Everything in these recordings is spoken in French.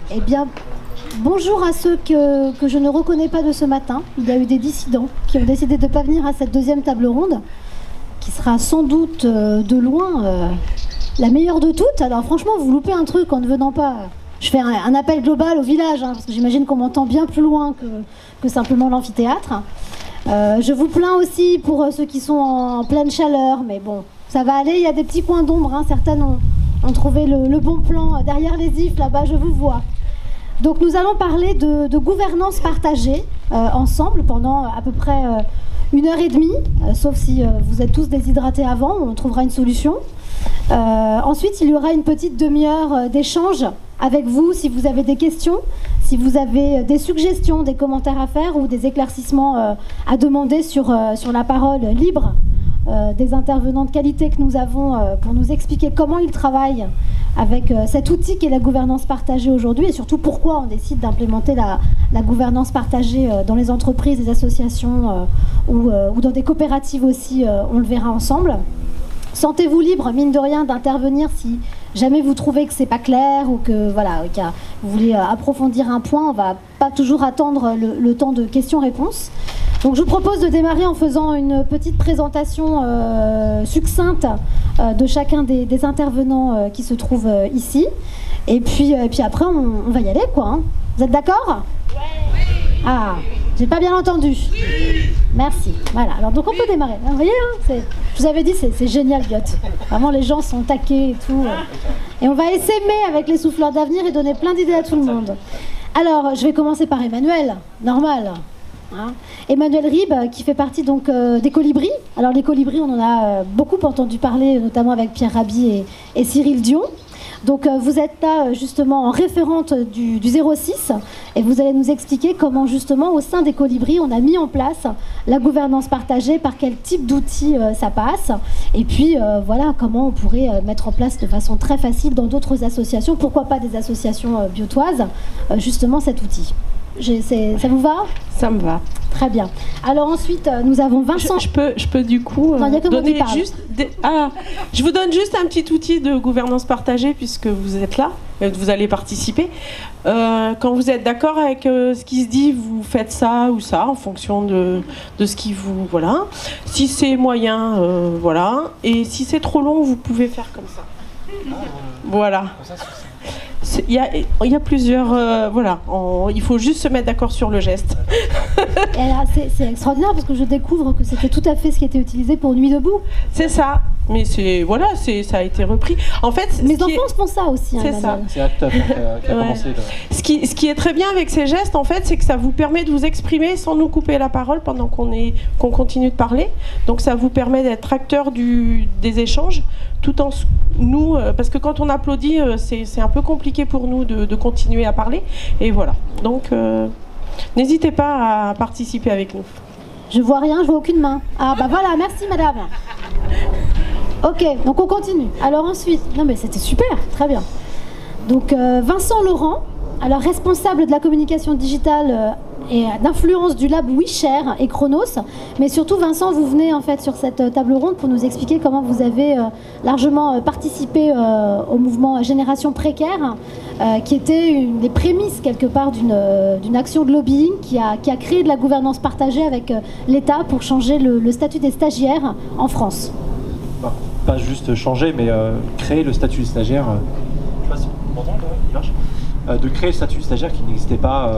Eh bien, bonjour à ceux que je ne reconnais pas de ce matin. Il y a eu des dissidents qui ont décidé de ne pas venir à cette deuxième table ronde, qui sera sans doute de loin la meilleure de toutes. Alors franchement, vous loupez un truc en ne venant pas. Je fais un appel global au village, parce que j'imagine qu'on m'entend bien plus loin que simplement l'amphithéâtre. Je vous plains aussi pour ceux qui sont en pleine chaleur, mais bon, ça va aller, il y a des petits coins d'ombre, hein. Certaines ont trouvé le bon plan derrière les ifs, là-bas, je vous vois. Donc nous allons parler de gouvernance partagée ensemble pendant à peu près 1h30, sauf si vous êtes tous déshydratés avant, on trouvera une solution. Ensuite, il y aura une petite demi-heure d'échange avec vous si vous avez des questions, si vous avez des suggestions, des commentaires à faire ou des éclaircissements à demander sur la parole libre des intervenants de qualité que nous avons pour nous expliquer comment ils travaillent avec cet outil qu'est la gouvernance partagée aujourd'hui et surtout pourquoi on décide d'implémenter la gouvernance partagée dans les entreprises, les associations ou dans des coopératives aussi, on le verra ensemble. Sentez-vous libre, mine de rien, d'intervenir si jamais vous trouvez que c'est pas clair ou que voilà, vous voulez approfondir un point. On va pas toujours attendre le temps de questions-réponses. Donc je vous propose de démarrer en faisant une petite présentation succincte de chacun des intervenants qui se trouvent ici. Et puis après, on va y aller, quoi. Hein. Vous êtes d'accord ? Ouais. Ah, j'ai pas bien entendu. Oui. Merci. Voilà. Alors donc on peut démarrer. Vous voyez, hein, je vous avais dit, c'est génial, Biot. Vraiment, les gens sont taqués et tout. Et on va essaimer avec les souffleurs d'avenir et donner plein d'idées à tout le monde. Alors, je vais commencer par Emmanuel. Normal. Hein. Emmanuel Ribes, qui fait partie donc des colibris. Alors les colibris, on en a beaucoup entendu parler, notamment avec Pierre Rabhi et Cyril Dion. Donc vous êtes là justement en référente du 06 et vous allez nous expliquer comment justement au sein des colibris on a mis en place la gouvernance partagée, par quel type d'outils ça passe et puis voilà comment on pourrait mettre en place de façon très facile dans d'autres associations, pourquoi pas des associations biotoises, justement cet outil. Ça vous va ? Ça me va. Très bien. Alors ensuite, nous avons Vincent. Je peux du coup donner juste... je vous donne juste un petit outil de gouvernance partagée puisque vous êtes là, vous allez participer. Quand vous êtes d'accord avec ce qui se dit, vous faites ça ou ça en fonction de ce qui vous... Voilà. Si c'est moyen, voilà. Et si c'est trop long, vous pouvez faire comme ça. Voilà. Il y a plusieurs... voilà, il faut juste se mettre d'accord sur le geste. C'est extraordinaire parce que je découvre que c'était tout à fait ce qui était utilisé pour Nuit debout. C'est ça. Mais ça a été repris. En fait, mes enfants font ça aussi. C'est ça. C'est Actop qui a commencé. Ce qui est très bien avec ces gestes, en fait, c'est que ça vous permet de vous exprimer sans nous couper la parole pendant qu'on continue de parler. Donc ça vous permet d'être acteur des échanges, tout en nous, parce que quand on applaudit, c'est un peu compliqué pour nous de continuer à parler. Et voilà. Donc n'hésitez pas à participer avec nous. Je vois rien, je vois aucune main. Ah bah voilà, merci madame. Ok, donc on continue. Alors ensuite, non mais c'était super, très bien. Donc Vincent Laurent, alors responsable de la communication digitale et d'influence du lab WeShare et Chronos. Mais surtout Vincent, vous venez en fait sur cette table ronde pour nous expliquer comment vous avez largement participé au mouvement Génération Précaire, qui était une des prémices quelque part d'une action de lobbying qui a créé de la gouvernance partagée avec l'État pour changer le statut des stagiaires en France. Pas juste changer, mais créer le statut de stagiaire. Je sais pas si vous m'entendez, il marche. De créer le statut de stagiaire qui n'existait pas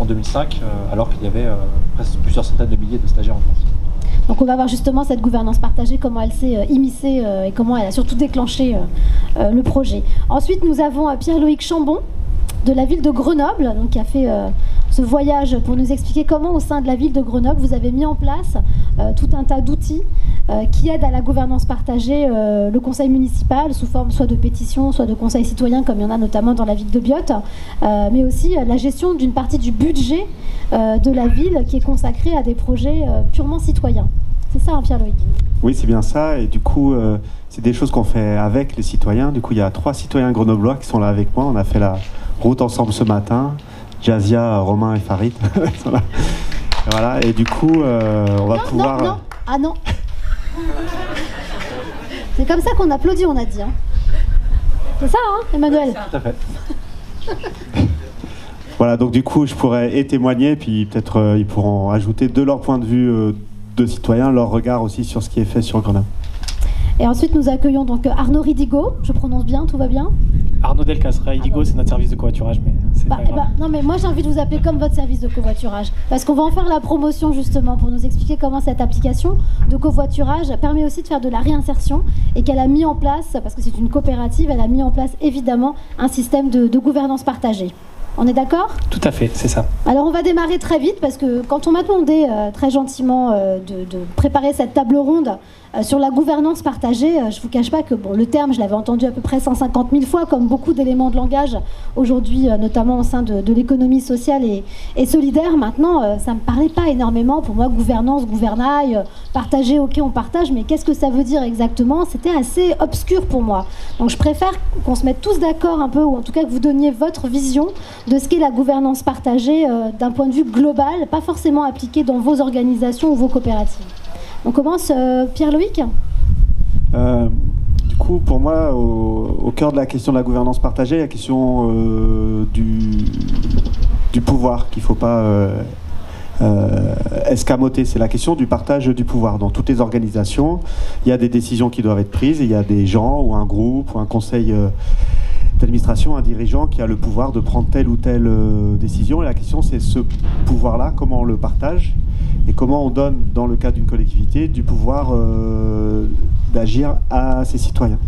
en 2005, alors qu'il y avait presque plusieurs centaines de milliers de stagiaires en France. Donc on va voir justement cette gouvernance partagée, comment elle s'est immiscée et comment elle a surtout déclenché le projet. Ensuite, nous avons Pierre-Loïc Chambon, de la ville de Grenoble, donc, qui a fait ce voyage pour nous expliquer comment au sein de la ville de Grenoble vous avez mis en place tout un tas d'outils qui aident à la gouvernance partagée, le conseil municipal sous forme soit de pétition, soit de conseil citoyen comme il y en a notamment dans la ville de Biot, mais aussi la gestion d'une partie du budget de la ville qui est consacrée à des projets purement citoyens. C'est ça, hein, Pierre-Loïc ? Oui, c'est bien ça, et du coup c'est des choses qu'on fait avec les citoyens. Du coup il y a 3 citoyens grenoblois qui sont là avec moi, on a fait la route ensemble ce matin, Jazia, Romain et Farid. Voilà, et du coup on va pouvoir... Non. Ah non. C'est comme ça qu'on applaudit, on a dit. Hein. C'est ça, hein, Emmanuel ? Tout à fait. Voilà, donc du coup, je pourrais témoigner, puis peut-être ils pourront ajouter de leur point de vue de citoyens, leur regard aussi sur ce qui est fait sur Grenoble. Et ensuite, nous accueillons donc Arnaud Ridigo. Je prononce bien, tout va bien? Arnaud Delcastre. Ridigo, c'est notre service de covoiturage, mais c'est pas grave. Non, mais moi j'ai envie de vous appeler comme votre service de covoiturage, parce qu'on va en faire la promotion justement pour nous expliquer comment cette application de covoiturage permet aussi de faire de la réinsertion, et qu'elle a mis en place, parce que c'est une coopérative, elle a mis en place évidemment un système de gouvernance partagée. On est d'accord? Tout à fait, c'est ça. Alors on va démarrer très vite, parce que quand on m'a demandé très gentiment de préparer cette table ronde sur la gouvernance partagée, je ne vous cache pas que le terme, je l'avais entendu à peu près 150 000 fois, comme beaucoup d'éléments de langage aujourd'hui, notamment au sein de l'économie sociale et solidaire. Maintenant, ça ne me parlait pas énormément. Pour moi, gouvernance, gouvernail, partager, ok, on partage, mais qu'est-ce que ça veut dire exactement? C'était assez obscur pour moi. Donc je préfère qu'on se mette tous d'accord un peu, ou en tout cas que vous donniez votre vision de ce qu'est la gouvernance partagée d'un point de vue global, pas forcément appliquée dans vos organisations ou vos coopératives. On commence, Pierre-Loïc? Du coup, pour moi, au cœur de la question de la gouvernance partagée, il y a la question du pouvoir qu'il ne faut pas escamoter. C'est la question du partage du pouvoir. Dans toutes les organisations, il y a des décisions qui doivent être prises, et il y a des gens ou un groupe ou un conseil d'administration, un dirigeant qui a le pouvoir de prendre telle ou telle décision. Et la question, c'est ce pouvoir-là, comment on le partage et comment on donne, dans le cas d'une collectivité, du pouvoir d'agir à ses citoyens.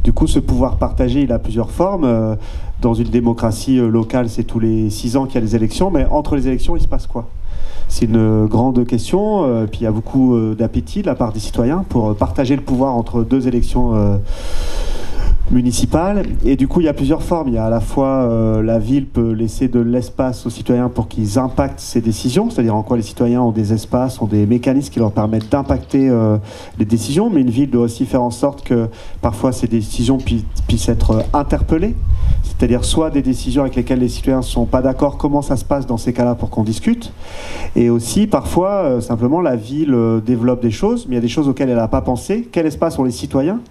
Du coup, ce pouvoir partagé, il a plusieurs formes. Dans une démocratie locale, c'est tous les 6 ans qu'il y a les élections, mais entre les élections, il se passe quoi? C'est une grande question, puis il y a beaucoup d'appétit de la part des citoyens pour partager le pouvoir entre 2 élections municipale. Et du coup, il y a plusieurs formes. Il y a à la fois la ville peut laisser de l'espace aux citoyens pour qu'ils impactent ces décisions, c'est-à-dire en quoi les citoyens ont des espaces, ont des mécanismes qui leur permettent d'impacter les décisions, mais une ville doit aussi faire en sorte que parfois ces décisions puissent être interpellées, c'est-à-dire soit des décisions avec lesquelles les citoyens ne sont pas d'accord, comment ça se passe dans ces cas-là pour qu'on discute, et aussi parfois simplement la ville développe des choses, mais il y a des choses auxquelles elle n'a pas pensé. Quel espace ont les citoyens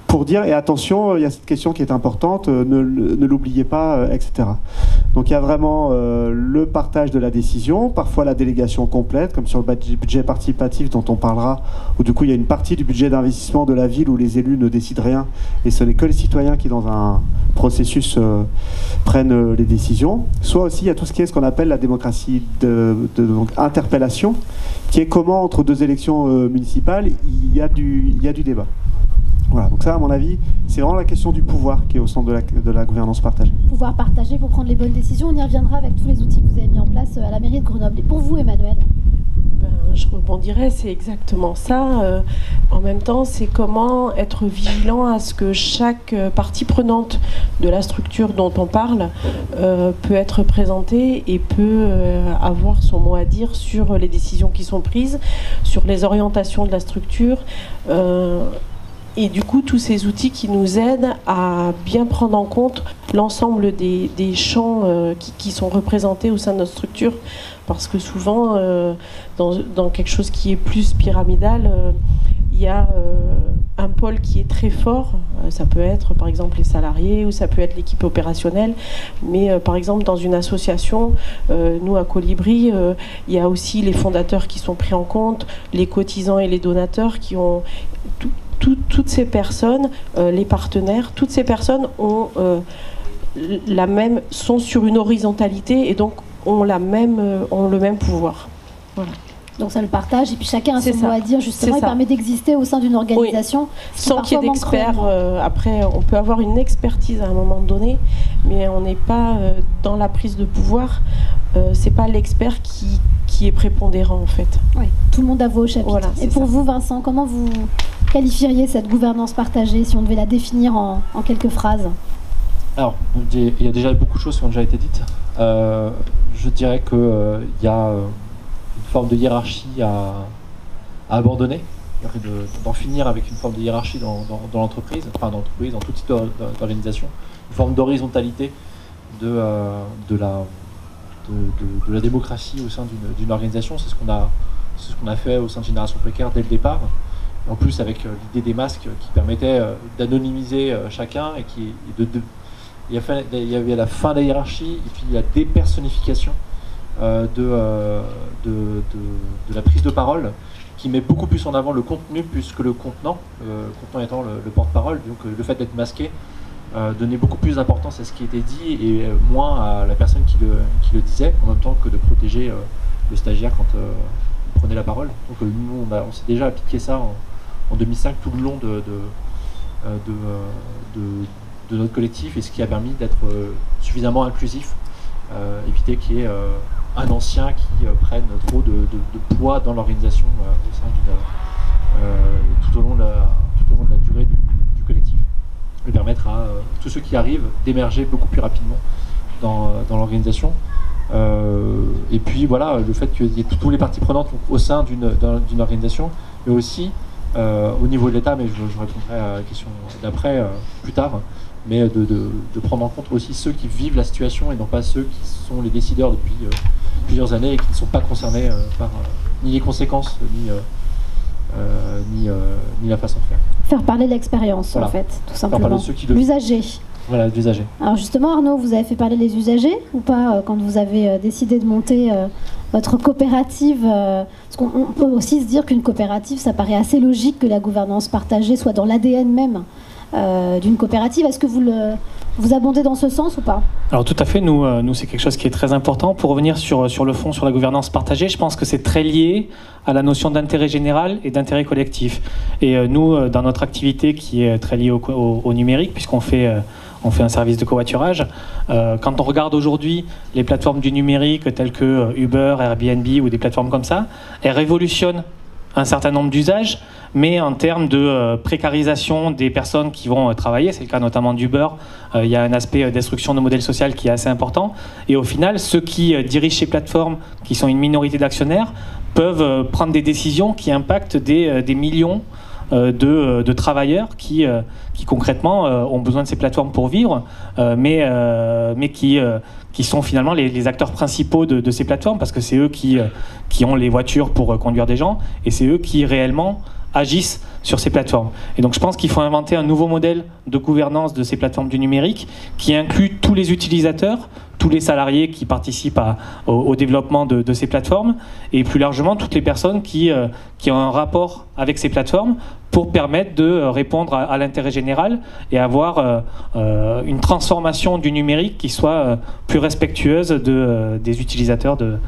pour dire, et attention, il y a cette question qui est importante, ne l'oubliez pas, etc. Donc il y a vraiment le partage de la décision, parfois la délégation complète, comme sur le budget participatif dont on parlera, où du coup il y a une partie du budget d'investissement de la ville où les élus ne décident rien, et ce n'est que les citoyens qui, dans un processus, prennent les décisions. Soit aussi il y a tout ce qui est ce qu'on appelle la démocratie donc, interpellation, qui est comment, entre 2 élections municipales, il y a du débat. Voilà, donc ça, à mon avis, c'est vraiment la question du pouvoir qui est au centre de la gouvernance partagée. Pouvoir partager pour prendre les bonnes décisions, on y reviendra avec tous les outils que vous avez mis en place à la mairie de Grenoble. Et pour vous, Emmanuel? Je rebondirais, c'est exactement ça. En même temps, c'est comment être vigilant à ce que chaque partie prenante de la structure dont on parle peut être présentée et peut avoir son mot à dire sur les décisions qui sont prises, sur les orientations de la structure. Et du coup, tous ces outils qui nous aident à bien prendre en compte l'ensemble des champs qui sont représentés au sein de notre structure. Parce que souvent, dans quelque chose qui est plus pyramidal, il y a un pôle qui est très fort. Ça peut être, par exemple, les salariés ou ça peut être l'équipe opérationnelle. Mais, par exemple, dans une association, nous, à Colibri, il y a aussi les fondateurs qui sont pris en compte, les cotisants et les donateurs qui ont... Toutes ces personnes, les partenaires, toutes ces personnes ont sont sur une horizontalité et donc ont le même pouvoir. Voilà. Donc ça le partage et puis chacun a son mot à dire justement, il permet d'exister au sein d'une organisation. Oui. Sans qu'il y ait d'experts. Après, on peut avoir une expertise à un moment donné, mais on n'est pas dans la prise de pouvoir. C'est pas l'expert qui est prépondérant en fait. Oui, tout le monde a voix au chapitre. Voilà, et pour vous, Vincent, comment vous qualifieriez cette gouvernance partagée si on devait la définir en quelques phrases? Alors, il y a déjà beaucoup de choses qui ont déjà été dites. Je dirais qu'il y a une forme de hiérarchie à abandonner, d'en finir avec une forme de hiérarchie dans l'entreprise, enfin dans tout type d'organisation, une forme d'horizontalité de la démocratie au sein d'une organisation. C'est ce qu'on a fait au sein de Génération Précaire dès le départ. En plus avec l'idée des masques qui permettait d'anonymiser chacun et il y avait la fin de la hiérarchie et puis la dépersonnification de la prise de parole, qui met beaucoup plus en avant le contenu plus que le contenant, le contenant étant le porte-parole, donc le fait d'être masqué, donner beaucoup plus d'importance à ce qui était dit et moins à la personne qui le disait, en même temps que de protéger le stagiaire quand il prenait la parole. Donc nous, on s'est déjà appliqué ça en 2005 tout le long de notre collectif, et ce qui a permis d'être suffisamment inclusif, éviter qu'il y ait un ancien qui prenne trop de poids dans l'organisation au sein tout au long de la durée du collectif, et permettre à tous ceux qui arrivent d'émerger beaucoup plus rapidement dans l'organisation. Et puis voilà, le fait qu'il y ait toutes les parties prenantes au sein d'une organisation, mais aussi au niveau de l'État, mais je répondrai à la question d'après plus tard, mais de prendre en compte aussi ceux qui vivent la situation et non pas ceux qui sont les décideurs depuis plusieurs années et qui ne sont pas concernés par ni les conséquences ni la façon de faire. Faire parler l'expérience, voilà. En fait, tout simplement. L'usager. Voilà, l'usager. Alors justement, Arnaud, vous avez fait parler les usagers ou pas quand vous avez décidé de monter votre coopérative, parce qu'on peut aussi se dire qu'une coopérative, ça paraît assez logique que la gouvernance partagée soit dans l'ADN même d'une coopérative. Est-ce que vous abondez dans ce sens ou pas? Alors tout à fait, nous c'est quelque chose qui est très important. Pour revenir sur le fond, sur la gouvernance partagée, je pense que c'est très lié à la notion d'intérêt général et d'intérêt collectif. Et nous, dans notre activité qui est très liée au numérique, puisqu'on fait un service de covoiturage, quand on regarde aujourd'hui les plateformes du numérique telles que Uber, Airbnb ou des plateformes comme ça, elles révolutionnent un certain nombre d'usages, mais en termes de précarisation des personnes qui vont travailler, c'est le cas notamment d'Uber, il y a un aspect destruction de modèle social qui est assez important. Et au final, ceux qui dirigent ces plateformes, qui sont une minorité d'actionnaires, peuvent prendre des décisions qui impactent des millions de travailleurs qui concrètement ont besoin de ces plateformes pour vivre, mais qui sont finalement les acteurs principaux de ces plateformes, parce que c'est eux qui ont les voitures pour conduire des gens, et c'est eux qui réellement agissent sur ces plateformes. Et donc je pense qu'il faut inventer un nouveau modèle de gouvernance de ces plateformes du numérique qui inclut tous les utilisateurs, tous les salariés qui participent au développement de ces plateformes, et plus largement toutes les personnes qui ont un rapport avec ces plateformes pour permettre de répondre à l'intérêt général et avoir une transformation du numérique qui soit plus respectueuse des utilisateurs de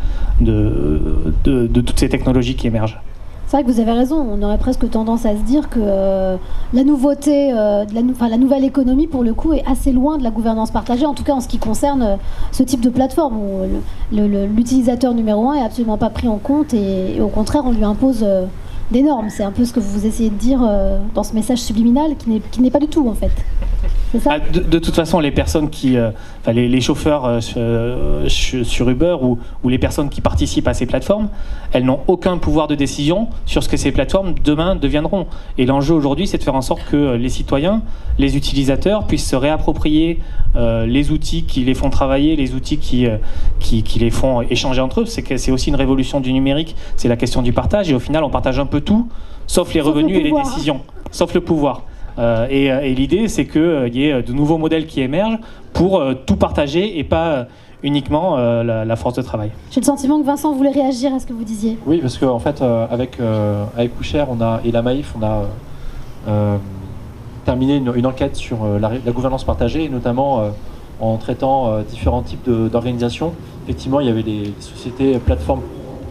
toutes ces technologies qui émergent. C'est vrai que vous avez raison, on aurait presque tendance à se dire que la nouveauté, la nouvelle économie pour le coup est assez loin de la gouvernance partagée, en tout cas en ce qui concerne ce type de plateforme où l'utilisateur numéro 1 est absolument pas pris en compte et au contraire on lui impose des normes. C'est un peu ce que vous essayez de dire dans ce message subliminal qui n'est pas du tout en fait. C'est ça ? De toute façon, les personnes les chauffeurs sur Uber ou les personnes qui participent à ces plateformes, elles n'ont aucun pouvoir de décision sur ce que ces plateformes demain deviendront. Et l'enjeu aujourd'hui, c'est de faire en sorte que les citoyens, les utilisateurs puissent se réapproprier les outils qui les font travailler, les outils qui les font échanger entre eux. C'est aussi une révolution du numérique, c'est la question du partage. Et au final, on partage un peu tout, sauf les revenus et les décisions, sauf le pouvoir. Et l'idée, c'est qu'il y ait de nouveaux modèles qui émergent pour tout partager et pas uniquement la force de travail. J'ai le sentiment que Vincent voulait réagir à ce que vous disiez. Oui, parce qu'en fait, avec Coucher et la Maïf, on a terminé une enquête sur la gouvernance partagée, et notamment en traitant différents types d'organisations. Effectivement, il y avait des sociétés, plateformes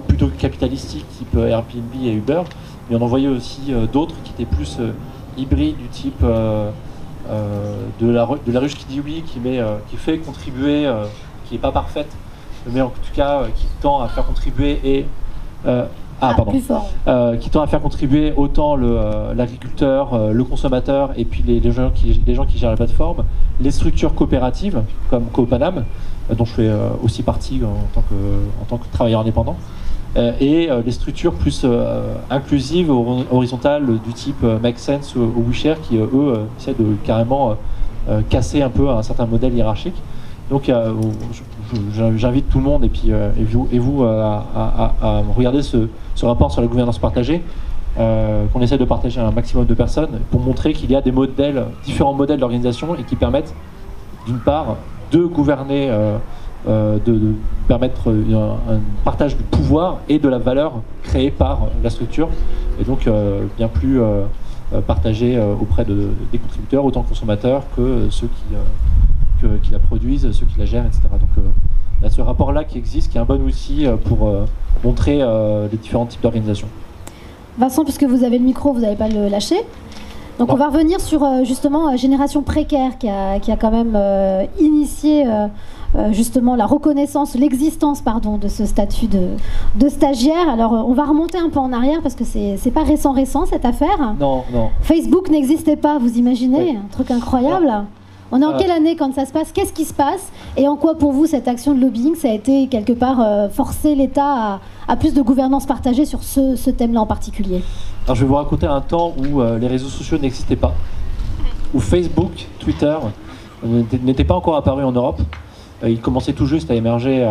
plutôt capitalistiques, type Airbnb et Uber, mais on en voyait aussi d'autres qui étaient plus hybride du type de la ruche qui dit oui, qui fait contribuer, qui n'est pas parfaite, mais en tout cas qui tend à faire contribuer qui tend à faire contribuer autant l'agriculteur, le consommateur et puis les gens qui gèrent la plateforme, les structures coopératives comme Coopanam, dont je fais aussi partie en tant que travailleur indépendant. Et les structures plus inclusives, horizontales, du type Make Sense ou WeShare, qui eux essaient de carrément casser un peu un certain modèle hiérarchique. Donc j'invite tout le monde et vous à regarder ce rapport sur la gouvernance partagée, qu'on essaie de partager à un maximum de personnes pour montrer qu'il y a différents modèles d'organisation et qui permettent d'une part, de gouverner, de permettre un partage du pouvoir et de la valeur créée par la structure, et donc bien plus partagée auprès des contributeurs, autant consommateurs que ceux qui la produisent, ceux qui la gèrent, etc. Donc il y a ce rapport-là qui existe, qui est un bon outil pour montrer les différents types d'organisations. Vincent, puisque vous avez le micro, vous n'allez pas le lâcher. Donc on va revenir sur justement Génération Précaire qui a quand même initié justement la reconnaissance, l'existence pardon de ce statut de stagiaire. Alors on va remonter un peu en arrière parce que c'est pas récent cette affaire. Non. Facebook n'existait pas, vous imaginez? Oui. Un truc incroyable. Alors, on est en quelle année quand ça se passe? Qu'est-ce qui se passe? Et en quoi pour vous cette action de lobbying, ça a été quelque part forcer l'État à plus de gouvernance partagée sur ce thème-là en particulier? Alors je vais vous raconter un temps où les réseaux sociaux n'existaient pas, où Facebook, Twitter n'étaient pas encore apparus en Europe. Ils commençaient tout juste à émerger.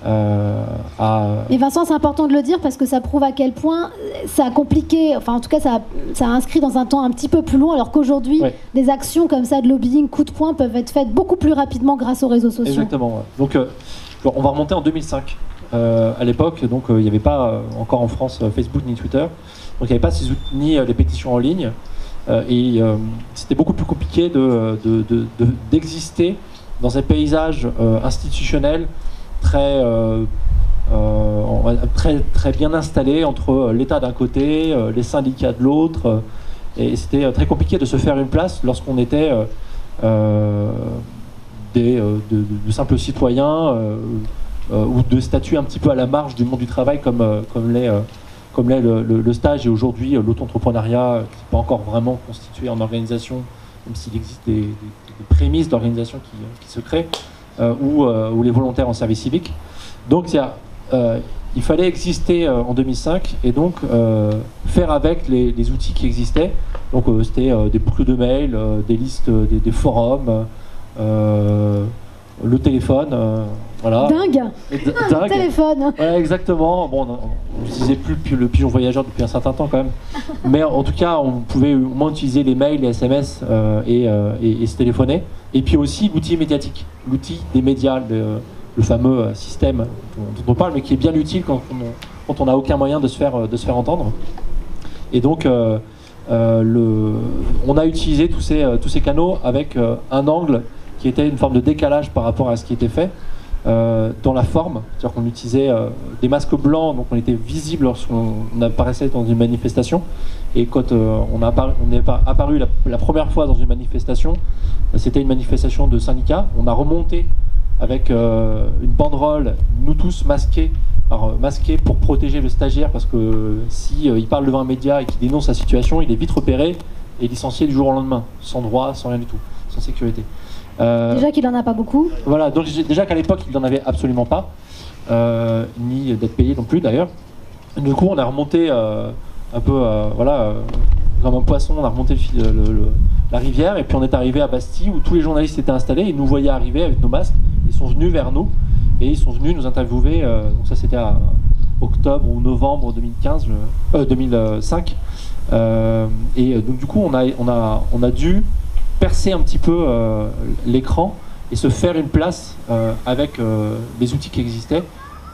Et Vincent, c'est important de le dire parce que ça prouve à quel point ça a compliqué, enfin en tout cas ça a inscrit dans un temps un petit peu plus long, alors qu'aujourd'hui, des actions comme ça de lobbying, coup de poing, peuvent être faites beaucoup plus rapidement grâce aux réseaux sociaux. Exactement. Ouais. Donc on va remonter en 2005. À l'époque, donc il n'y avait pas encore en France Facebook ni Twitter, donc il n'y avait pas ni les pétitions en ligne, et c'était beaucoup plus compliqué d'exister dans un paysage institutionnel très bien installé entre l'État d'un côté, les syndicats de l'autre, et c'était très compliqué de se faire une place lorsqu'on était de simples citoyens ou de statuts un petit peu à la marge du monde du travail comme l'est le stage et aujourd'hui l'auto-entrepreneuriat qui n'est pas encore vraiment constitué en organisation, même s'il existe des prémices d'organisation qui se créent, ou les volontaires en service civique. Donc il fallait exister en 2005 et donc faire avec les outils qui existaient. Donc c'était des boucles de mails, des listes, des forums, le téléphone, voilà. Dingue. Dingue. Téléphone. Ouais, exactement. Bon, on n'utilisait plus le pigeon voyageur depuis un certain temps quand même. Mais en tout cas, on pouvait au moins utiliser les mails, les SMS et se téléphoner. Et puis aussi l'outil médiatique, l'outil des médias, le fameux système dont on parle, mais qui est bien utile quand on n'a aucun moyen de se faire entendre. Et donc, on a utilisé tous ces canaux avec un angle qui était une forme de décalage par rapport à ce qui était fait dans la forme. C'est-à-dire qu'on utilisait des masques blancs, donc on était visible lorsqu'on apparaissait dans une manifestation. Et quand on est apparu la première fois dans une manifestation, c'était une manifestation de syndicats. On a remonté avec une banderole, nous tous masqués. Alors, masqué pour protéger le stagiaire, parce que si il parle devant un média et qu'il dénonce sa situation, il est vite repéré et licencié du jour au lendemain, sans droit, sans rien du tout, sans sécurité. Déjà qu'il n'en a pas beaucoup. Voilà, donc déjà qu'à l'époque, il n'en avait absolument pas, ni d'être payé non plus d'ailleurs. Du coup, on a remonté un peu, comme un poisson, on a remonté la rivière, et puis on est arrivé à Bastille, où tous les journalistes étaient installés, ils nous voyaient arriver avec nos masques, ils sont venus vers nous, et ils sont venus nous interviewer, donc ça c'était à octobre ou novembre 2005, et donc du coup on a dû percer un petit peu l'écran et se faire une place avec les outils qui existaient.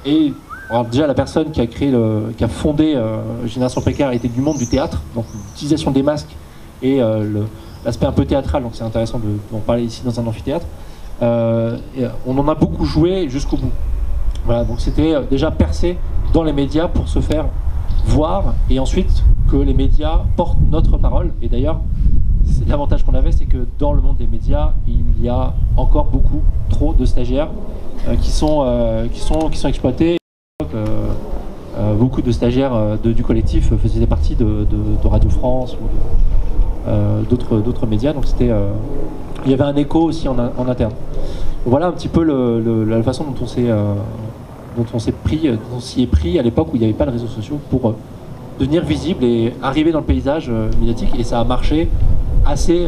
Et alors déjà la personne qui a fondé Génération Précaire était du monde du théâtre, donc l'utilisation des masques et l'aspect un peu théâtral, donc c'est intéressant d'en parler ici dans un amphithéâtre. On en a beaucoup joué jusqu'au bout. Voilà, donc c'était déjà percé dans les médias pour se faire voir, et ensuite que les médias portent notre parole. Et d'ailleurs, l'avantage qu'on avait, c'est que dans le monde des médias, il y a encore trop de stagiaires qui sont exploités. Beaucoup de stagiaires du collectif faisaient partie de Radio France ou d'autres médias, donc il y avait un écho aussi en interne. Voilà un petit peu la façon dont on s'y est pris à l'époque où il n'y avait pas de réseaux sociaux pour devenir visible et arriver dans le paysage médiatique, et ça a marché assez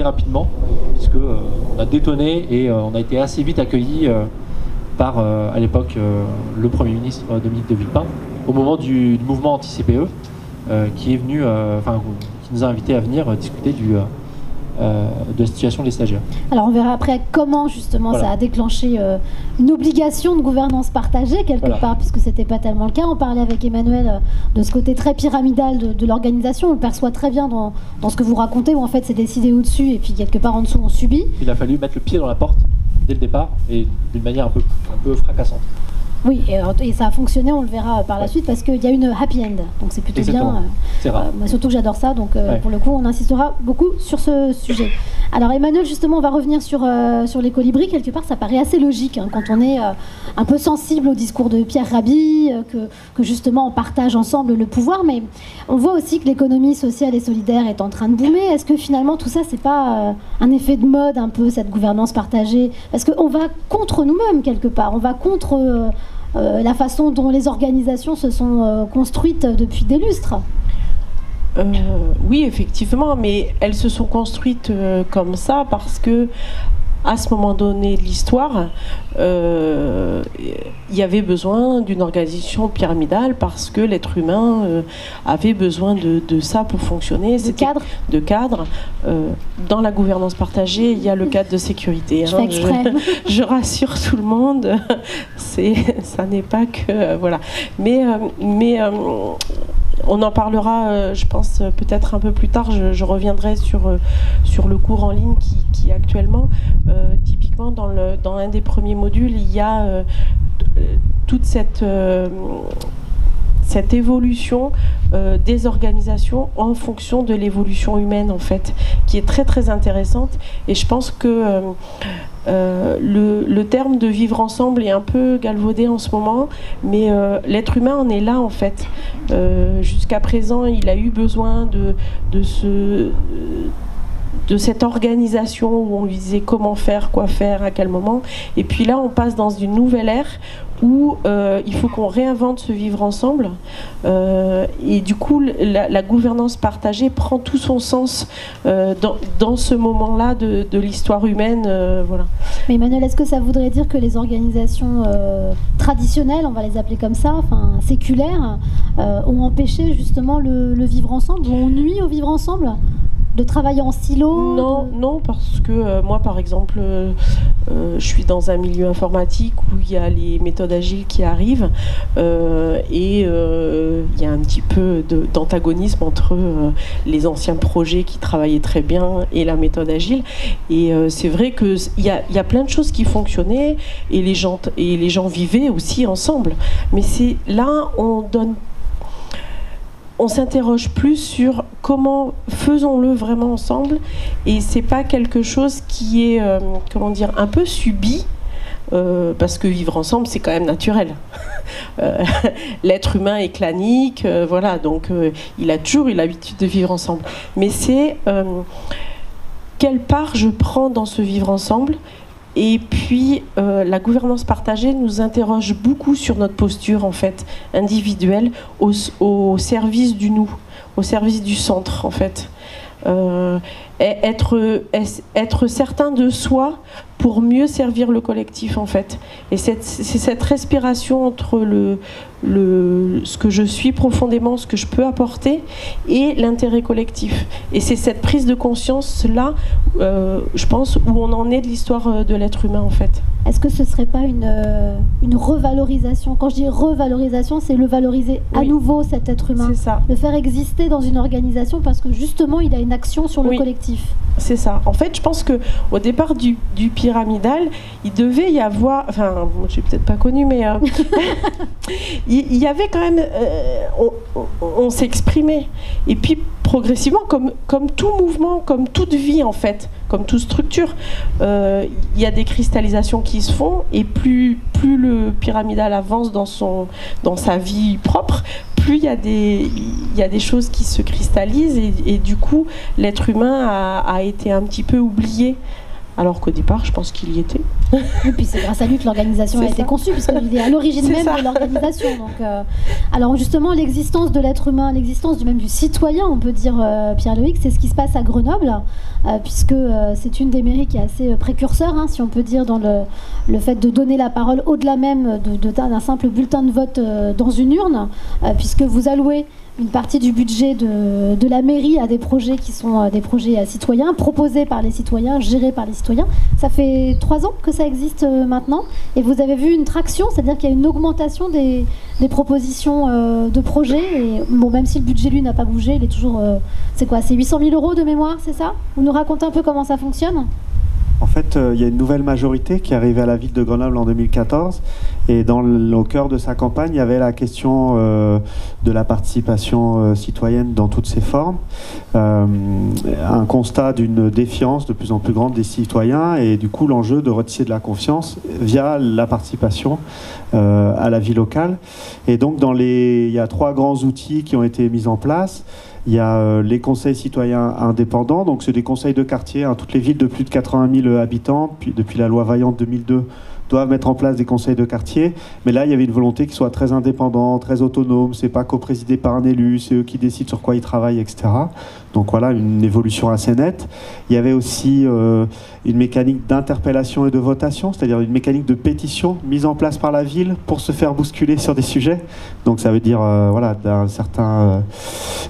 rapidement, puisque on a détonné et on a été assez vite accueillis par à l'époque le Premier ministre Dominique de Villepin au moment du mouvement anti-CPE qui est venu, qui nous a invités à venir discuter de la situation des stagiaires. Alors on verra après comment justement ça a déclenché une obligation de gouvernance partagée quelque part, puisque c'était pas tellement le cas. On parlait avec Emmanuel de ce côté très pyramidal de l'organisation. On le perçoit très bien dans ce que vous racontez, où en fait c'est décidé au-dessus et puis quelque part en dessous on subit. Il a fallu mettre le pied dans la porte dès le départ et d'une manière un peu fracassante. Oui, et ça a fonctionné, on le verra par la suite, parce qu'il y a une happy end, donc c'est plutôt bien. C'est rare. Moi, surtout que j'adore ça, donc pour le coup, on insistera beaucoup sur ce sujet. Alors Emmanuel, justement, on va revenir sur les colibris. Quelque part, ça paraît assez logique quand on est un peu sensible au discours de Pierre Rabhi, que justement on partage ensemble le pouvoir, mais on voit aussi que l'économie sociale et solidaire est en train de boomer. Est-ce que finalement tout ça, c'est pas un effet de mode un peu, cette gouvernance partagée? Parce qu'on va contre nous-mêmes quelque part, on va contre la façon dont les organisations se sont construites depuis des lustres. Oui, effectivement, mais elles se sont construites comme ça parce que à ce moment donné de l'histoire, il y avait besoin d'une organisation pyramidale parce que l'être humain avait besoin de ça pour fonctionner. De cadre. Dans la gouvernance partagée, il y a le cadre de sécurité. Je rassure tout le monde, ça n'est pas que... voilà. Mais on en parlera, je pense, peut-être un peu plus tard. Je reviendrai sur le cours en ligne qui actuellement, typiquement dans un des premiers modules, il y a toute cette évolution des organisations en fonction de l'évolution humaine, en fait, qui est très très intéressante. Et je pense que le terme de vivre ensemble est un peu galvaudé en ce moment, mais l'être humain en est là, en fait. Jusqu'à présent, il a eu besoin de cette organisation où on lui disait comment faire, quoi faire, à quel moment. Et puis là, on passe dans une nouvelle ère où il faut qu'on réinvente ce vivre ensemble. Et du coup, la gouvernance partagée prend tout son sens dans ce moment-là de l'histoire humaine. Voilà. Mais Emmanuel, est-ce que ça voudrait dire que les organisations traditionnelles, on va les appeler comme ça, enfin séculaires, ont empêché justement le vivre ensemble, ou ont nuit au vivre ensemble ? De travailler en silo? Non, parce que moi, par exemple, je suis dans un milieu informatique où il y a les méthodes agiles qui arrivent et il y a un petit peu d'antagonisme entre les anciens projets qui travaillaient très bien et la méthode agile. Et c'est vrai qu'il y a plein de choses qui fonctionnaient et les gens vivaient aussi ensemble. Mais c'est là, on s'interroge plus sur comment faisons-le vraiment ensemble, et c'est pas quelque chose qui est un peu subi, parce que vivre ensemble c'est quand même naturel. L'être humain est clanique, voilà, donc il a toujours eu l'habitude de vivre ensemble, mais c'est quelle part je prends dans ce vivre ensemble. Et puis, la gouvernance partagée nous interroge beaucoup sur notre posture, en fait, individuelle, au service du nous, au service du centre, en fait. Être certain de soi pour mieux servir le collectif, en fait. Et c'est cette respiration entre ce que je suis profondément, ce que je peux apporter, et l'intérêt collectif. Et c'est cette prise de conscience-là, je pense, où on en est de l'histoire de l'être humain, en fait. Est-ce que ce ne serait pas une revalorisation? Quand je dis revalorisation, c'est le valoriser à nouveau, cet être humain. C'est ça. Le faire exister dans une organisation parce que justement, il a une action sur le collectif. C'est ça. En fait, je pense qu'au départ du pyramidal, il devait y avoir... Enfin, moi, je n'ai peut-être pas connu, mais... il y avait quand même... on s'exprimait. Et puis, progressivement, comme tout mouvement, comme toute vie, en fait, comme toute structure, il y a des cristallisations qui se font, et plus le pyramidal avance dans sa vie propre, plus il y a des choses qui se cristallisent, et du coup, l'être humain a été un petit peu oublié. Alors qu'au départ, je pense qu'il y était. Et puis c'est grâce à lui que l'organisation a été conçue, puisqu'il est à l'origine même de l'organisation. Donc, Alors justement, l'existence de l'être humain, l'existence même du citoyen, on peut dire, Pierre-Loïc, c'est ce qui se passe à Grenoble, puisque c'est une des mairies qui est assez précurseur, hein, si on peut dire, dans le fait de donner la parole au-delà même d'un simple bulletin de vote dans une urne, puisque vous allouez une partie du budget de la mairie à des projets qui sont des projets citoyens, proposés par les citoyens, gérés par les citoyens. Ça fait 3 ans que ça existe maintenant, et vous avez vu une traction, c'est-à-dire qu'il y a une augmentation des propositions de projets. Et, bon, même si le budget, lui, n'a pas bougé, il est toujours... c'est quoi, c'est 800 000 € de mémoire, c'est ça? Vous nous racontez un peu comment ça fonctionne? En fait, il y a une nouvelle majorité qui est arrivée à la ville de Grenoble en 2014, et au cœur de sa campagne, il y avait la question de la participation citoyenne dans toutes ses formes, un constat d'une défiance de plus en plus grande des citoyens, et du coup l'enjeu de retisser de la confiance via la participation à la vie locale. Et donc il y a 3 grands outils qui ont été mis en place. Il y a les conseils citoyens indépendants, donc c'est des conseils de quartier, hein. Toutes les villes de plus de 80 000 habitants, depuis la loi Vaillant 2002, doivent mettre en place des conseils de quartier. Mais là, il y avait une volonté qu'ils soient très indépendants, très autonomes. C'est pas coprésidé par un élu, c'est eux qui décident sur quoi ils travaillent, etc. Donc voilà, une évolution assez nette. Il y avait aussi une mécanique d'interpellation et de votation, c'est-à-dire une mécanique de pétition mise en place par la ville pour se faire bousculer sur des sujets. Donc ça veut dire voilà, d'un certain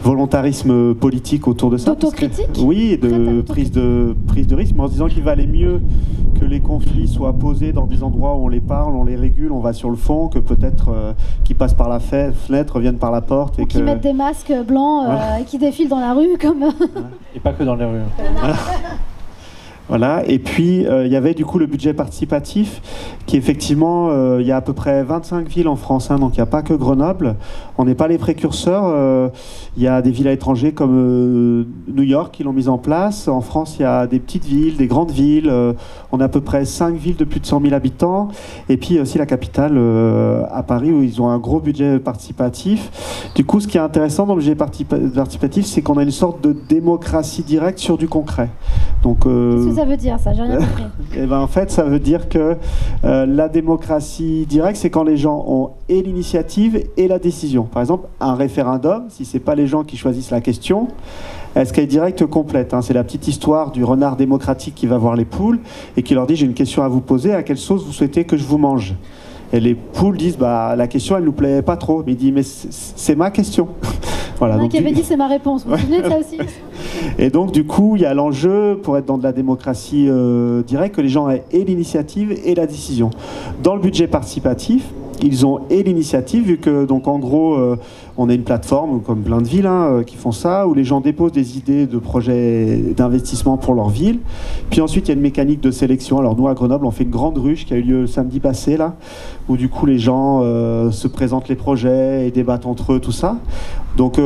volontarisme politique autour de ça. D'autocritique ? Oui, et de prise de risque, mais en se disant qu'il valait mieux que les conflits soient posés dans des endroits où on les parle, on les régule, on va sur le fond, que peut-être qu'ils passent par la fenêtre, viennent par la porte. Ou qu'ils mettent des masques blancs et qui défilent dans la rue comme... Et pas que dans les rues. Voilà, et puis il y avait du coup le budget participatif qui effectivement, il y a à peu près 25 villes en France, hein, donc il n'y a pas que Grenoble, on n'est pas les précurseurs, il y a des villes à l'étranger comme New York qui l'ont mise en place, en France il y a des petites villes, des grandes villes, on a à peu près 5 villes de plus de 100 000 habitants, et puis aussi la capitale à Paris où ils ont un gros budget participatif. Du coup ce qui est intéressant dans le budget participatif, c'est qu'on a une sorte de démocratie directe sur du concret. Donc, qu'est-ce que ça veut dire, ça? J'ai rien compris. Et ben, en fait, ça veut dire que la démocratie directe, c'est quand les gens ont et l'initiative et la décision. Par exemple, un référendum, si ce n'est pas les gens qui choisissent la question, est-ce qu'elle est directe complète, hein? C'est la petite histoire du renard démocratique qui va voir les poules et qui leur dit « J'ai une question à vous poser, à quelle sauce vous souhaitez que je vous mange ?» Et les poules disent bah, « La question, elle ne nous plaît pas trop. » Mais il dit « Mais c'est ma question. » Voilà, donc, qui avait dit « C'est ma réponse. » Vous vous souvenez de ça aussi? Et donc, du coup, il y a l'enjeu, pour être dans de la démocratie directe, que les gens aient et l'initiative et la décision. Dans le budget participatif, ils ont et l'initiative, vu que, donc, en gros, on a une plateforme, comme plein de villes qui font ça, où les gens déposent des idées de projets d'investissement pour leur ville. Puis ensuite, il y a une mécanique de sélection. Alors, nous, à Grenoble, on fait une grande ruche qui a eu lieu le samedi passé, là, où, du coup, les gens se présentent les projets et débattent entre eux, tout ça. Donc,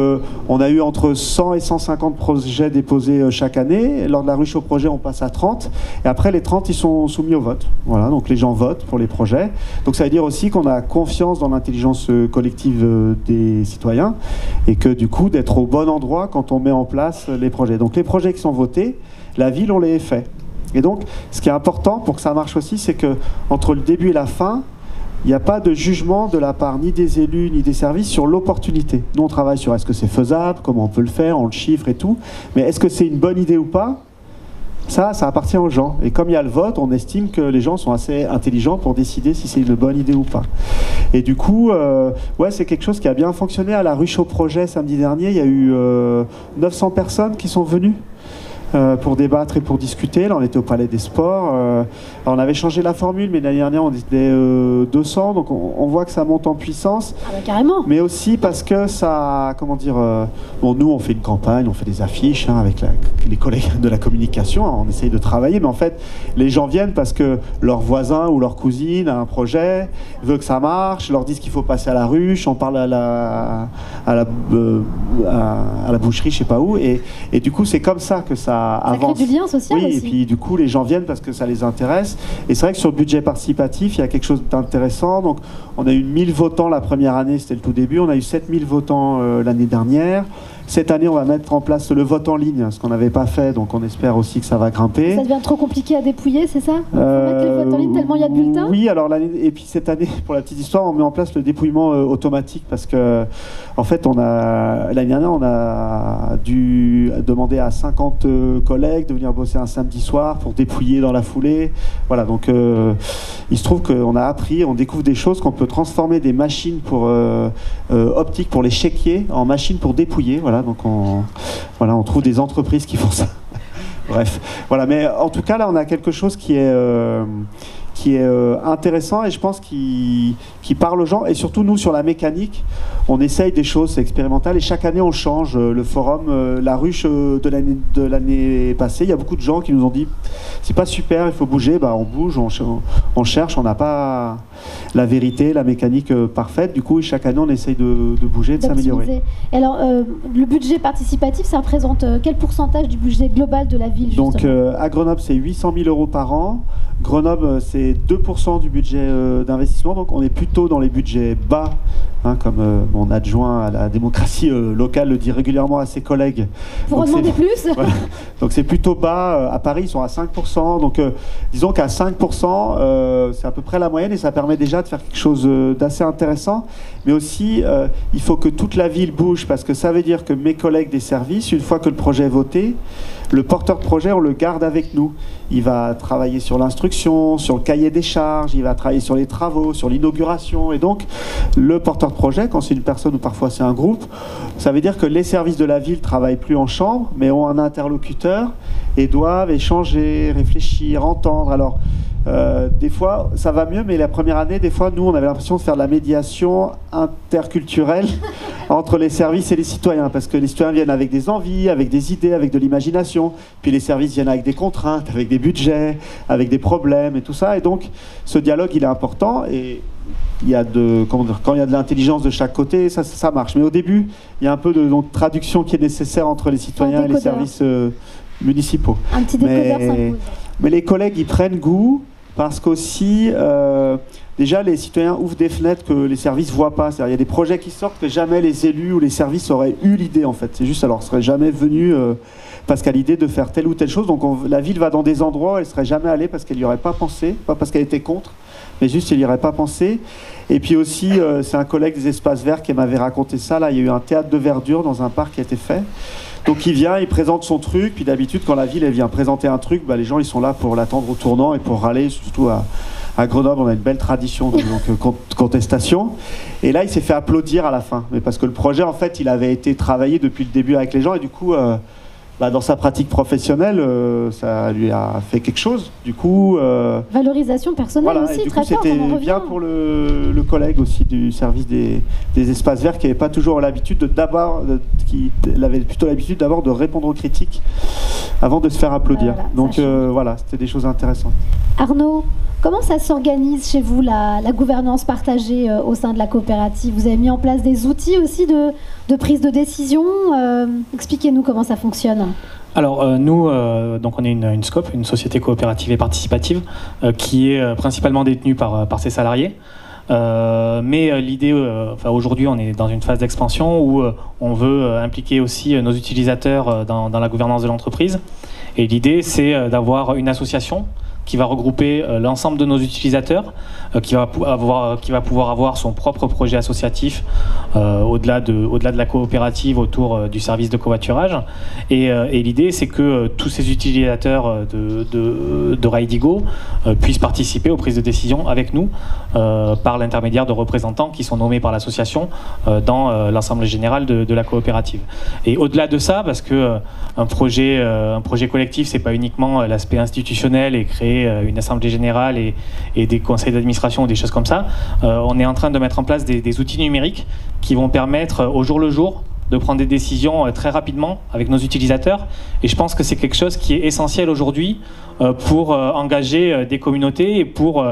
on a eu entre 100 et 150 projets déposés chaque année. Lors de la ruche au projet, on passe à 30. Et après, les 30, ils sont soumis au vote. Voilà, donc les gens votent pour les projets. Donc, ça veut dire aussi qu'on a confiance dans l'intelligence collective des citoyens et que, du coup, d'être au bon endroit quand on met en place les projets. Donc, les projets qui sont votés, la ville, on les fait. Et donc, ce qui est important pour que ça marche aussi, c'est que entre le début et la fin, il n'y a pas de jugement de la part ni des élus ni des services sur l'opportunité. Nous, on travaille sur est-ce que c'est faisable, comment on peut le faire, on le chiffre et tout. Mais est-ce que c'est une bonne idée ou pas? Ça appartient aux gens. Et comme il y a le vote, on estime que les gens sont assez intelligents pour décider si c'est une bonne idée ou pas. Et du coup, ouais, c'est quelque chose qui a bien fonctionné. À la ruche au projet, samedi dernier, il y a eu 900 personnes qui sont venues pour débattre et pour discuter. Là, on était au Palais des Sports. Alors, on avait changé la formule, mais l'année dernière, on était 200. Donc, on voit que ça monte en puissance. Ah bah, carrément. Mais aussi parce que ça, comment dire... bon, nous, on fait une campagne, on fait des affiches avec les collègues de la communication. Hein, on essaye de travailler, mais en fait, les gens viennent parce que leur voisin ou leur cousine a un projet, veut que ça marche, leur disent qu'il faut passer à la ruche, on parle à la boucherie, je sais pas où. Et du coup, c'est comme ça que ça avance. Crée du lien social aussi. Et puis du coup, les gens viennent parce que ça les intéresse. Et c'est vrai que sur le budget participatif, il y a quelque chose d'intéressant. Donc, on a eu 1000 votants la première année, c'était le tout début. On a eu 7000 votants l'année dernière. Cette année, on va mettre en place le vote en ligne, ce qu'on n'avait pas fait, donc on espère aussi que ça va grimper. Ça devient trop compliqué à dépouiller, c'est ça? Faut mettre le vote en ligne tellement il y a de bulletins? Oui, alors et puis cette année, pour la petite histoire, on met en place le dépouillement automatique parce que, en fait, l'année dernière, on a dû demander à 50 collègues de venir bosser un samedi soir pour dépouiller dans la foulée. Voilà, donc il se trouve qu'on a appris, on découvre des choses, qu'on peut transformer des machines pour optiques pour les chéquiers en machines pour dépouiller. Voilà, donc on trouve des entreprises qui font ça. Bref, voilà, mais en tout cas là on a quelque chose qui est intéressant et je pense qui parle aux gens, et surtout nous sur la mécanique on essaye des choses, c'est expérimental et chaque année on change. Le forum, la ruche de l'année passée, il y a beaucoup de gens qui nous ont dit c'est pas super, il faut bouger. On bouge, on cherche, on n'a pas la vérité, la mécanique parfaite, du coup chaque année on essaye de bouger, de s'améliorer. Alors le budget participatif, ça représente quel pourcentage du budget global de la ville justement? Donc à Grenoble c'est 800 000 € par an. Grenoble, c'est 2% du budget d'investissement, donc on est plutôt dans les budgets bas, hein, comme mon adjoint à la démocratie locale le dit régulièrement à ses collègues. Pour en demander plus. Voilà. Donc c'est plutôt bas. À Paris, ils sont à 5%. Donc disons qu'à 5%, c'est à peu près la moyenne et ça permet déjà de faire quelque chose d'assez intéressant. Mais aussi, il faut que toute la ville bouge parce que ça veut dire que mes collègues des services, une fois que le projet est voté, le porteur de projet, on le garde avec nous. Il va travailler sur l'instruction, sur le cahier des charges, il va travailler sur les travaux, sur l'inauguration. Et donc, le porteur de projet, quand c'est une personne ou parfois c'est un groupe, ça veut dire que les services de la ville ne travaillent plus en chambre, mais ont un interlocuteur et doivent échanger, réfléchir, entendre. Alors, des fois, ça va mieux, mais la première année, des fois, nous, on avait l'impression de faire de la médiation interculturelle entre les services et les citoyens, parce que les citoyens viennent avec des envies, avec des idées, avec de l'imagination, puis les services viennent avec des contraintes, avec des budgets, avec des problèmes et tout ça, et donc ce dialogue, il est important, et il y a quand il y a de l'intelligence de chaque côté, ça marche. Mais au début, il y a un peu de traduction qui est nécessaire entre les citoyens et les services municipaux. Un petit décodeur s'impose. Mais les collègues, ils prennent goût, parce qu'aussi, déjà, les citoyens ouvrent des fenêtres que les services ne voient pas. C'est-à-dire, il y a des projets qui sortent que jamais les élus ou les services auraient eu l'idée, en fait. C'est juste, alors, ne serait jamais venu parce qu'à l'idée de faire telle ou telle chose. Donc, la ville va dans des endroits où elle ne serait jamais allée parce qu'elle n'y aurait pas pensé, pas parce qu'elle était contre, mais juste, elle n'y aurait pas pensé. Et puis aussi, c'est un collègue des espaces verts qui m'avait raconté ça. Là, il y a eu un théâtre de verdure dans un parc qui a été fait. Donc il vient, il présente son truc, puis d'habitude quand la ville elle vient présenter un truc, les gens ils sont là pour l'attendre au tournant et pour râler, surtout à Grenoble on a une belle tradition de contestation. Et là il s'est fait applaudir à la fin, mais parce que le projet en fait il avait été travaillé depuis le début avec les gens et du coup dans sa pratique professionnelle ça lui a fait quelque chose. Du coup valorisation personnelle voilà, aussi, et du très coup, fort. C'était bien pour le collègue aussi du service des espaces verts qui n'avait pas toujours l'habitude qui avait plutôt l'habitude d'abord de répondre aux critiques avant de se faire applaudir. Voilà, donc voilà, c'était des choses intéressantes. Arnaud, comment ça s'organise chez vous la gouvernance partagée au sein de la coopérative? Vous avez mis en place des outils aussi de prise de décision. Expliquez-nous comment ça fonctionne. Alors nous, donc on est une SCOP, une société coopérative et participative, qui est principalement détenue par ses salariés. Mais l'idée, aujourd'hui on est dans une phase d'expansion où on veut impliquer aussi nos utilisateurs dans la gouvernance de l'entreprise. Et l'idée c'est d'avoir une association qui va regrouper l'ensemble de nos utilisateurs, qui va pouvoir avoir son propre projet associatif au-delà de la coopérative autour du service de covoiturage. Et l'idée, c'est que tous ces utilisateurs de Raidigo puissent participer aux prises de décision avec nous par l'intermédiaire de représentants qui sont nommés par l'association dans l'Assemblée générale de la coopérative. Et au-delà de ça, parce que un projet collectif, c'est pas uniquement l'aspect institutionnel et créer une assemblée générale et des conseils d'administration ou des choses comme ça. On est en train de mettre en place des outils numériques qui vont permettre au jour le jour de prendre des décisions très rapidement avec nos utilisateurs. Et je pense que c'est quelque chose qui est essentiel aujourd'hui pour engager des communautés et pour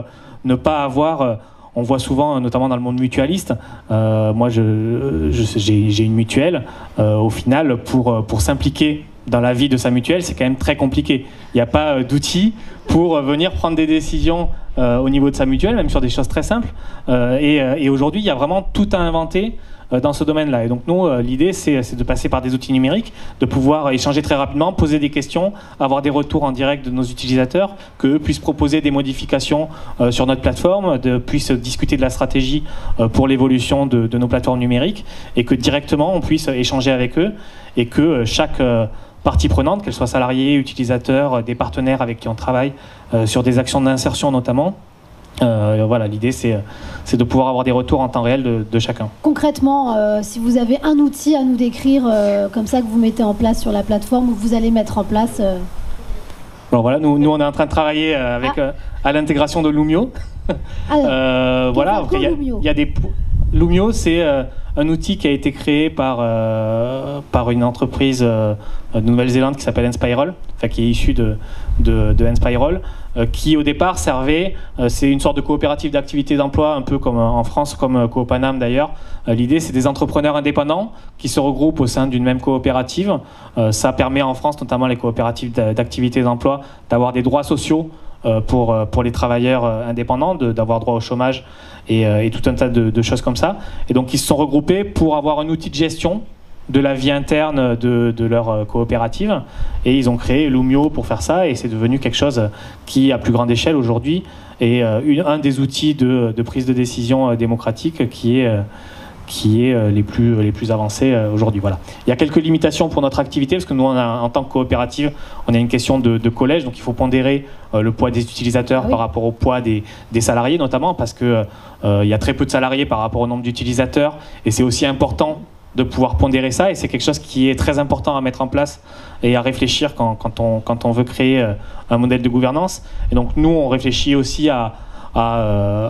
ne pas avoir... On voit souvent, notamment dans le monde mutualiste, moi j'ai une mutuelle, au final, pour s'impliquer dans la vie de sa mutuelle, c'est quand même très compliqué. Il n'y a pas d'outils pour venir prendre des décisions au niveau de sa mutuelle, même sur des choses très simples. Et aujourd'hui, il y a vraiment tout à inventer dans ce domaine-là. Et donc nous, l'idée, c'est de passer par des outils numériques, de pouvoir échanger très rapidement, poser des questions, avoir des retours en direct de nos utilisateurs, qu'eux puissent proposer des modifications sur notre plateforme, puissent discuter de la stratégie pour l'évolution de nos plateformes numériques, et que directement, on puisse échanger avec eux, et que chaque partie prenante, qu'elle soit salariée, utilisateur, des partenaires avec qui on travaille sur des actions d'insertion notamment, voilà, l'idée c'est de pouvoir avoir des retours en temps réel de chacun. Concrètement, si vous avez un outil à nous décrire comme ça que vous mettez en place sur la plateforme ou que vous allez mettre en place Alors voilà, nous on est en train de travailler avec à l'intégration de Loomio. Voilà, après, il y a des Loomio, c'est un outil qui a été créé par une entreprise de Nouvelle-Zélande qui s'appelle Enspiral, enfin qui est issue de Enspiral, qui au départ servait, c'est une sorte de coopérative d'activité d'emploi, un peu comme en France, comme Coopanam d'ailleurs. L'idée, c'est des entrepreneurs indépendants qui se regroupent au sein d'une même coopérative. Ça permet en France, notamment les coopératives d'activité d'emploi, d'avoir des droits sociaux pour les travailleurs indépendants, d'avoir droit au chômage et tout un tas de choses comme ça. Et donc ils se sont regroupés pour avoir un outil de gestion de la vie interne de leur coopérative, et ils ont créé Loomio pour faire ça, et c'est devenu quelque chose qui, à plus grande échelle aujourd'hui, est un des outils de prise de décision démocratique qui est les plus avancés aujourd'hui. Voilà. Il y a quelques limitations pour notre activité, parce que nous, en tant que coopérative, on a une question de collège, donc il faut pondérer le poids des utilisateurs par rapport au poids des salariés, notamment, parce qu'il y a très peu de salariés par rapport au nombre d'utilisateurs, et c'est aussi important de pouvoir pondérer ça, et c'est quelque chose qui est très important à mettre en place et à réfléchir quand on veut créer un modèle de gouvernance. Et donc nous, on réfléchit aussi à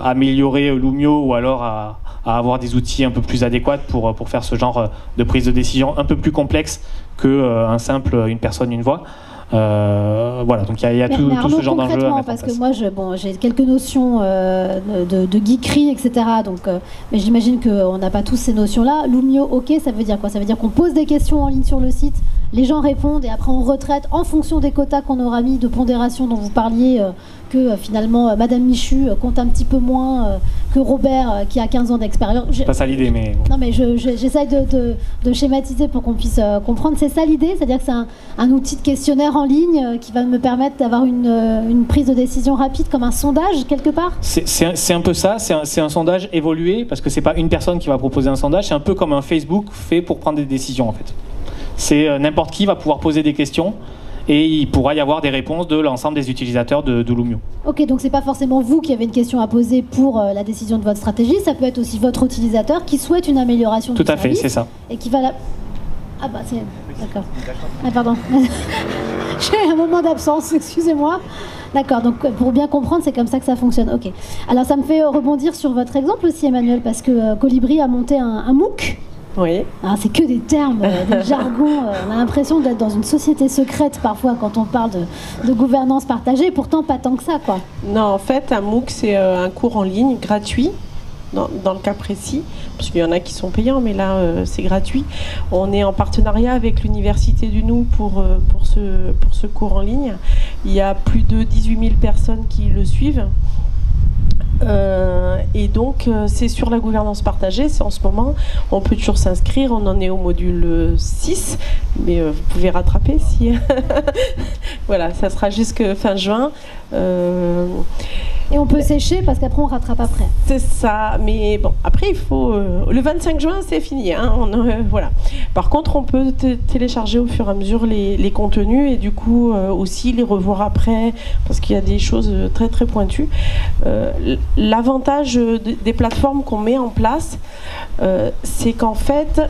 améliorer Loomio, ou alors à avoir des outils un peu plus adéquats pour faire ce genre de prise de décision un peu plus complexe qu'un simple une personne, une voix. Voilà, donc il y a tout ce genre d'enjeux à mettre parce en place. que moi j'ai quelques notions de geekerie, etc. Donc, mais j'imagine qu'on n'a pas tous ces notions-là. Loomio, ok, ça veut dire quoi? Ça veut dire qu'on pose des questions en ligne sur le site, les gens répondent, et après on retraite en fonction des quotas qu'on aura mis de pondération dont vous parliez, que finalement Madame Michu compte un petit peu moins que Robert qui a 15 ans d'expérience. C'est pas ça l'idée, mais... Non, mais j'essaye de schématiser pour qu'on puisse comprendre. C'est ça l'idée? C'est-à-dire que c'est un outil de questionnaire en ligne qui va me permettre d'avoir une prise de décision rapide, comme un sondage quelque part? C'est un peu ça, c'est un sondage évolué, parce que c'est pas une personne qui va proposer un sondage, c'est un peu comme un Facebook fait pour prendre des décisions en fait. C'est n'importe qui va pouvoir poser des questions, et il pourra y avoir des réponses de l'ensemble des utilisateurs de Loomio. Ok, donc c'est pas forcément vous qui avez une question à poser pour la décision de votre stratégie, ça peut être aussi votre utilisateur qui souhaite une amélioration du service. Tout à fait, c'est ça. Et qui va la... Ah bah c'est... D'accord. Ah pardon. J'ai un moment d'absence, excusez-moi. D'accord, donc pour bien comprendre, c'est comme ça que ça fonctionne. Ok. Alors ça me fait rebondir sur votre exemple aussi, Emmanuel, parce que Colibri a monté un MOOC. Oui. C'est que des termes, des jargons. On a l'impression d'être dans une société secrète parfois quand on parle de gouvernance partagée, pourtant pas tant que ça, quoi. Non, en fait, un MOOC, c'est un cours en ligne gratuit, dans le cas précis, parce qu'il y en a qui sont payants, mais là, c'est gratuit. On est en partenariat avec l'Université du Nou pour ce cours en ligne. Il y a plus de 18 000 personnes qui le suivent. Et donc c'est sur la gouvernance partagée, c'est en ce moment, on peut toujours s'inscrire, on en est au module 6, mais vous pouvez rattraper si... Voilà, ça sera jusqu'à fin juin. Et on peut sécher parce qu'après on rattrape après. C'est ça, mais bon, après il faut... le 25 juin c'est fini, hein, voilà. Par contre on peut télécharger au fur et à mesure les contenus, et du coup aussi les revoir après, parce qu'il y a des choses très très pointues. L'avantage des plateformes qu'on met en place, c'est qu'en fait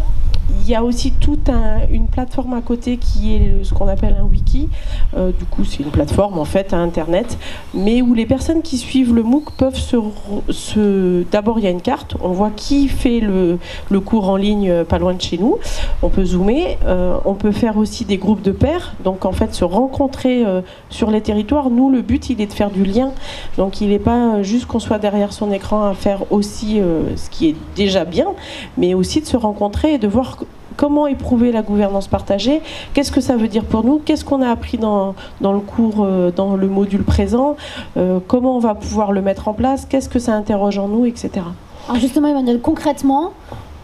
il y a aussi toute une plateforme à côté qui est ce qu'on appelle un wiki. Du coup, c'est une plateforme en fait à Internet, mais où les personnes qui suivent le MOOC peuvent D'abord, il y a une carte, on voit qui fait le cours en ligne pas loin de chez nous. On peut zoomer, on peut faire aussi des groupes de pairs, donc en fait se rencontrer sur les territoires. Nous, le but, il est de faire du lien, donc il n'est pas juste qu'on soit derrière son écran à faire aussi ce qui est déjà bien, mais aussi de se rencontrer et de voir comment éprouver la gouvernance partagée, qu'est-ce que ça veut dire pour nous, qu'est-ce qu'on a appris dans le cours, dans le module présent, comment on va pouvoir le mettre en place, qu'est-ce que ça interroge en nous, etc. Alors justement, Emmanuel, concrètement,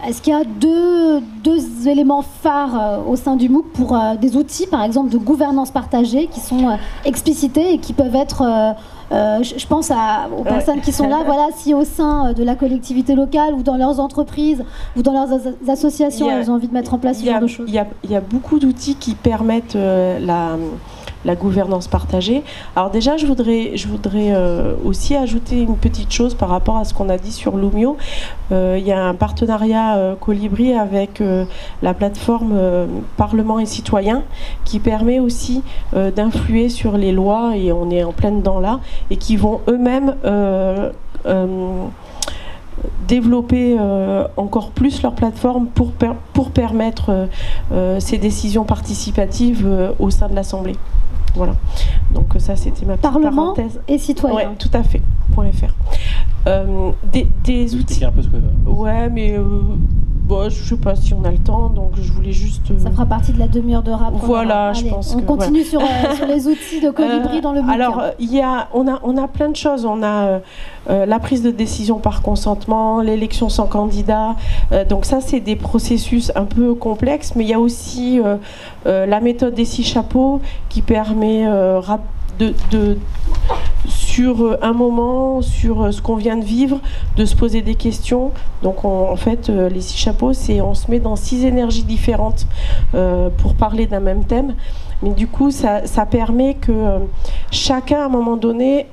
est-ce qu'il y a deux éléments phares au sein du MOOC pour des outils, par exemple, de gouvernance partagée qui sont explicités et qui peuvent être, je pense aux personnes qui sont là, voilà, si au sein de la collectivité locale ou dans leurs entreprises ou dans leurs associations, elles ont envie de mettre en place ce genre de choses. Il y a beaucoup d'outils qui permettent la gouvernance partagée. Alors déjà, je voudrais aussi ajouter une petite chose par rapport à ce qu'on a dit sur Lumio. Il y a un partenariat Colibri avec la plateforme Parlement et Citoyens qui permet aussi d'influer sur les lois, et on est en plein dedans là, et qui vont eux-mêmes développer encore plus leur plateforme pour permettre ces décisions participatives au sein de l'Assemblée. Voilà. Donc ça, c'était ma petite Parlement parenthèse. Et citoyens. Ouais, tout à fait. .fr. Des outils. Un peu ce que... Ouais, mais bon, je sais pas si on a le temps, donc je voulais juste. Ça fera partie de la demi-heure de rap. Voilà, je pense. On continue sur les outils de Colibri dans le bouquin. Alors, on a plein de choses. On a la prise de décision par consentement, l'élection sans candidat. Donc ça, c'est des processus un peu complexes, mais il y a aussi la méthode des 6 chapeaux qui permet sur un moment, sur ce qu'on vient de vivre, de se poser des questions. Donc en fait, les 6 chapeaux, on se met dans 6 énergies différentes pour parler d'un même thème. Mais du coup, ça permet que chacun, à un moment donné,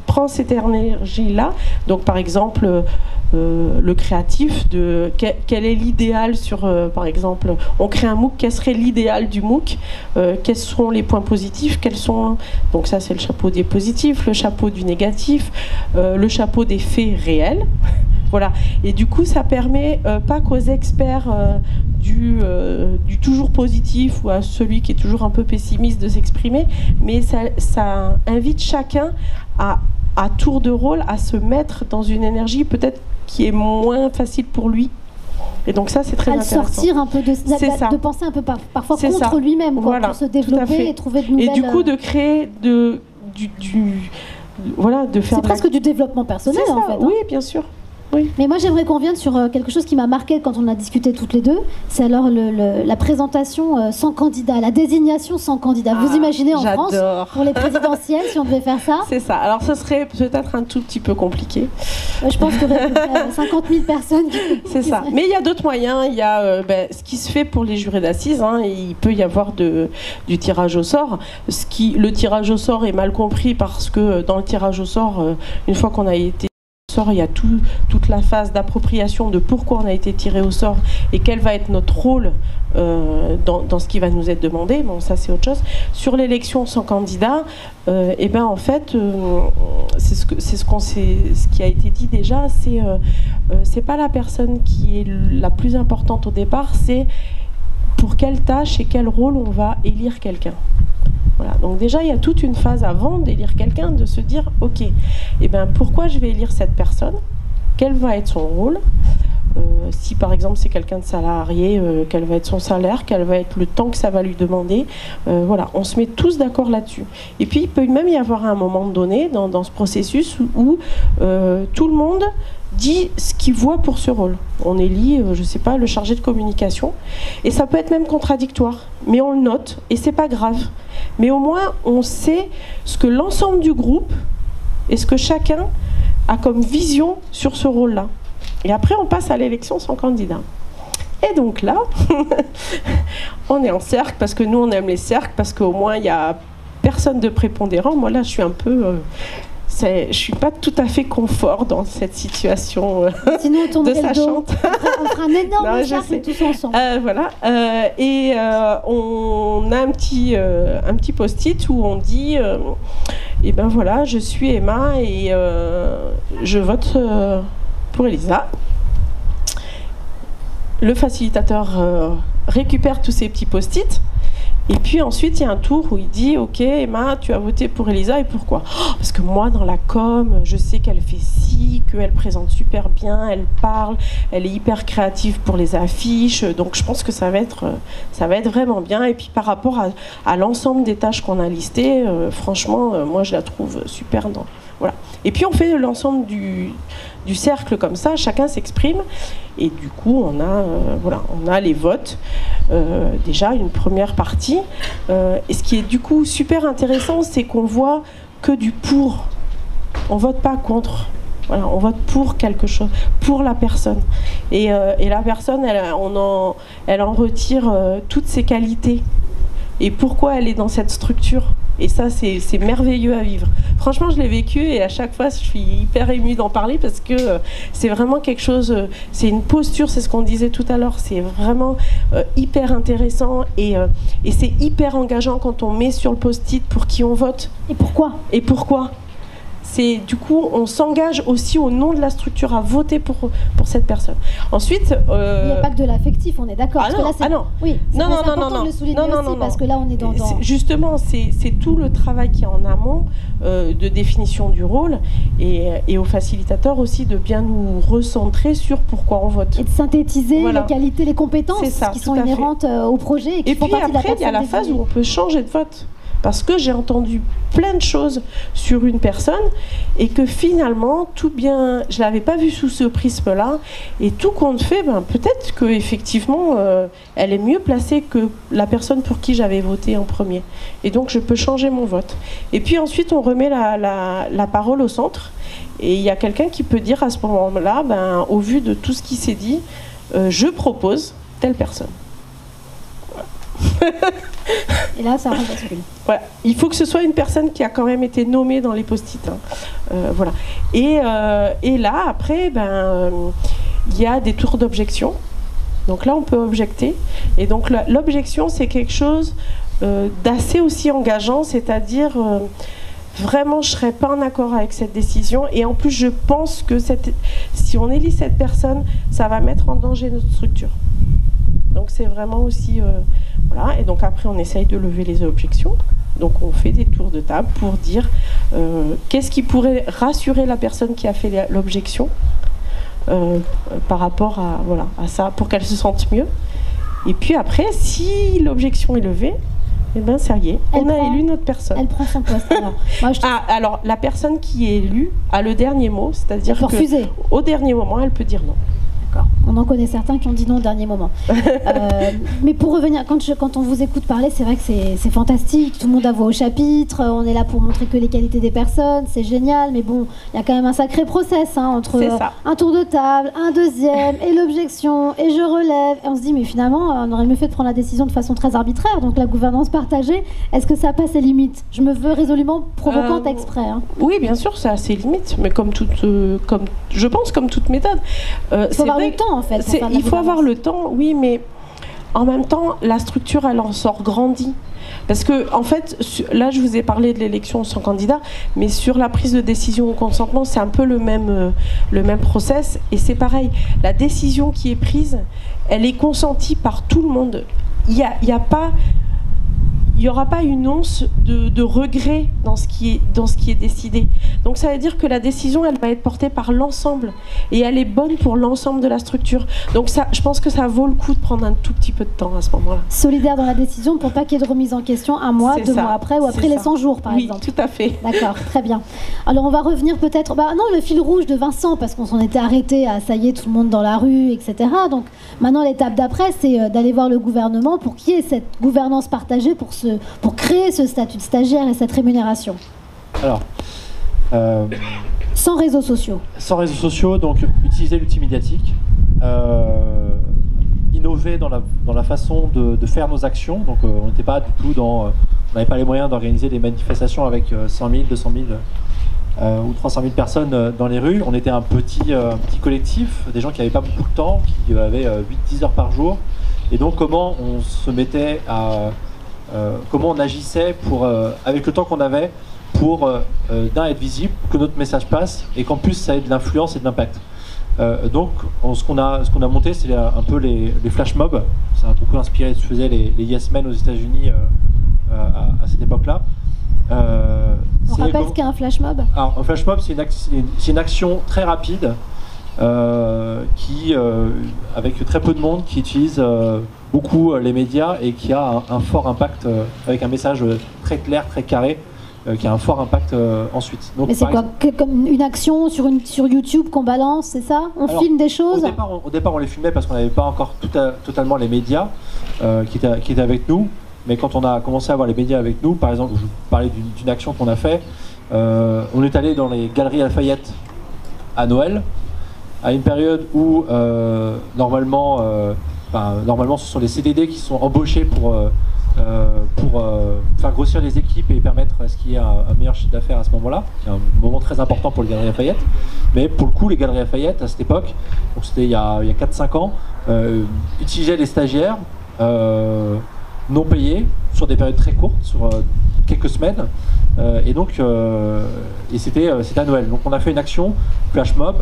prend cette énergie-là. Donc par exemple, le créatif, quel est l'idéal sur, par exemple, on crée un MOOC, quel serait l'idéal du MOOC, quels sont les points positifs, donc ça c'est le chapeau des positifs, le chapeau du négatif, le chapeau des faits réels. Voilà. Et du coup, ça permet pas qu'aux experts du toujours positif ou à celui qui est toujours un peu pessimiste de s'exprimer, mais ça invite chacun à tour de rôle à se mettre dans une énergie peut-être qui est moins facile pour lui. Et donc ça, c'est très intéressant. À sortir un peu de penser un peu parfois contre lui-même, voilà, pour se développer et trouver de nouvelles... Et du coup, de créer voilà, de faire... C'est presque du développement personnel, en fait. Oui, bien sûr. Oui. Mais moi, j'aimerais qu'on vienne sur quelque chose qui m'a marqué quand on a discuté toutes les deux. C'est alors la présentation sans candidat, la désignation sans candidat. Vous imaginez en France, pour les présidentielles, si on devait faire ça? C'est ça. Alors, ce serait peut-être un tout petit peu compliqué. Je pense qu'il y aurait 50 000 personnes. C'est ça. Mais il y a d'autres moyens. Il y a ce qui se fait pour les jurés d'assises. Hein, il peut y avoir du tirage au sort. Le tirage au sort est mal compris parce que dans le tirage au sort, une fois qu'on a été il y a toute la phase d'appropriation de pourquoi on a été tiré au sort et quel va être notre rôle dans ce qui va nous être demandé. Bon, ça c'est autre chose. Sur l'élection sans candidat, et ben en fait, c'est ce qui a été dit déjà. C'est pas la personne qui est la plus importante au départ. C'est pour quelle tâche et quel rôle on va élire quelqu'un. Voilà. Donc déjà, il y a toute une phase avant d'élire quelqu'un, de se dire, ok, eh ben, pourquoi je vais élire cette personne? Quel va être son rôle? Si par exemple c'est quelqu'un de salarié, quel va être son salaire? Quel va être le temps que ça va lui demander? Voilà, on se met tous d'accord là-dessus. Et puis il peut même y avoir un moment donné dans ce processus où tout le monde dit ce qu'il voit pour ce rôle. On élit, je sais pas, le chargé de communication, et ça peut être même contradictoire, mais on le note, et c'est pas grave. Mais au moins, on sait ce que l'ensemble du groupe et ce que chacun a comme vision sur ce rôle-là. Et après, on passe à l'élection sans candidat. Et donc là, on est en cercle, parce que nous, on aime les cercles, parce qu'au moins, il n'y a personne de prépondérant. Moi, là, je suis un peu... je suis pas tout à fait confort dans cette situation sinon, on de sachante. On fera un énorme cercle tous ensemble. Voilà. Et on a un petit post-it où on dit et ben voilà, je suis Emma et je vote pour Elisa. Le facilitateur récupère tous ces petits post-it Et puis ensuite, il y a un tour où il dit « Ok, Emma, tu as voté pour Elisa, et pourquoi ?» Parce que moi, dans la com, je sais qu'elle fait ci, qu'elle présente super bien, elle parle, elle est hyper créative pour les affiches, donc je pense que ça va être vraiment bien. Et puis par rapport à l'ensemble des tâches qu'on a listées, franchement, moi, je la trouve super. Voilà. Et puis on fait l'ensemble du cercle comme ça, chacun s'exprime, et du coup on a les votes, déjà une première partie, et ce qui est du coup super intéressant, c'est qu'on voit que du pour, on vote pas contre, voilà, on vote pour quelque chose, pour la personne, et la personne elle en retire toutes ses qualités, et pourquoi elle est dans cette structure. Et ça, c'est merveilleux à vivre. Franchement, je l'ai vécu et à chaque fois, je suis hyper émue d'en parler parce que c'est vraiment quelque chose, c'est une posture, c'est ce qu'on disait tout à l'heure, c'est vraiment hyper intéressant et c'est hyper engageant quand on met sur le post-it pour qui on vote. Et pourquoi ? Du coup, on s'engage aussi au nom de la structure à voter pour cette personne. Ensuite, il n'y a pas que de l'affectif, on est d'accord. Non. Oui, c'est important de le souligner aussi, parce que là, on est dans... Justement, c'est tout le travail qui est en amont de définition du rôle et aux facilitateurs aussi de bien nous recentrer sur pourquoi on vote. Et de synthétiser les qualités, les compétences qui sont inhérentes au projet et qui font partie de la personne. Et puis après, il y a la phase où on peut changer de vote. Parce que j'ai entendu plein de choses sur une personne et que finalement, tout bien, je ne l'avais pas vu sous ce prisme-là. Et tout compte fait, peut-être qu'effectivement, elle est mieux placée que la personne pour qui j'avais voté en premier. Et donc, je peux changer mon vote. Et puis ensuite, on remet la parole au centre. Et il y a quelqu'un qui peut dire à ce moment-là, au vu de tout ce qui s'est dit, je propose telle personne. Et là, ça rentre bascule. Voilà. Il faut que ce soit une personne qui a quand même été nommée dans les post-it. Voilà. Et là, après, il y a des tours d'objection. Donc là, on peut objecter. Et donc l'objection, c'est quelque chose d'assez aussi engageant, c'est-à-dire vraiment, je ne serais pas en accord avec cette décision. Et en plus, je pense que si on élit cette personne, ça va mettre en danger notre structure. Donc c'est vraiment aussi... voilà. Et donc après, on essaye de lever les objections. Donc on fait des tours de table pour dire qu'est-ce qui pourrait rassurer la personne qui a fait l'objection par rapport à ça, pour qu'elle se sente mieux. Et puis après, si l'objection est levée, eh ben ça y est, on a élu notre personne. Elle prend son poste. Alors la personne qui est élue a le dernier mot, c'est-à-dire qu'au dernier moment, elle peut dire non. On en connaît certains qui ont dit non au dernier moment. Mais pour revenir, quand on vous écoute parler, c'est vrai que c'est fantastique. Tout le monde a voix au chapitre. On est là pour montrer que les qualités des personnes, c'est génial. Mais bon, il y a quand même un sacré process entre un tour de table, un deuxième, et l'objection, et je relève. Et on se dit, mais finalement, on aurait mieux fait de prendre la décision de façon très arbitraire. Donc la gouvernance partagée, est-ce que ça passe ses limites ? Je me veux résolument provocante exprès. Oui, bien sûr, ça a ses limites. Mais comme toute méthode. Il faut avoir le temps, en fait. Il faut avoir le temps, oui, mais en même temps, la structure, elle en sort grandie. Parce que, en fait, là, je vous ai parlé de l'élection sans candidat, mais sur la prise de décision au consentement, c'est un peu le même process. Et c'est pareil, la décision qui est prise, elle est consentie par tout le monde. Il n'y aura pas une once de regret dans ce qui est décidé. Donc ça veut dire que la décision, elle va être portée par l'ensemble et elle est bonne pour l'ensemble de la structure. Donc ça, je pense que ça vaut le coup de prendre un tout petit peu de temps à ce moment-là. Solidaire dans la décision pour pas qu'il y ait de remise en question un mois, deux mois après ou après les 100 jours par exemple. Oui, tout à fait. D'accord, très bien. Alors on va revenir peut-être... le fil rouge de Vincent, parce qu'on s'en était arrêté à ça y est, tout le monde dans la rue, etc. Donc maintenant l'étape d'après, c'est d'aller voir le gouvernement pour qu'il y ait cette gouvernance partagée pour créer ce statut de stagiaire et cette rémunération. Alors, sans réseaux sociaux. Sans réseaux sociaux, donc utiliser l'outil médiatique, innover dans la façon de faire nos actions. Donc on n'était pas du tout on n'avait pas les moyens d'organiser des manifestations avec 100 000, 200 000 ou 300 000 personnes dans les rues. On était un petit collectif, des gens qui n'avaient pas beaucoup de temps, qui avaient 8-10 heures par jour. Et donc comment on se mettait comment on agissait avec le temps qu'on avait pour d'un être visible, que notre message passe et qu'en plus ça ait de l'influence et de l'impact. Donc ce qu'on a monté, c'est un peu les flash mobs. Ça a beaucoup inspiré de ce que faisaient les Yes Men aux États-Unis à cette époque-là. On rappelle ce qu'est un flash mob. Alors, un flash mob, c'est une action très rapide avec très peu de monde, qui utilise beaucoup les médias et qui a un fort impact avec un message très clair, très carré, qui a un fort impact ensuite. Donc, mais c'est quoi, comme une action sur YouTube qu'on balance, c'est ça? Filme des choses? Au départ, on les filmait parce qu'on n'avait pas encore totalement les médias qui étaient avec nous. Mais quand on a commencé à avoir les médias avec nous, par exemple, je vous parlais d'une action qu'on a fait, on est allé dans les Galeries Lafayette à Noël, à une période où normalement ce sont les CDD qui sont embauchés pour faire grossir les équipes et permettre à ce qu'il y ait un meilleur chiffre d'affaires à ce moment-là. C'est un moment très important pour les Galeries Lafayette. Mais pour le coup, les Galeries Lafayette, à cette époque, donc c'était il y a 4-5 ans, utilisaient des stagiaires non payés sur des périodes très courtes, sur quelques semaines, et c'était à Noël. Donc on a fait une action flash mob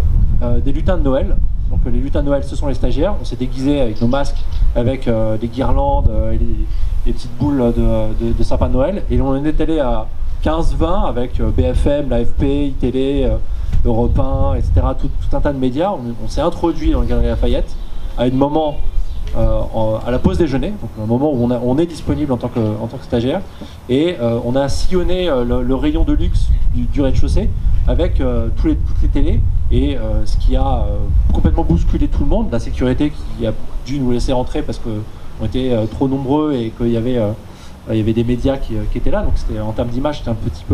des lutins de Noël. Donc les lutins de Noël, ce sont les stagiaires. On s'est déguisés avec nos masques, avec des guirlandes, et les petites boules de sapin de Noël, et on est allé à 15-20 avec BFM, l'AFP, iTélé, Europe 1, etc., tout un tas de médias. On s'est introduit dans la Galerie Lafayette à un moment à la pause déjeuner, donc un moment où on est disponible en tant que stagiaire, et on a sillonné le rayon de luxe du rez-de-chaussée avec toutes les télés, et ce qui a complètement bousculé tout le monde, la sécurité qui a dû nous laisser rentrer parce qu'on était trop nombreux et qu'il y avait des médias qui étaient là, donc c'était, en termes d'image, c'était un petit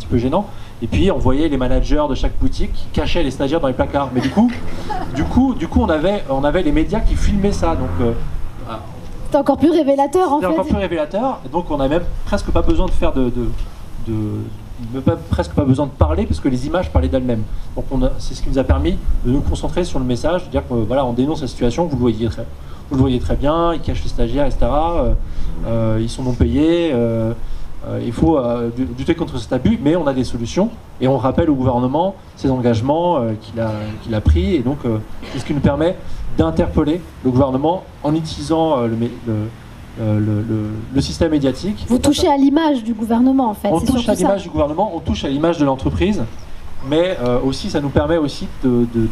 peu gênant. Et puis on voyait les managers de chaque boutique qui cachaient les stagiaires dans les placards. Mais du coup on avait les médias qui filmaient ça. Donc c'était encore plus révélateur en fait. C'était encore plus révélateur. Et donc on n'a même presque pas besoin de faire presque pas besoin de parler parce que les images parlaient d'elles-mêmes. Donc c'est ce qui nous a permis de nous concentrer sur le message, de dire que voilà, on dénonce la situation, vous le voyez très bien, ils cachent les stagiaires, etc. Ils sont non payés. Il faut lutter contre cet abus, mais on a des solutions et on rappelle au gouvernement ses engagements qu'il a pris, et donc c'est ce qui nous permet d'interpeller le gouvernement en utilisant le système médiatique. Vous touchez à l'image du gouvernement en fait. On touche à l'image du gouvernement, on touche à l'image de l'entreprise, mais aussi ça nous permet aussi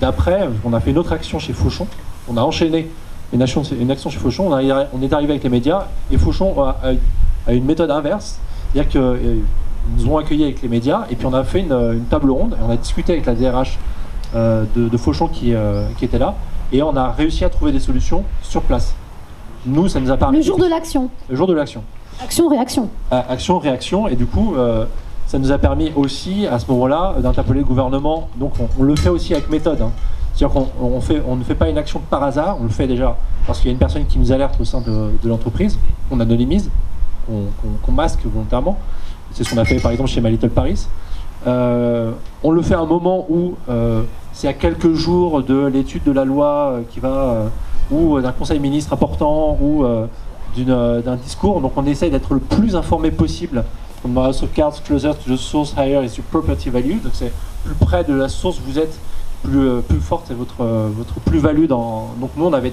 d'après, on a fait une autre action chez Fauchon, on a enchaîné une action chez Fauchon, on est arrivé avec les médias, et Fauchon a une méthode inverse. C'est-à-dire qu'ils nous ont accueillis avec les médias, et puis on a fait une table ronde, et on a discuté avec la DRH de Fauchon qui était là, et on a réussi à trouver des solutions sur place. Nous, ça nous a permis... Le jour de l'action. Le jour de l'action. Action-réaction. Action-réaction, et du coup, ça nous a permis aussi, à ce moment-là, d'interpeller le gouvernement. Donc on le fait aussi avec méthode. Hein. C'est-à-dire qu'on ne fait pas une action par hasard, on le fait déjà parce qu'il y a une personne qui nous alerte au sein de l'entreprise, qu'on anonymise, qu'on masque volontairement. C'est ce qu'on a fait par exemple chez My Little Paris. On le fait à un moment où c'est à quelques jours de l'étude de la loi ou d'un conseil ministre important, ou d'un discours. Donc on essaye d'être le plus informé possible. Comme dans House of Cards, closer to the source, higher is your property value. Donc c'est plus près de la source, vous êtes plus forte, c'est votre plus-value. Donc nous on avait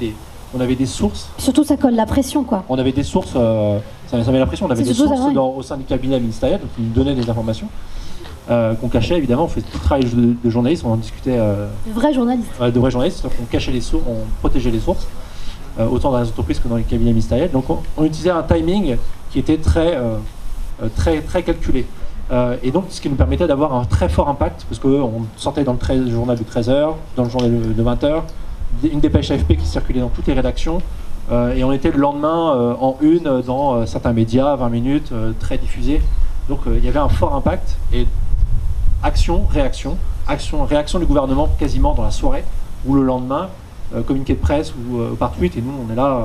des sources. Surtout ça colle la pression quoi. On avait des sources, ça met la pression, on avait des sources au sein du cabinet ministériel qui nous donnaient des informations qu'on cachait évidemment. On fait tout le travail de journalistes, on en discutait. De vrais journalistes. De vrais journalistes, on cachait les sources, on protégeait les sources, autant dans les entreprises que dans les cabinets ministériels. Donc on utilisait un timing qui était très calculé. Et donc ce qui nous permettait d'avoir un très fort impact, parce qu'on sortait dans le journal de 13h, dans le journal de 20h, une dépêche AFP qui circulait dans toutes les rédactions, et on était le lendemain en une dans certains médias, 20 minutes, très diffusés. Donc il y avait un fort impact, et réaction du gouvernement quasiment dans la soirée, ou le lendemain, communiqué de presse ou par tweet, et nous on est là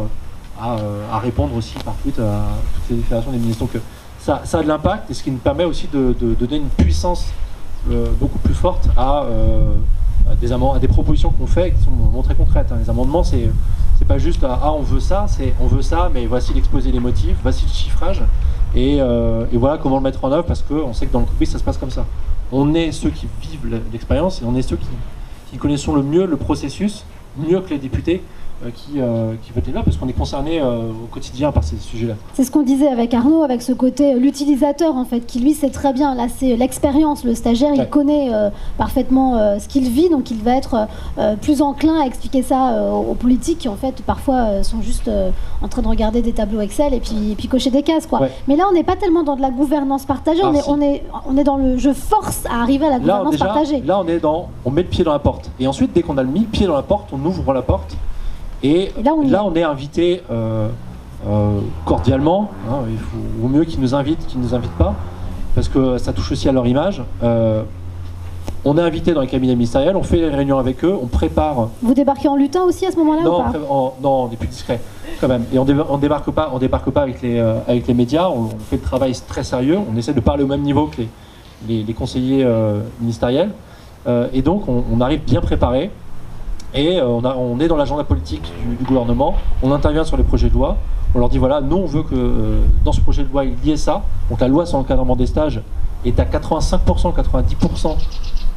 à répondre aussi par tweet à toutes les déclarations des ministres. Donc ça a de l'impact, et ce qui nous permet aussi de donner une puissance beaucoup plus forte à des propositions qu'on fait, qui sont très concrètes. Hein. Les amendements, c'est pas juste on veut ça, c'est on veut ça, mais voici l'exposé des motifs, voici le chiffrage, et voilà comment le mettre en œuvre, parce qu'on sait que dans l'entreprise ça se passe comme ça. On est ceux qui vivent l'expérience, et on est ceux qui connaissons le mieux le processus, mieux que les députés qui votent là, parce qu'on est concerné au quotidien par ces sujets-là. C'est ce qu'on disait avec Arnaud, avec ce côté l'utilisateur en fait, qui lui sait très bien, là c'est l'expérience, le stagiaire, il connaît parfaitement ce qu'il vit, donc il va être plus enclin à expliquer ça aux politiques qui en fait parfois sont juste en train de regarder des tableaux Excel et puis cocher des cases quoi. Mais là on n'est pas tellement dans de la gouvernance partagée, on est dans le je force à arriver à la gouvernance partagée. Là on met le pied dans la porte, et ensuite dès qu'on a mis le pied dans la porte, on ouvre la porte. Et là, on est invité cordialement. Hein, il vaut mieux qu'ils nous invitent qu'ils ne nous invitent pas, parce que ça touche aussi à leur image. On est invité dans les cabinets ministériels, on fait les réunions avec eux, on prépare. Vous débarquez en lutin aussi à ce moment-là ou pas ? Non, on est plus discret quand même. Et on débarque pas avec les médias. On fait le travail très sérieux. On essaie de parler au même niveau que les conseillers ministériels. Et donc, on arrive bien préparé. Et on est dans l'agenda politique du gouvernement, on intervient sur les projets de loi, on leur dit voilà, nous on veut que dans ce projet de loi il y ait ça, donc la loi sur l'encadrement des stages est à 85%, 90%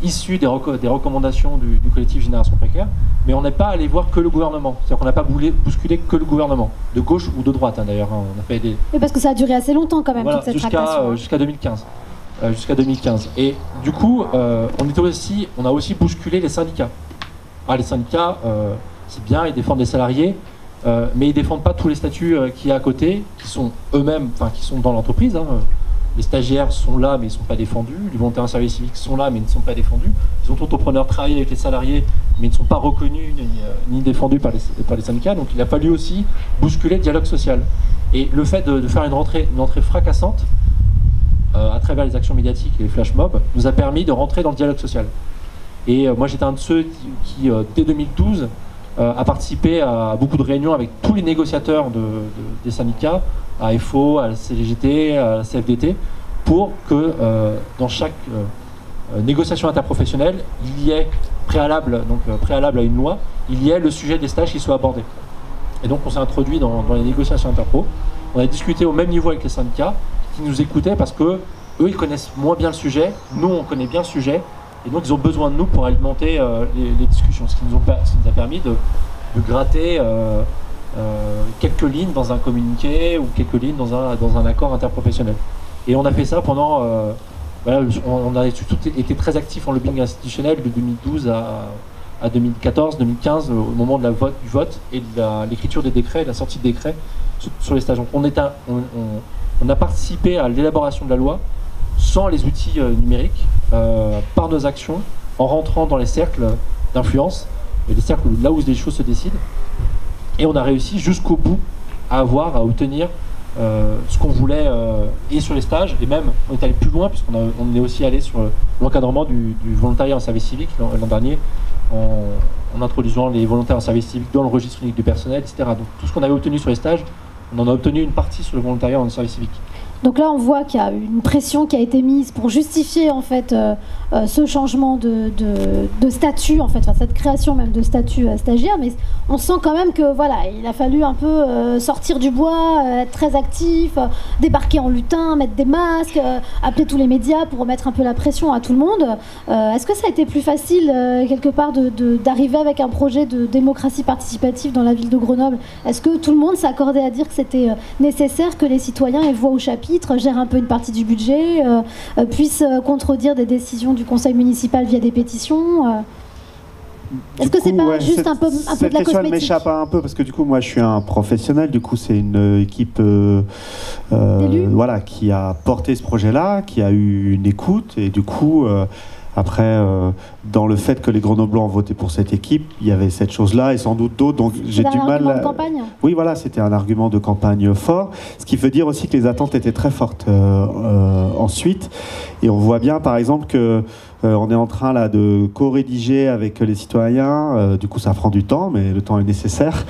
issue des recommandations du collectif Génération Précaire, mais on n'est pas allé voir que le gouvernement, c'est-à-dire qu'on n'a pas bousculé que le gouvernement, de gauche ou de droite hein, d'ailleurs, hein, on a fait des... Oui, parce que ça a duré assez longtemps quand même, toute cette tractation. Jusqu'à 2015. Jusqu'à 2015. Et du coup, on a aussi bousculé les syndicats. Les syndicats, c'est bien, ils défendent les salariés, mais ils ne défendent pas tous les statuts qu'il y a à côté, qui sont eux-mêmes, enfin qui sont dans l'entreprise. Hein. Les stagiaires sont là, mais ils ne sont pas défendus. Les volontaires en service civique sont là, mais ils ne sont pas défendus. Les auto-entrepreneurs travaillent avec les salariés, mais ils ne sont pas reconnus ni défendus par les syndicats. Donc il a fallu aussi bousculer le dialogue social. Et le fait de faire une rentrée fracassante, à travers les actions médiatiques et les flash mobs, nous a permis de rentrer dans le dialogue social. Et moi j'étais un de ceux qui dès 2012, a participé à beaucoup de réunions avec tous les négociateurs des syndicats, à FO, à la CGT, à la CFDT, pour que dans chaque négociation interprofessionnelle, il y ait préalable à une loi, il y ait le sujet des stages qui soit abordé. Et donc on s'est introduit dans les négociations interpro. On a discuté au même niveau avec les syndicats, qui nous écoutaient parce que eux ils connaissent moins bien le sujet, nous on connaît bien le sujet. Et donc ils ont besoin de nous pour alimenter les discussions, ce qui nous a permis de gratter quelques lignes dans un communiqué ou quelques lignes dans un accord interprofessionnel. Et on a fait ça pendant... on a été très actifs en lobbying institutionnel de 2012 à 2014, 2015, au moment du vote et de l'écriture des décrets, de la sortie de décrets sur les stages. Donc on a participé à l'élaboration de la loi sans les outils numériques, par nos actions, en rentrant dans les cercles d'influence, et les cercles là où les choses se décident. Et on a réussi jusqu'au bout à obtenir ce qu'on voulait et sur les stages, et même on est allé plus loin puisqu'on est aussi allé sur l'encadrement du volontariat en service civique l'an dernier, en introduisant les volontaires en service civique dans le registre unique du personnel, etc. Donc tout ce qu'on avait obtenu sur les stages, on en a obtenu une partie sur le volontariat en service civique. Donc là, on voit qu'il y a une pression qui a été mise pour justifier en fait ce changement de statut, en fait, enfin, cette création même de statut stagiaire. Mais on sent quand même que voilà, il a fallu un peu sortir du bois, être très actif, débarquer en lutin, mettre des masques, appeler tous les médias pour remettre un peu la pression à tout le monde. Est-ce que ça a été plus facile quelque part d'arriver avec un projet de démocratie participative dans la ville de Grenoble? Est-ce que tout le monde s'accordait à dire que c'était nécessaire que les citoyens aient voix au chapitre, gèrent un peu une partie du budget, puissent contredire des décisions du conseil municipal via des pétitions? Est-ce que c'est pas juste un peu de la cosmétique? Cette question m'échappe un peu parce que du coup moi je suis un professionnel, du coup c'est une équipe voilà, qui a porté ce projet-là, qui a eu une écoute et du coup après dans le fait que les Grenoblois ont voté pour cette équipe, il y avait cette chose-là et sans doute d'autres, donc j'ai du mal. De campagne. Oui voilà, c'était un argument de campagne fort, ce qui veut dire aussi que les attentes étaient très fortes ensuite, et on voit bien par exemple que on est en train là de co-rédiger avec les citoyens, du coup ça prend du temps, mais le temps est nécessaire,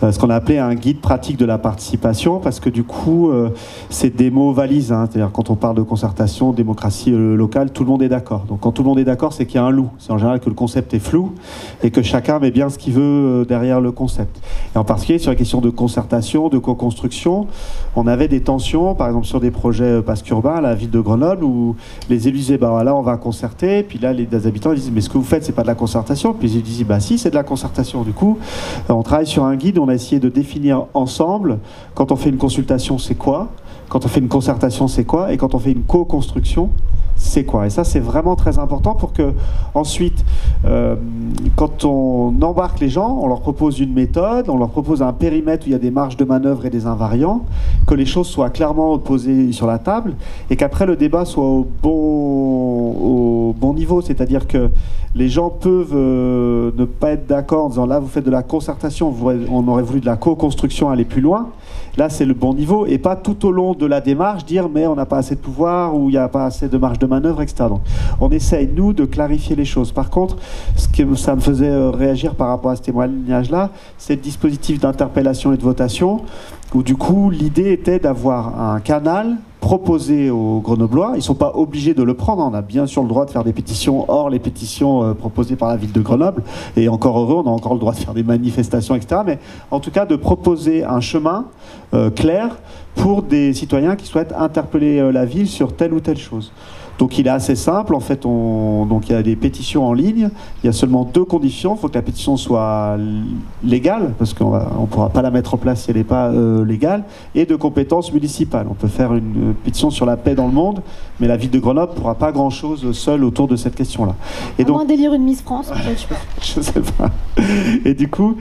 ce qu'on a appelé un guide pratique de la participation, parce que du coup c'est des mots valises, hein, c'est-à-dire quand on parle de concertation, démocratie locale, tout le monde est d'accord. Donc quand tout le monde est d'accord, c'est qu'il y a un loup, c'est en général que le concept est flou et que chacun met bien ce qu'il veut derrière le concept. Et en particulier sur la question de concertation, de co-construction, on avait des tensions, par exemple sur des projets PASC urbain à la ville de Grenoble, où les élus disaient bah là on va concerter, proposé. Puis là, les habitants disent, mais ce que vous faites, c'est pas de la concertation. Puis ils disent, bah si, c'est de la concertation. Du coup, on travaille sur un guide, on a essayé de définir ensemble, quand on fait une consultation, c'est quoi ? Quand on fait une concertation, c'est quoi ? Et quand on fait une co-construction, c'est quoi ? Et ça, c'est vraiment très important pour que, ensuite, quand on embarque les gens, on leur propose une méthode, on leur propose un périmètre où il y a des marges de manœuvre et des invariants, que les choses soient clairement posées sur la table, et qu'après, le débat soit au bon niveau. C'est-à-dire que les gens peuvent ne pas être d'accord en disant, là, vous faites de la concertation, on aurait voulu de la co-construction, aller plus loin. Là, c'est le bon niveau, et pas tout au long de la démarche dire mais on n'a pas assez de pouvoir ou il n'y a pas assez de marge de manœuvre, etc. Donc, on essaye, nous, de clarifier les choses. Par contre, ce que ça me faisait réagir par rapport à ce témoignage-là, c'est le dispositif d'interpellation et de votation, où du coup, l'idée était d'avoir un canal proposé aux Grenoblois. Ils ne sont pas obligés de le prendre. On a bien sûr le droit de faire des pétitions hors les pétitions proposées par la ville de Grenoble. Et encore heureux, on a encore le droit de faire des manifestations, etc. Mais en tout cas, de proposer un chemin clair pour des citoyens qui souhaitent interpeller la ville sur telle ou telle chose. Donc il est assez simple, en fait, donc il y a des pétitions en ligne, il y a seulement 2 conditions, il faut que la pétition soit légale, parce qu'on ne pourra pas la mettre en place si elle n'est pas légale, et de compétences municipales. On peut faire une pétition sur la paix dans le monde, mais la ville de Grenoble ne pourra pas grand-chose seule autour de cette question-là. Et donc, d'élire une Miss France, peut-être, je sais pas. Et du coup,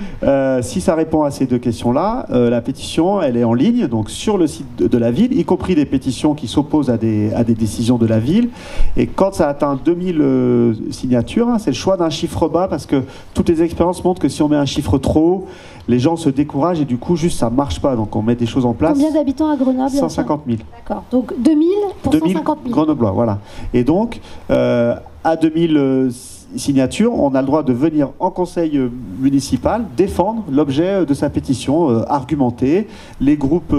si ça répond à ces 2 questions-là, la pétition, elle est en ligne, donc sur le site de la ville, y compris des pétitions qui s'opposent à des décisions de la ville. Et quand ça atteint 2000 signatures, c'est le choix d'un chiffre bas, parce que toutes les expériences montrent que si on met un chiffre trop haut, les gens se découragent et du coup, juste ça ne marche pas. Donc on met des choses en place. Combien d'habitants à Grenoble ? 150 000. D'accord. Donc 2000 pour 150 000. Grenoblois, voilà. Et donc, à 2000 signatures, on a le droit de venir en conseil municipal défendre l'objet de sa pétition, argumenter. Les groupes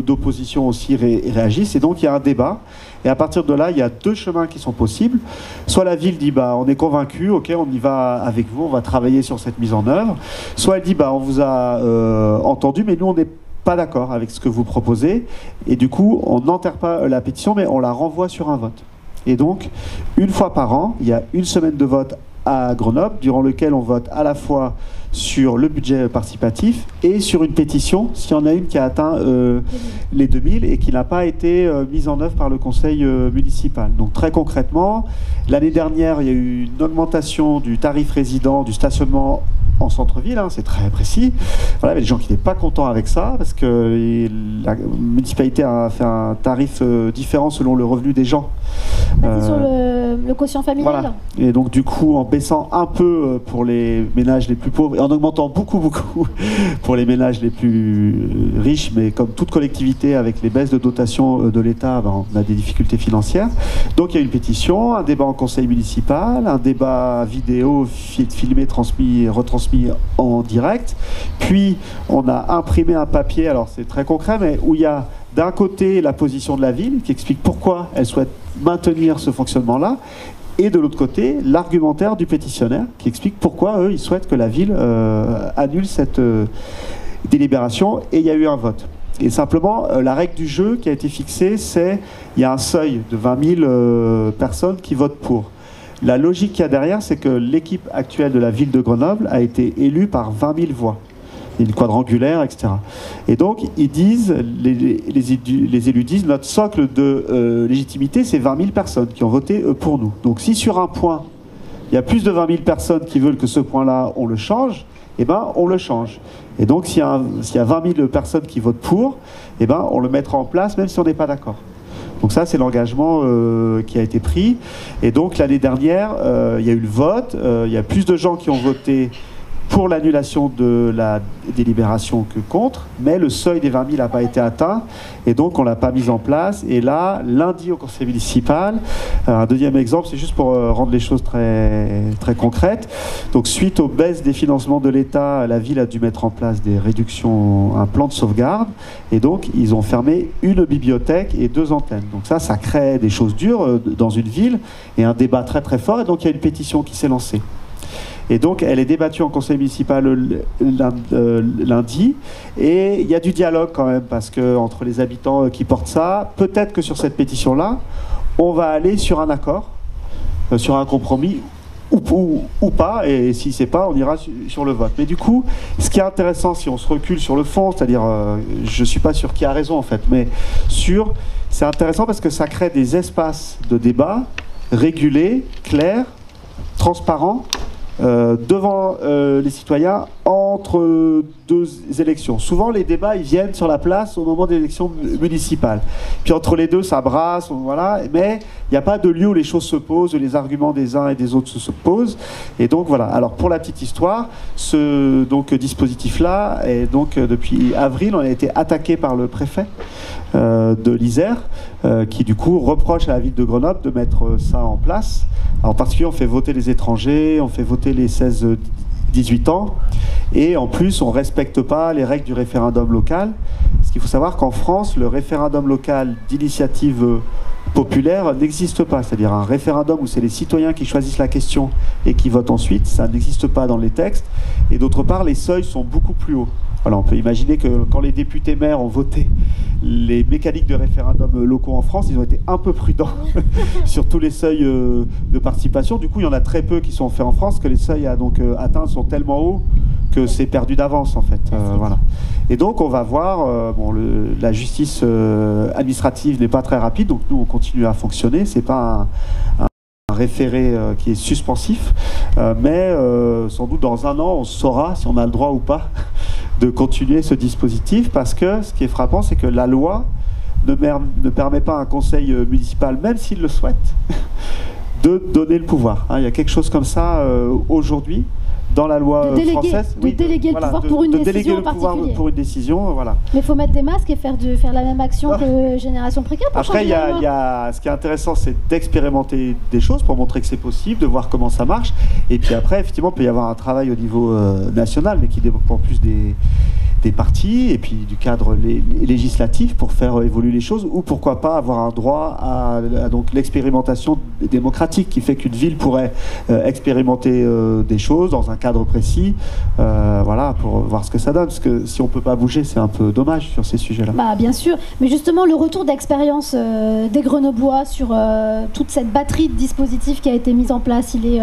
d'opposition aussi réagissent et donc il y a un débat. Et à partir de là, il y a 2 chemins qui sont possibles. Soit la ville dit on est convaincu, ok, on y va avec vous, on va travailler sur cette mise en œuvre. Soit elle dit on vous a entendu, mais nous on n'est pas d'accord avec ce que vous proposez. Et du coup, on n'enterre pas la pétition, mais on la renvoie sur un vote. Et donc, une fois par an, il y a une semaine de vote à Grenoble, durant lequel on vote à la fois sur le budget participatif et sur une pétition, s'il y en a une qui a atteint les 2000 et qui n'a pas été mise en œuvre par le conseil municipal. Donc très concrètement, l'année dernière, il y a eu une augmentation du tarif résident du stationnement en centre-ville, c'est très précis. Voilà, il y a des gens qui n'étaient pas contents avec ça, parce que la municipalité a fait un tarif différent selon le revenu des gens. Sur le quotient familial. Voilà. Et donc du coup, en baissant un peu pour les ménages les plus pauvres, et en augmentant beaucoup pour les ménages les plus riches, mais comme toute collectivité, avec les baisses de dotation de l'État, on a des difficultés financières. Donc il y a une pétition, un débat en conseil municipal, un débat vidéo filmé, retransmis en direct, puis on a imprimé un papier, alors c'est très concret, mais où il y a d'un côté la position de la ville qui explique pourquoi elle souhaite maintenir ce fonctionnement-là, et de l'autre côté l'argumentaire du pétitionnaire qui explique pourquoi eux ils souhaitent que la ville annule cette délibération, et il y a eu un vote. Et simplement, la règle du jeu qui a été fixée, c'est il y a un seuil de 20 000 personnes qui votent pour. La logique qu'il y a derrière, c'est que l'équipe actuelle de la ville de Grenoble a été élue par 20 000 voix. Il y a une quadrangulaire, etc. Et donc, ils disent, les élus disent, notre socle de légitimité, c'est 20 000 personnes qui ont voté pour nous. Donc, si sur un point, il y a plus de 20 000 personnes qui veulent que ce point-là, on le change, eh ben, on le change. Et donc, s'il y a 20 000 personnes qui votent pour, eh ben, on le mettra en place, même si on n'est pas d'accord. Donc ça, c'est l'engagement qui a été pris. Et donc, l'année dernière, il y a eu le vote. Il y a plus de gens qui ont voté pour l'annulation de la délibération que contre, mais le seuil des 20 000 n'a pas été atteint, et donc on ne l'a pas mis en place. Et là, lundi au conseil municipal, un deuxième exemple, c'est juste pour rendre les choses très, très concrètes. Donc suite aux baisses des financements de l'État, la ville a dû mettre en place des réductions, un plan de sauvegarde, et donc ils ont fermé une bibliothèque et 2 antennes. Donc ça crée des choses dures dans une ville, et un débat très très fort, et donc il y a une pétition qui s'est lancée. Et donc, elle est débattue en conseil municipal lundi. Et il y a du dialogue quand même, parce que entre les habitants qui portent ça, peut-être que sur cette pétition-là, on va aller sur un accord sur un compromis ou pas, et si c'est pas, on ira sur le vote. Mais du coup, ce qui est intéressant, si on se recule sur le fond, c'est-à-dire, je suis pas sûr qui a raison en fait, mais c'est intéressant parce que ça crée des espaces de débat régulés, clairs, transparents, devant les citoyens entre deux élections. Souvent, les débats ils viennent sur la place au moment des élections municipales. Puis entre les deux, ça brasse, voilà. Mais il n'y a pas de lieu où les choses se posent, où les arguments des uns et des autres se posent. Et donc voilà. Alors pour la petite histoire, ce dispositif-là, et donc depuis avril, on a été attaqué par le préfet de l'Isère, qui du coup reproche à la ville de Grenoble de mettre ça en place. Alors, en particulier, on fait voter les étrangers, on fait voter les 16-18 ans, et en plus, on ne respecte pas les règles du référendum local. Parce qu'il faut savoir qu'en France, le référendum local d'initiative populaire n'existe pas. C'est-à-dire un référendum où c'est les citoyens qui choisissent la question et qui votent ensuite, ça n'existe pas dans les textes. Et d'autre part, les seuils sont beaucoup plus hauts. Voilà, on peut imaginer que quand les députés maires ont voté les mécaniques de référendum locaux en France, ils ont été un peu prudents sur tous les seuils de participation. Du coup, il y en a très peu qui sont faits en France, que les seuils atteints sont tellement hauts que c'est perdu d'avance en fait. Voilà. Et donc on va voir, la justice administrative n'est pas très rapide, donc nous on continue à fonctionner. C'est pas un référé qui est suspensif, mais sans doute dans un an on saura si on a le droit ou pas de continuer ce dispositif, parce que ce qui est frappant, c'est que la loi ne permet pas à un conseil municipal, même s'il le souhaite, de donner le pouvoir. Il y a quelque chose comme ça aujourd'hui dans la loi française. De déléguer le pouvoir pour une décision en particulier. Pour une décision, voilà. Mais il faut mettre des masques et faire la même action que Génération Précaire. Après, ce qui est intéressant, c'est d'expérimenter des choses pour montrer que c'est possible, de voir comment ça marche. Et puis après, effectivement, il peut y avoir un travail au niveau national, mais qui dépend plus des partis et puis du cadre législatif pour faire évoluer les choses, ou pourquoi pas avoir un droit à donc l'expérimentation démocratique qui fait qu'une ville pourrait expérimenter des choses dans un cadre précis, voilà, pour voir ce que ça donne, parce que si on peut pas bouger, c'est un peu dommage sur ces sujets-là. Bah, bien sûr, mais justement le retour d'expérience des Grenoblois sur toute cette batterie de dispositifs qui a été mise en place, il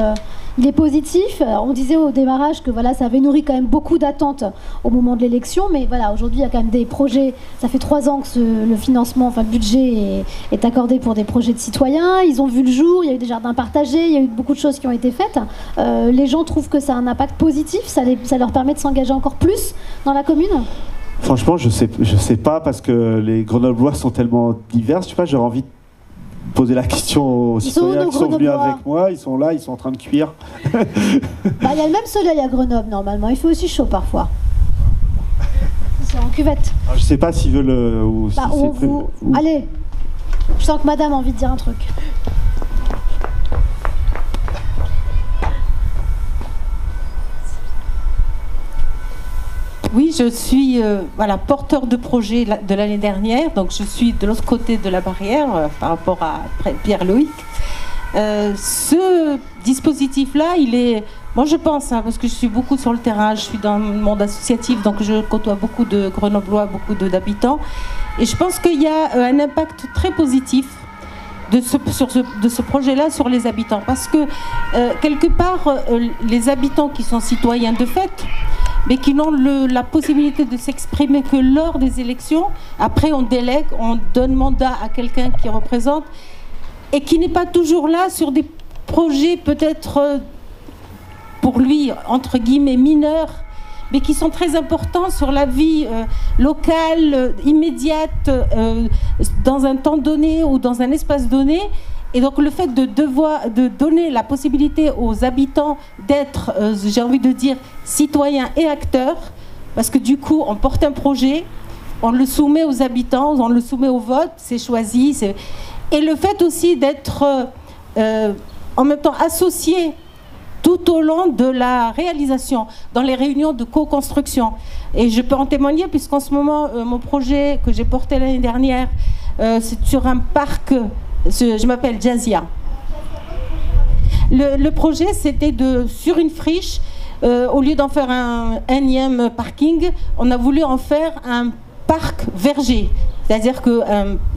est positif. Alors, on disait au démarrage que voilà, ça avait nourri quand même beaucoup d'attentes au moment de l'élection, mais voilà, aujourd'hui il y a quand même des projets. Ça fait 3 ans que le financement, enfin le budget est accordé pour des projets de citoyens. Ils ont vu le jour, il y a eu des jardins partagés, il y a eu beaucoup de choses qui ont été faites. Les gens trouvent que ça a un impact positif, ça leur permet de s'engager encore plus dans la commune. Franchement, je sais pas, parce que les Grenoblois sont tellement divers. Je sais pas, j'aurais envie de poser la question aux citoyens qui sont venus avec moi. Ils sont là, ils sont en train de cuire. Il y a le même soleil à Grenoble normalement, il fait aussi chaud parfois. C'est en cuvette. Alors, je sais pas s'ils veulent Allez, je sens que madame a envie de dire un truc. Oui, je suis porteur de projet de l'année dernière, donc je suis de l'autre côté de la barrière par rapport à Pierre-Loïc. Ce dispositif-là, moi je pense, parce que je suis beaucoup sur le terrain, je suis dans le monde associatif, donc je côtoie beaucoup de Grenoblois, beaucoup d'habitants, et je pense qu'il y a un impact très positif de ce projet-là sur les habitants, parce que quelque part, les habitants qui sont citoyens de fait, mais qui n'ont la possibilité de s'exprimer que lors des élections. Après, on délègue, on donne mandat à quelqu'un qui représente, et qui n'est pas toujours là sur des projets peut-être pour lui, entre guillemets, mineurs, mais qui sont très importants sur la vie locale, immédiate, dans un temps donné ou dans un espace donné. Et donc le fait de donner la possibilité aux habitants d'être, j'ai envie de dire, citoyens et acteurs, parce que du coup on porte un projet, on le soumet aux habitants, on le soumet au vote, c'est choisi, et le fait aussi d'être en même temps associé tout au long de la réalisation, dans les réunions de co-construction. Et je peux en témoigner, puisqu'en ce moment, mon projet que j'ai porté l'année dernière, c'est sur un parc. Je m'appelle Jazia. Le projet, c'était sur une friche, au lieu d'en faire un énième parking, on a voulu en faire un parc verger. c'est-à-dire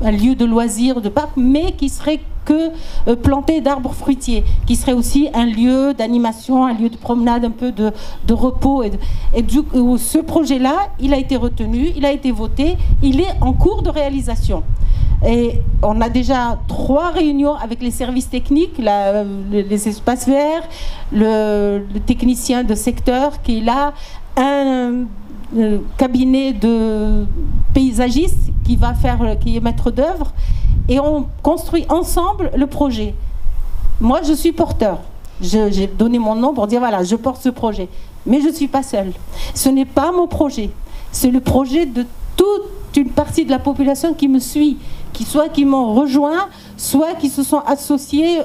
un lieu de loisirs, de parc, mais qui serait que planté d'arbres fruitiers, qui serait aussi un lieu d'animation, un lieu de promenade, un peu de repos. Et du coup, ce projet-là, il a été retenu, il a été voté, il est en cours de réalisation. Et on a déjà 3 réunions avec les services techniques, les espaces verts, le technicien de secteur qui est là, un cabinet de paysagiste qui est maître d'œuvre, et on construit ensemble le projet. Moi, je suis porteur. J'ai donné mon nom pour dire voilà, je porte ce projet. Mais je ne suis pas seule. Ce n'est pas mon projet. C'est le projet de toute une partie de la population qui me suit, qui m'ont rejoint, soit qui se sont associés,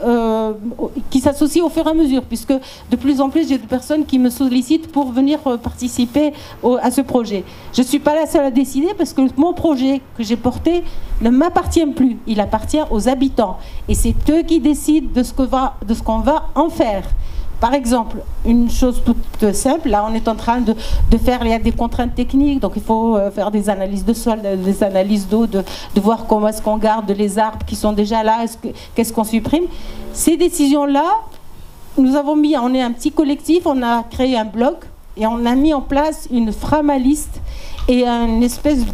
qui s'associent au fur et à mesure, puisque de plus en plus j'ai des personnes qui me sollicitent pour venir participer à ce projet. Je ne suis pas la seule à décider, parce que mon projet que j'ai porté ne m'appartient plus, il appartient aux habitants, et c'est eux qui décident de ce qu'on va en faire. Par exemple, une chose toute simple, là on est en train de faire, il y a des contraintes techniques, donc il faut faire des analyses de sol, des analyses d'eau, de voir comment est-ce qu'on garde les arbres qui sont déjà là, qu'est-ce qu'on supprime. Ces décisions-là, on est un petit collectif, on a créé un blog et on a mis en place une framaliste et une espèce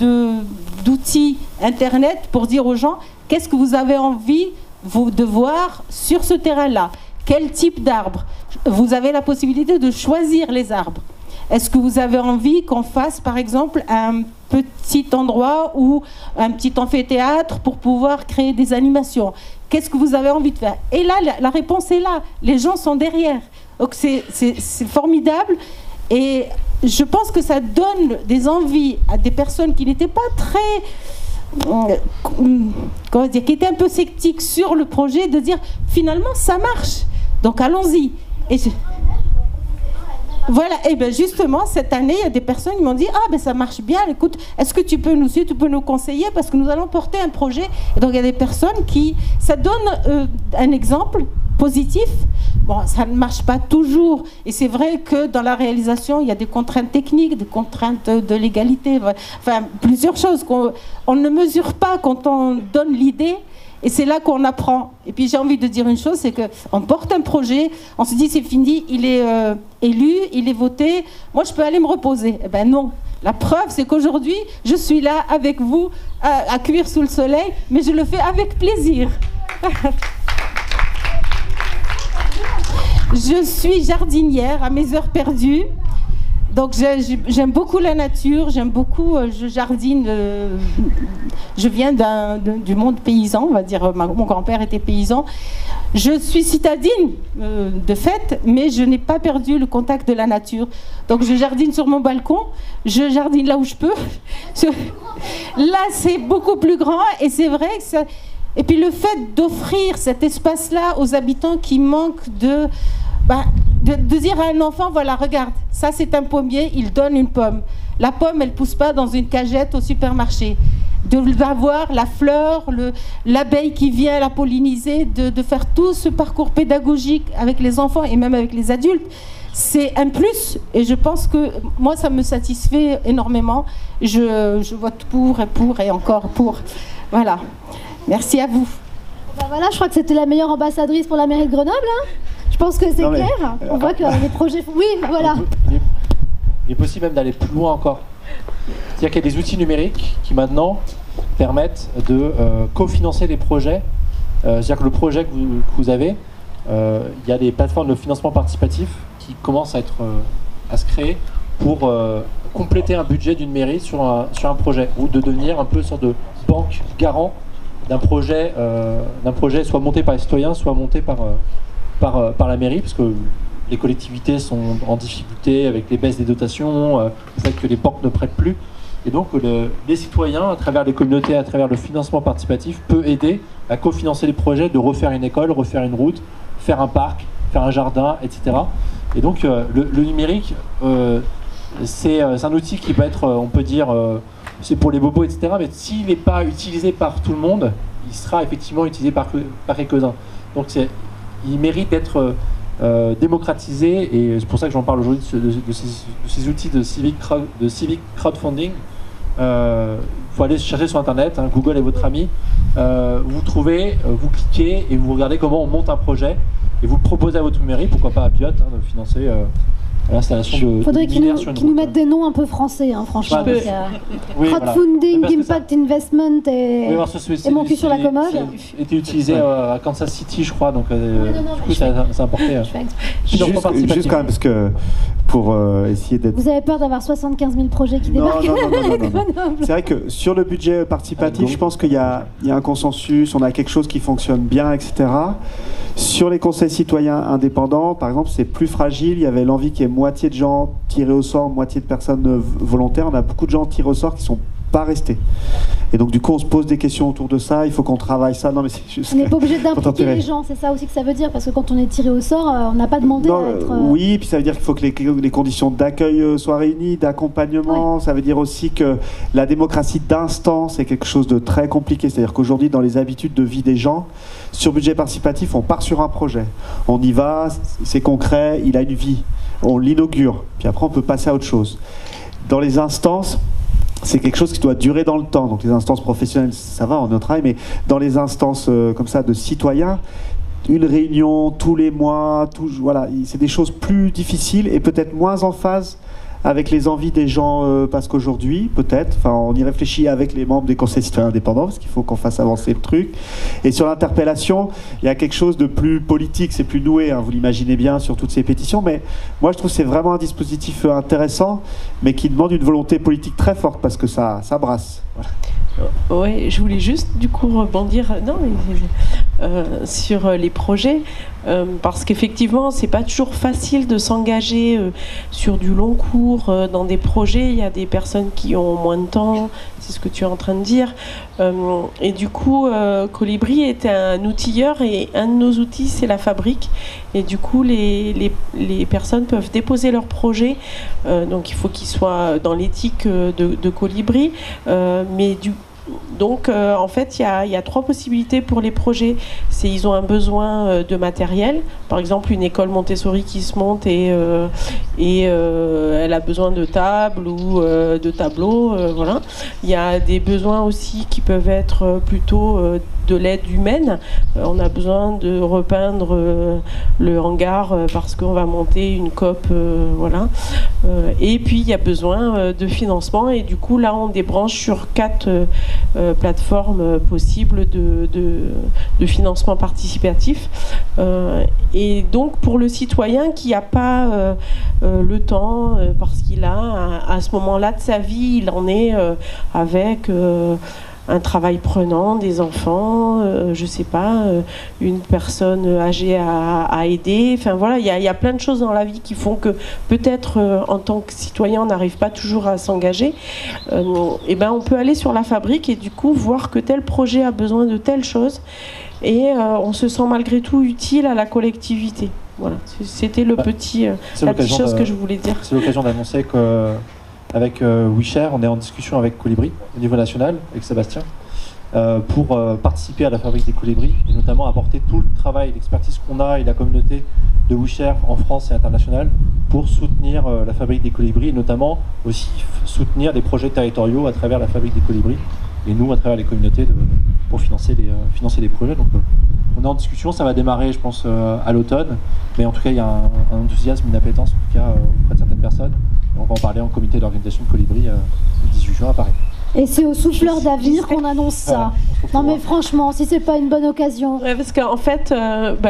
d'outil internet pour dire aux gens qu'est-ce que vous avez envie de voir sur ce terrain-là. Quel type d'arbre? Vous avez la possibilité de choisir les arbres. Est-ce que vous avez envie qu'on fasse, par exemple, un petit endroit ou un petit amphithéâtre pour pouvoir créer des animations? Qu'est-ce que vous avez envie de faire? Et là, la réponse est là. Les gens sont derrière. Donc c'est formidable. Et je pense que ça donne des envies à des personnes qui n'étaient pas très... comment dire, qui étaient un peu sceptiques sur le projet, de dire finalement ça marche. Donc allons-y. Voilà, et bien justement, cette année, il y a des personnes qui m'ont dit « Ah, ben ça marche bien, écoute, est-ce que tu peux nous suivre, tu peux nous conseiller, parce que nous allons porter un projet. » Et donc il y a des personnes qui... Ça donne un exemple positif. Bon, ça ne marche pas toujours. Et c'est vrai que dans la réalisation, il y a des contraintes techniques, des contraintes de légalité, enfin, plusieurs choses qu'on ne mesure pas quand on donne l'idée. Et c'est là qu'on apprend. Et puis j'ai envie de dire une chose, c'est qu'on porte un projet, on se dit c'est fini, il est élu, il est voté, moi je peux aller me reposer. Eh ben non. La preuve, c'est qu'aujourd'hui, je suis là avec vous, à cuire sous le soleil, mais je le fais avec plaisir. Je suis jardinière à mes heures perdues. Donc j'aime beaucoup la nature, j'aime beaucoup, je jardine, je viens du monde paysan, on va dire, mon grand-père était paysan. Je suis citadine de fait, mais je n'ai pas perdu le contact de la nature. Donc je jardine sur mon balcon, je jardine là où je peux. Là c'est beaucoup plus grand et c'est vrai que ça... Et puis le fait d'offrir cet espace-là aux habitants qui manquent de dire à un enfant, voilà, regarde, ça c'est un pommier, il donne une pomme. La pomme, elle ne pousse pas dans une cagette au supermarché. De voir la fleur, l'abeille qui vient la polliniser, de faire tout ce parcours pédagogique avec les enfants et même avec les adultes, c'est un plus. Et je pense que moi, ça me satisfait énormément. Je vote pour et encore pour. Voilà. Merci à vous. Ben voilà, je crois que c'était la meilleure ambassadrice pour la mairie de Grenoble. Hein. Je pense que c'est clair. On voit que les projets... Oui, voilà. Il est possible même d'aller plus loin encore. C'est-à-dire qu'il y a des outils numériques qui maintenant permettent de cofinancer les projets. C'est-à-dire que le projet que vous avez, il y a des plateformes de financement participatif qui commencent à se créer pour compléter un budget d'une mairie sur un projet, ou de devenir un peu une sorte de banque garant d'un projet soit monté par les citoyens, soit monté par la mairie, parce que les collectivités sont en difficulté avec les baisses des dotations, le fait que les banques ne prêtent plus. Et donc les citoyens, à travers les communautés, à travers le financement participatif, peut aider à cofinancer les projets, de refaire une école, refaire une route, faire un parc, faire un jardin, etc. Et donc le numérique, c'est un outil qui peut être, on peut dire, c'est pour les bobos, etc. Mais s'il n'est pas utilisé par tout le monde, il sera effectivement utilisé par quelques-uns. Donc il mérite d'être démocratisé, et c'est pour ça que j'en parle aujourd'hui de ces outils de civic crowdfunding faut aller chercher sur Internet, hein, Google est votre ami. Vous trouvez, vous cliquez et vous regardez comment on monte un projet et vous le proposez à votre mairie, pourquoi pas à Biot, hein, de financer l'installation de. Il faudrait qu'ils nous mettent des noms un peu français, hein, franchement. Crowdfunding, Impact Investment et mon cul sur la commode. Ça a été utilisé à Kansas City, je crois, donc du coup, ça a importé. Juste quand même, parce que pour essayer d'être. Vous avez peur d'avoir 75 000 projets qui débarquent? Non. C'est vrai que sur le budget participatif, je pense qu'il y a un consensus, on a quelque chose qui fonctionne bien, etc. Sur les conseils citoyens indépendants, par exemple, c'est plus fragile. Il y avait l'envie qu'il y ait moitié de gens tirés au sort, moitié de personnes volontaires. On a beaucoup de gens tirés au sort qui sont pas restés. Et donc du coup on se pose des questions autour de ça, il faut qu'on travaille ça. Non mais c'est juste. On n'est pas obligé d'impliquer les gens, c'est ça aussi que ça veut dire, parce que quand on est tiré au sort, on n'a pas demandé à être. Oui, puis ça veut dire qu'il faut que les conditions d'accueil soient réunies, d'accompagnement. Oui. Ça veut dire aussi que la démocratie d'instance est quelque chose de très compliqué. C'est-à-dire qu'aujourd'hui dans les habitudes de vie des gens, sur budget participatif, on part sur un projet, on y va, c'est concret, il a une vie, on l'inaugure, puis après on peut passer à autre chose. Dans les instances, c'est quelque chose qui doit durer dans le temps. Donc les instances professionnelles, ça va, on est au travail, mais dans les instances comme ça de citoyens, une réunion tous les mois, voilà, c'est des choses plus difficiles et peut-être moins en phase avec les envies des gens, parce qu'aujourd'hui, peut-être, on y réfléchit avec les membres des conseils citoyens indépendants, parce qu'il faut qu'on fasse avancer le truc. Et sur l'interpellation, il y a quelque chose de plus politique, c'est plus noué, hein, vous l'imaginez bien, sur toutes ces pétitions, mais moi je trouve que c'est vraiment un dispositif intéressant, mais qui demande une volonté politique très forte, parce que ça brasse. Voilà. Ouais, je voulais juste du coup rebondir sur les projets, parce qu'effectivement c'est pas toujours facile de s'engager sur du long cours dans des projets. Il y a des personnes qui ont moins de temps, c'est ce que tu es en train de dire, et du coup Colibri est un outilleur et un de nos outils c'est la fabrique, et du coup les personnes peuvent déposer leurs projets, donc il faut qu'ils soient dans l'éthique de Colibri, mais donc en fait il y a 3 possibilités pour les projets. C'est ils ont un besoin de matériel, par exemple une école Montessori qui se monte et elle a besoin de tables ou de tableaux, voilà. Il y a des besoins aussi qui peuvent être plutôt de l'aide humaine. On a besoin de repeindre le hangar parce qu'on va monter une COP, voilà. Et puis il y a besoin de financement, et du coup là on débranche sur 4 plateformes possibles de financement participatif. Et donc pour le citoyen qui n'a pas le temps, parce qu'il a à ce moment-là de sa vie, il en est avec un travail prenant, des enfants, je sais pas, une personne âgée à aider. Enfin voilà, il y a plein de choses dans la vie qui font que peut-être en tant que citoyen on n'arrive pas toujours à s'engager. Et ben on peut aller sur la fabrique et du coup voir que tel projet a besoin de telle chose, et on se sent malgré tout utile à la collectivité. Voilà, c'était la petite chose que je voulais dire. C'est l'occasion d'annoncer que avec WeShare, on est en discussion avec Colibri au niveau national, avec Sébastien, pour participer à la fabrique des colibris, et notamment apporter tout le travail, l'expertise qu'on a et la communauté de WeShare en France et internationale pour soutenir la fabrique des colibris, et notamment aussi soutenir des projets territoriaux à travers la fabrique des colibris, et nous à travers les communautés pour financer des projets. Donc on est en discussion, ça va démarrer je pense à l'automne, mais en tout cas il y a un enthousiasme, une appétence en tout cas auprès de certaines personnes. On va en parler en comité d'organisation de Colibri le 18 juin à Paris. Et c'est au souffleur d'Avir qu'on annonce ça. Non mais franchement, si c'est pas une bonne occasion. Ouais, parce qu'en fait,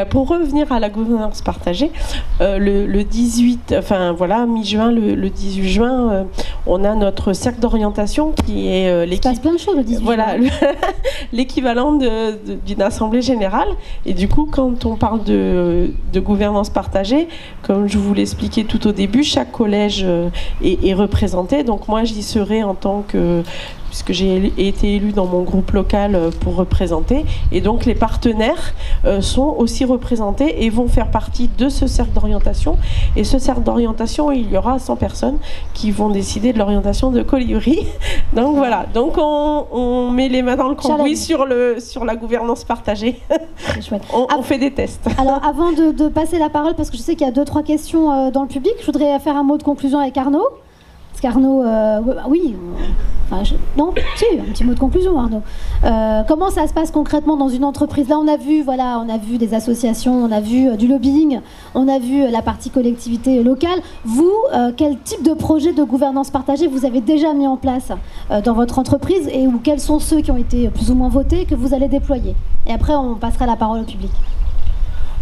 pour revenir à la gouvernance partagée, le 18, enfin voilà, mi-juin, le 18 juin, on a notre cercle d'orientation qui est l'équipe. Il se passe plein de choses le 18 juin. Voilà, l'équivalent d'une assemblée générale. Et du coup, quand on parle de gouvernance partagée, comme je vous l'expliquais tout au début, chaque collège est représenté. Donc moi, j'y serai en tant que, puisque j'ai été élue dans mon groupe local pour représenter, et donc les partenaires sont aussi représentés et vont faire partie de ce cercle d'orientation. Et ce cercle d'orientation, il y aura 100 personnes qui vont décider de l'orientation de Colibri. Donc voilà, donc on met les mains dans le cambouis sur la gouvernance partagée. On fait des tests. Alors avant de passer la parole, parce que je sais qu'il y a 2-3 questions dans le public, je voudrais faire un mot de conclusion avec Arnaud. Parce qu'Arnaud, oui, Non, si, un petit mot de conclusion, Arnaud. Comment ça se passe concrètement dans une entreprise? Là, on a vu des associations, on a vu du lobbying, on a vu la partie collectivité locale. Vous, quel type de projet de gouvernance partagée vous avez déjà mis en place dans votre entreprise ou quels sont ceux qui ont été plus ou moins votés que vous allez déployer? Et après, on passera la parole au public.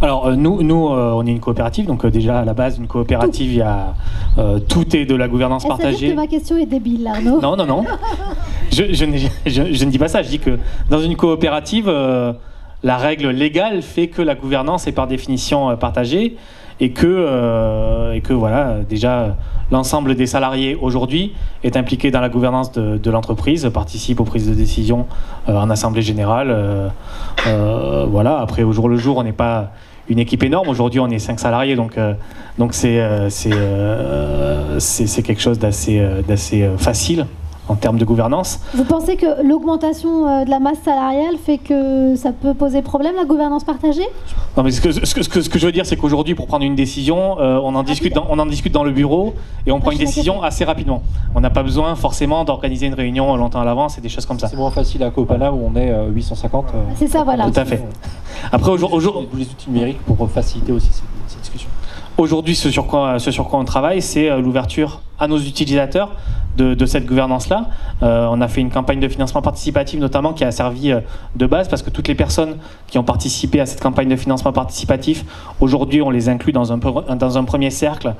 Alors nous on est une coopérative, donc déjà à la base une coopérative, il y a tout est de la gouvernance partagée. Ça veut dire que ma question est débile, Arnaud. Non. Je ne dis pas ça, je dis que dans une coopérative, la règle légale fait que la gouvernance est par définition partagée et que voilà, déjà l'ensemble des salariés aujourd'hui est impliqué dans la gouvernance de l'entreprise, participe aux prises de décision en assemblée générale. Voilà, après au jour le jour, on n'est pas une équipe énorme. Aujourd'hui, on est 5 salariés, donc c'est quelque chose d'assez facile en termes de gouvernance. Vous pensez que l'augmentation de la masse salariale fait que ça peut poser problème, la gouvernance partagée? Non, mais ce que je veux dire, c'est qu'aujourd'hui, pour prendre une décision, on en discute dans le bureau et on prend une décision assez rapidement. On n'a pas besoin forcément d'organiser une réunion longtemps à l'avance et des choses comme ça. C'est moins facile à Copana où on est 850. C'est ça, voilà. Tout à fait. Après, aujourd'hui, les outils numériques pour faciliter aussi ces discussions. Aujourd'hui, ce sur quoi on travaille, c'est l'ouverture à nos utilisateurs de cette gouvernance-là. On a fait une campagne de financement participatif notamment qui a servi de base parce que toutes les personnes qui ont participé à cette campagne de financement participatif, aujourd'hui, on les inclut dans un premier cercle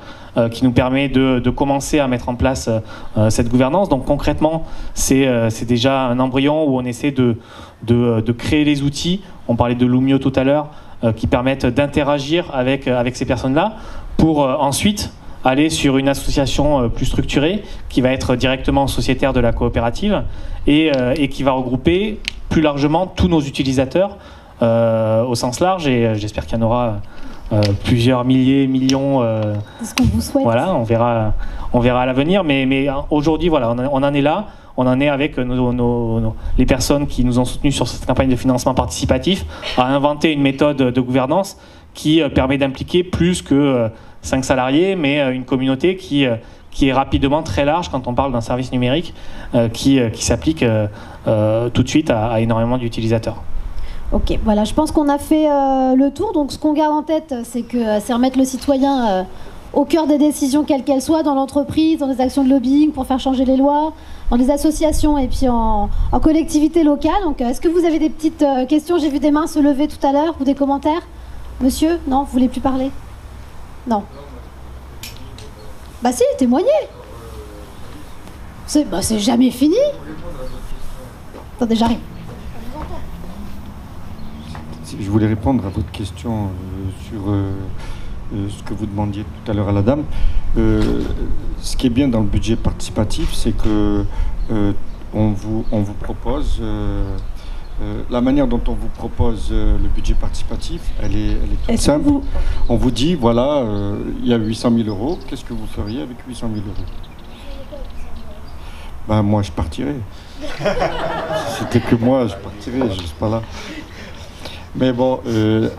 qui nous permet de commencer à mettre en place cette gouvernance. Donc concrètement, c'est déjà un embryon où on essaie de créer les outils. On parlait de Lumio tout à l'heure. Qui permettent d'interagir avec ces personnes-là pour ensuite aller sur une association plus structurée qui va être directement sociétaire de la coopérative et qui va regrouper plus largement tous nos utilisateurs au sens large et j'espère qu'il y en aura plusieurs milliers, millions. C'est ce qu'on vous souhaite. Voilà, on verra à l'avenir, mais aujourd'hui, voilà, on en est là. On en est avec les personnes qui nous ont soutenus sur cette campagne de financement participatif à inventer une méthode de gouvernance qui permet d'impliquer plus que 5 salariés, mais une communauté qui est rapidement très large quand on parle d'un service numérique qui s'applique tout de suite à énormément d'utilisateurs. Ok, voilà, je pense qu'on a fait le tour. Donc ce qu'on garde en tête, c'est remettre le citoyen au cœur des décisions, quelles qu'elles soient, dans l'entreprise, dans des actions de lobbying pour faire changer les lois, dans des associations et puis en collectivité locale. Donc, est-ce que vous avez des petites questions? J'ai vu des mains se lever tout à l'heure ou des commentaires. Monsieur? Non, vous voulez plus parler? Non. Bah si, témoignez. C'est jamais fini. Attendez, j'arrive. Je voulais répondre à votre question sur ce que vous demandiez tout à l'heure à la dame. Ce qui est bien dans le budget participatif, c'est que on vous propose la manière dont on vous propose le budget participatif, elle est toute simple. On vous dit, voilà, il y a 800 000 euros, qu'est-ce que vous feriez avec 800 000 euros? Ben, moi, je partirais. C'était que moi, je partirais, je ne suis pas là. Mais bon,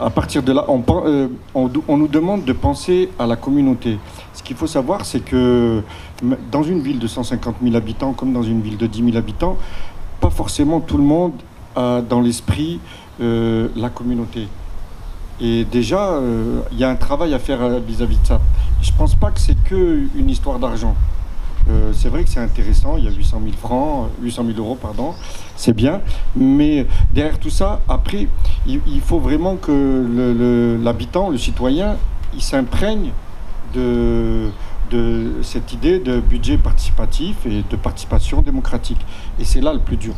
à partir de là, on nous demande de penser à la communauté. Ce qu'il faut savoir, c'est que dans une ville de 150 000 habitants, comme dans une ville de 10 000 habitants, pas forcément tout le monde a dans l'esprit la communauté. Et déjà, il y a un travail à faire vis-à-vis de ça. Je ne pense pas que c'est qu'une histoire d'argent. C'est vrai que c'est intéressant, il y a 800 000 euros, c'est bien, mais derrière tout ça, après, il faut vraiment que l'habitant, le citoyen, il s'imprègne de cette idée de budget participatif et de participation démocratique. Et c'est là le plus dur.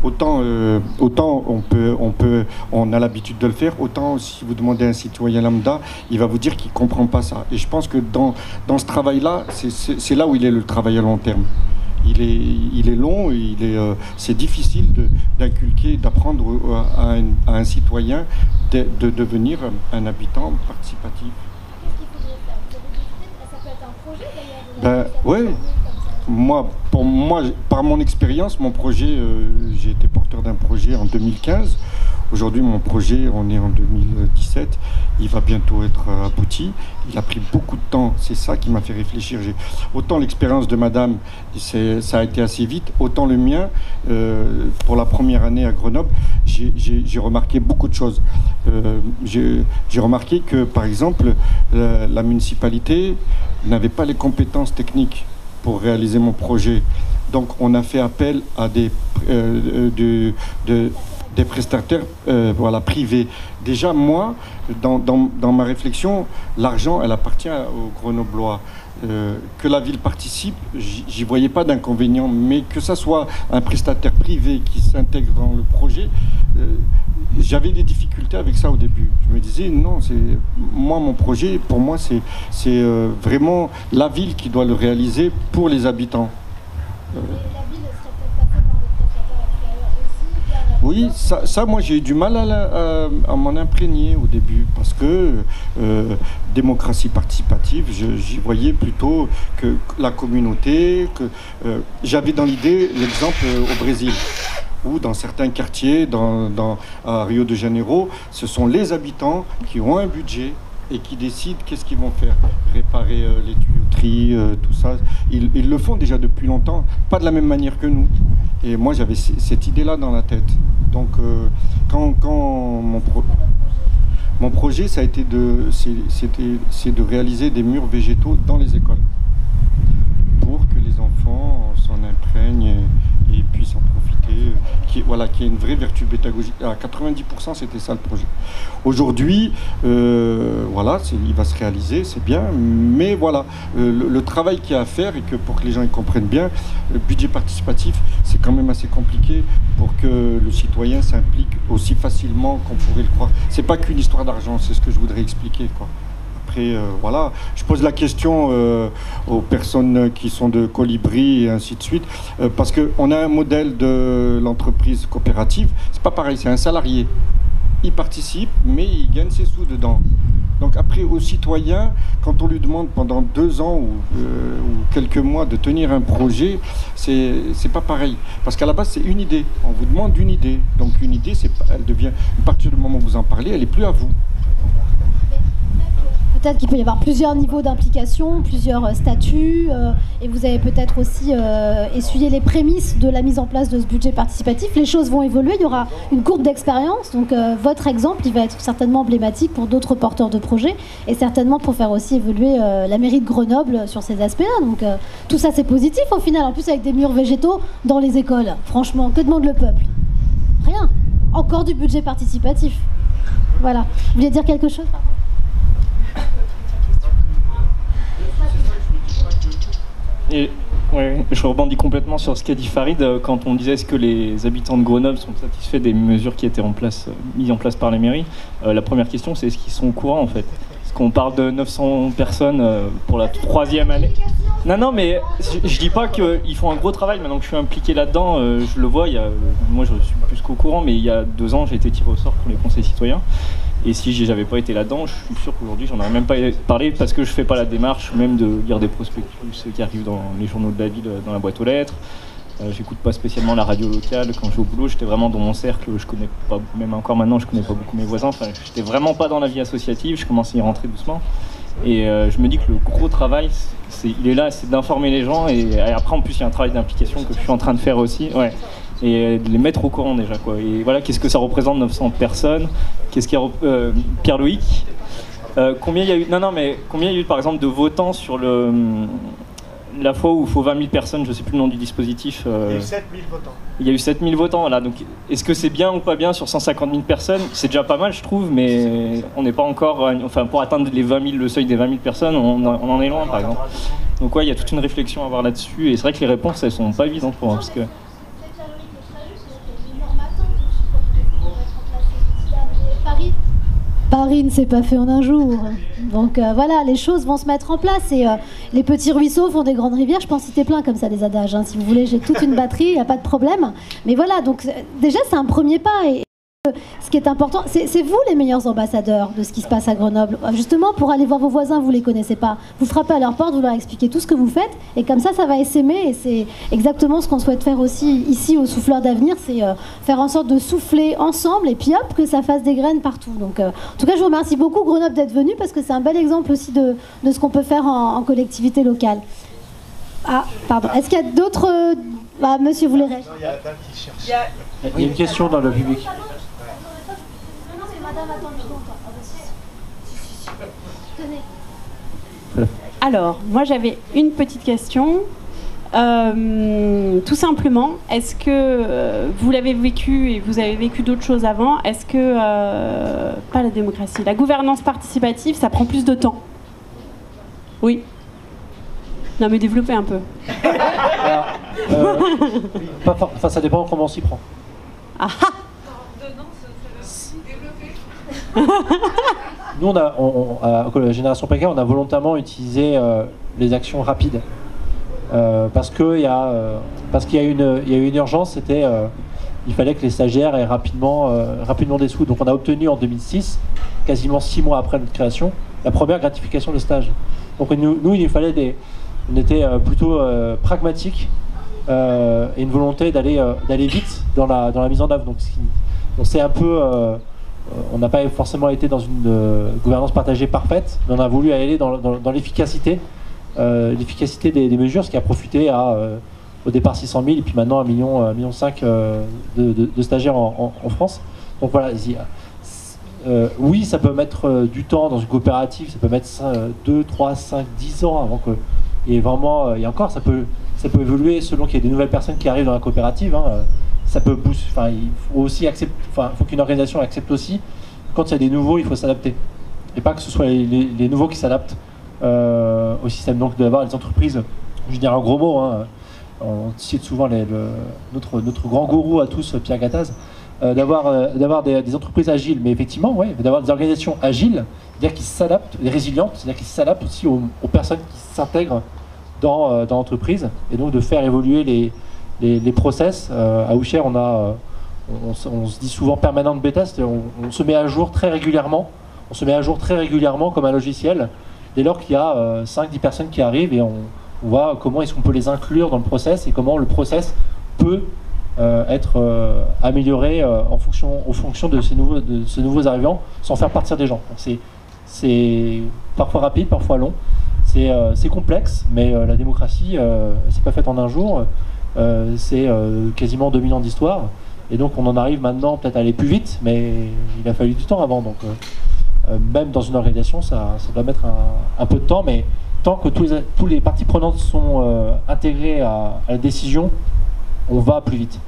Autant on a l'habitude de le faire, autant si vous demandez à un citoyen lambda, il va vous dire qu'il ne comprend pas ça. Et je pense que dans ce travail-là, c'est là où il est le travail à long terme. Il est long, c'est difficile d'inculquer, d'apprendre à un citoyen de devenir un habitant participatif. Qu'est-ce qu'il faudrait faire? Vous avez dit, ça peut être un projet d'ailleurs. Oui. par mon expérience, mon projet, j'ai été porteur d'un projet en 2015. Aujourd'hui, mon projet, on est en 2017, il va bientôt être abouti. Il a pris beaucoup de temps, c'est ça qui m'a fait réfléchir. Autant l'expérience de madame, ça a été assez vite, autant le mien, pour la première année à Grenoble, j'ai remarqué beaucoup de choses. J'ai remarqué que, par exemple, la municipalité n'avait pas les compétences techniques pour réaliser mon projet. Donc, on a fait appel à des prestataires privés. Déjà, moi, dans ma réflexion, l'argent, elle appartient aux Grenoblois. Que la ville participe, j'y voyais pas d'inconvénient, mais que ça soit un prestataire privé qui s'intègre dans le projet, j'avais des difficultés avec ça au début. Je me disais, non, mon projet, pour moi, c'est vraiment la ville qui doit le réaliser pour les habitants. Oui, ça moi j'ai eu du mal à m'en imprégner au début parce que démocratie participative, j'y voyais plutôt que la communauté, j'avais dans l'idée l'exemple au Brésil où dans certains quartiers, à Rio de Janeiro, ce sont les habitants qui ont un budget et qui décident qu'est-ce qu'ils vont faire, réparer les tuyauteries, tout ça. Ils le font déjà depuis longtemps, pas de la même manière que nous. Et moi, j'avais cette idée-là dans la tête. Donc, quand mon projet, ça a été c'est de réaliser des murs végétaux dans les écoles pour que les enfants s'en imprègnent et puissent en profiter, qui est une vraie vertu pédagogique. À 90%, c'était ça le projet. Aujourd'hui, il va se réaliser, c'est bien, mais voilà, le travail qu'il y a à faire et que pour que les gens y comprennent bien, le budget participatif, c'est quand même assez compliqué pour que le citoyen s'implique aussi facilement qu'on pourrait le croire. C'est pas qu'une histoire d'argent, c'est ce que je voudrais expliquer, quoi. Après, je pose la question aux personnes qui sont de Colibri et ainsi de suite, parce qu'on a un modèle de l'entreprise coopérative, c'est pas pareil, c'est un salarié. Il participe, mais il gagne ses sous dedans. Donc après, aux citoyens, quand on lui demande pendant 2 ans ou quelques mois de tenir un projet, c'est pas pareil. Parce qu'à la base, c'est une idée. On vous demande une idée. Donc une idée, elle devient, à partir du moment où vous en parlez, elle n'est plus à vous. Peut-être qu'il peut y avoir plusieurs niveaux d'implication, plusieurs statuts, et vous avez peut-être aussi essuyé les prémices de la mise en place de ce budget participatif. Les choses vont évoluer, il y aura une courbe d'expérience, donc votre exemple, il va être certainement emblématique pour d'autres porteurs de projets, et certainement pour faire aussi évoluer la mairie de Grenoble sur ces aspects-là. Donc tout ça c'est positif au final, en plus avec des murs végétaux dans les écoles. Franchement, que demande le peuple? Rien. Encore du budget participatif. Voilà. Vous vouliez dire quelque chose? Je rebondis complètement sur ce qu'a dit Farid quand on disait est-ce que les habitants de Grenoble sont satisfaits des mesures qui étaient mises en place par les mairies. La première question, c'est est-ce qu'ils sont au courant en fait? Parce qu'on parle de 900 personnes pour la 3e année. Non, mais je dis pas qu'ils font un gros travail. Maintenant que je suis impliqué là-dedans, je le vois. Moi, je suis plus qu'au courant, mais il y a 2 ans, j'ai été tiré au sort pour les conseils citoyens. Et si j'avais pas été là-dedans, je suis sûr qu'aujourd'hui, j'en aurais même pas parlé parce que je fais pas la démarche même de lire des prospectus qui arrivent dans les journaux de la ville, dans la boîte aux lettres. J'écoute pas spécialement la radio locale. Quand je vais au boulot, j'étais vraiment dans mon cercle. Je connais pas, même encore maintenant, je connais pas beaucoup mes voisins. Enfin, j'étais vraiment pas dans la vie associative. Je commence à y rentrer doucement. Et je me dis que le gros travail, il est là, c'est d'informer les gens. Et après, en plus, il y a un travail d'implication que je suis en train de faire aussi. Ouais. Et de les mettre au courant déjà, quoi. Et voilà, qu'est-ce que ça représente 900 personnes? Qu'est-ce qu'il y a Pierre-Loïc, combien il y a eu combien il y a eu par exemple de votants sur la fois où il faut 20 000 personnes, je sais plus le nom du dispositif. Il y a eu 7 000 votants. Il y a eu 7 000 votants, voilà. Donc est-ce que c'est bien ou pas bien sur 150 000 personnes? C'est déjà pas mal, je trouve, mais on n'est pas encore, pour atteindre les 20 000, le seuil des 20 000 personnes, on en est loin, par exemple. Donc ouais, il y a toute une réflexion à avoir là-dessus, et c'est vrai que les réponses, elles sont pas évidentes pour moi, parce que Paris ne s'est pas fait en un jour. Donc voilà, les choses vont se mettre en place et les petits ruisseaux font des grandes rivières. Je peux en citer plein comme ça, des adages. Hein. Si vous voulez, j'ai toute une batterie, il n'y a pas de problème. Mais voilà, donc déjà, c'est un premier pas. Et ce qui est important, c'est vous les meilleurs ambassadeurs de ce qui se passe à Grenoble. Justement, pour aller voir vos voisins, vous les connaissez pas. Vous frappez à leur porte, vous leur expliquez tout ce que vous faites, et comme ça va essaimer. Et c'est exactement ce qu'on souhaite faire aussi ici au Souffleur d'Avenir, c'est faire en sorte de souffler ensemble, et puis hop, que ça fasse des graines partout. Donc, en tout cas, je vous remercie beaucoup, Grenoble, d'être venu, parce que c'est un bel exemple aussi de ce qu'on peut faire en collectivité locale. Ah, pardon. Est-ce qu'il y a d'autres... monsieur, vous voulez réagir? Il y a une question dans le public. Non, c'est madame, attends, tenez. Alors, moi j'avais une petite question. Tout simplement, est-ce que vous l'avez vécu et vous avez vécu d'autres choses avant? Est-ce que, pas la démocratie, la gouvernance participative, ça prend plus de temps? Oui. Non mais développez un peu. Alors, ça dépend comment on s'y prend. Ah Nous, à la Génération PK, on a volontairement utilisé les actions rapides. Parce qu'il y a une urgence, il fallait que les stagiaires aient rapidement des sous. Donc on a obtenu en 2006, quasiment 6 mois après notre création, la première gratification de stage. Donc nous il nous fallait on était plutôt pragmatique et une volonté d'aller vite dans la mise en œuvre. Donc c'est un peu... on n'a pas forcément été dans une gouvernance partagée parfaite, mais on a voulu aller dans l'efficacité. L'efficacité des mesures, ce qui a profité au départ 600 000 et puis maintenant 1,5 million de stagiaires en France. Donc voilà, oui, ça peut mettre du temps dans une coopérative, ça peut mettre 2, 3, 5, 10 ans avant que... Et vraiment, et encore, ça peut évoluer selon qu'il y ait des nouvelles personnes qui arrivent dans la coopérative. Ça peut booster, il faut aussi accepter, faut qu'une organisation accepte aussi. Quand il y a des nouveaux, il faut s'adapter. Et pas que ce soit les nouveaux qui s'adaptent au système. Donc d'avoir les entreprises, je veux dire un gros mot, on cite souvent notre grand gourou à tous, Pierre Gattaz, d'avoir des entreprises agiles, mais effectivement, ouais, d'avoir des organisations agiles, c'est-à-dire qui s'adaptent, résilientes, c'est-à-dire qui s'adaptent aussi aux personnes qui s'intègrent dans l'entreprise, et donc de faire évoluer les process. À Oucher, on se dit souvent permanent bêta, c'est-à-dire on se met à jour très régulièrement, comme un logiciel, dès lors qu'il y a 5-10 personnes qui arrivent, et on voit comment est-ce qu'on peut les inclure dans le process, et comment le process peut être amélioré en fonction de ces nouveaux arrivants, sans faire partir des gens. C'est parfois rapide, parfois long, c'est complexe, mais la démocratie, c'est pas faite en un jour, c'est quasiment 2000 ans d'histoire, et donc on en arrive maintenant peut-être à aller plus vite, mais il a fallu du temps avant, donc même dans une organisation, ça doit mettre un peu de temps, mais tant que tous les parties prenantes sont intégrées à la décision, on va plus vite,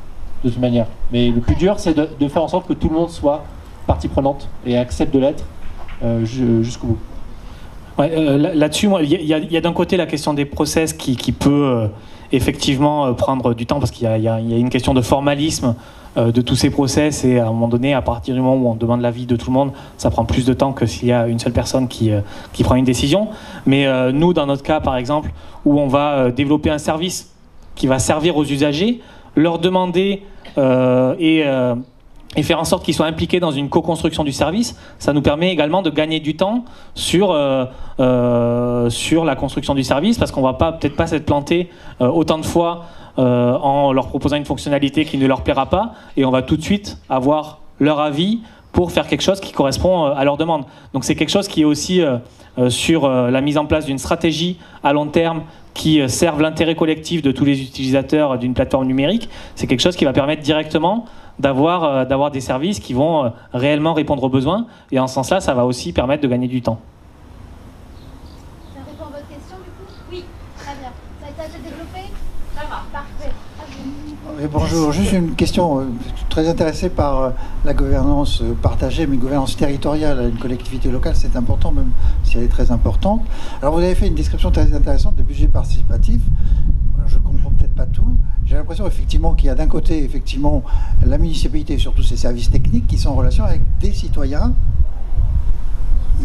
de toute manière. Mais le plus dur, c'est de faire en sorte que tout le monde soit partie prenante et accepte de l'être jusqu'au bout. Ouais, là-dessus, il y a d'un côté la question des process qui peut effectivement prendre du temps, parce qu'il y a une question de formalisme de tous ces process, et à un moment donné, à partir du moment où on demande l'avis de tout le monde, ça prend plus de temps que s'il y a une seule personne qui prend une décision. Mais nous, dans notre cas, par exemple, où on va développer un service qui va servir aux usagers, leur demander et faire en sorte qu'ils soient impliqués dans une co-construction du service, ça nous permet également de gagner du temps sur la construction du service, parce qu'on ne va peut-être pas s'être planté autant de fois en leur proposant une fonctionnalité qui ne leur plaira pas, et on va tout de suite avoir leur avis pour faire quelque chose qui correspond à leur demande. Donc c'est quelque chose qui est aussi sur la mise en place d'une stratégie à long terme qui serve l'intérêt collectif de tous les utilisateurs d'une plateforme numérique. C'est quelque chose qui va permettre directement d'avoir des services qui vont réellement répondre aux besoins, et en ce sens-là, ça va aussi permettre de gagner du temps. Ça répond à votre question du coup? Oui, très bien. Ça a été assez développé? Ça va, parfait. Oui, bonjour, juste une question. Très intéressé par la gouvernance partagée, mais une gouvernance territoriale à une collectivité locale, c'est important, même si elle est très importante. Alors vous avez fait une description très intéressante de budget participatif. Je ne comprends peut-être pas tout. J'ai l'impression effectivement qu'il y a d'un côté effectivement la municipalité et surtout ses services techniques qui sont en relation avec des citoyens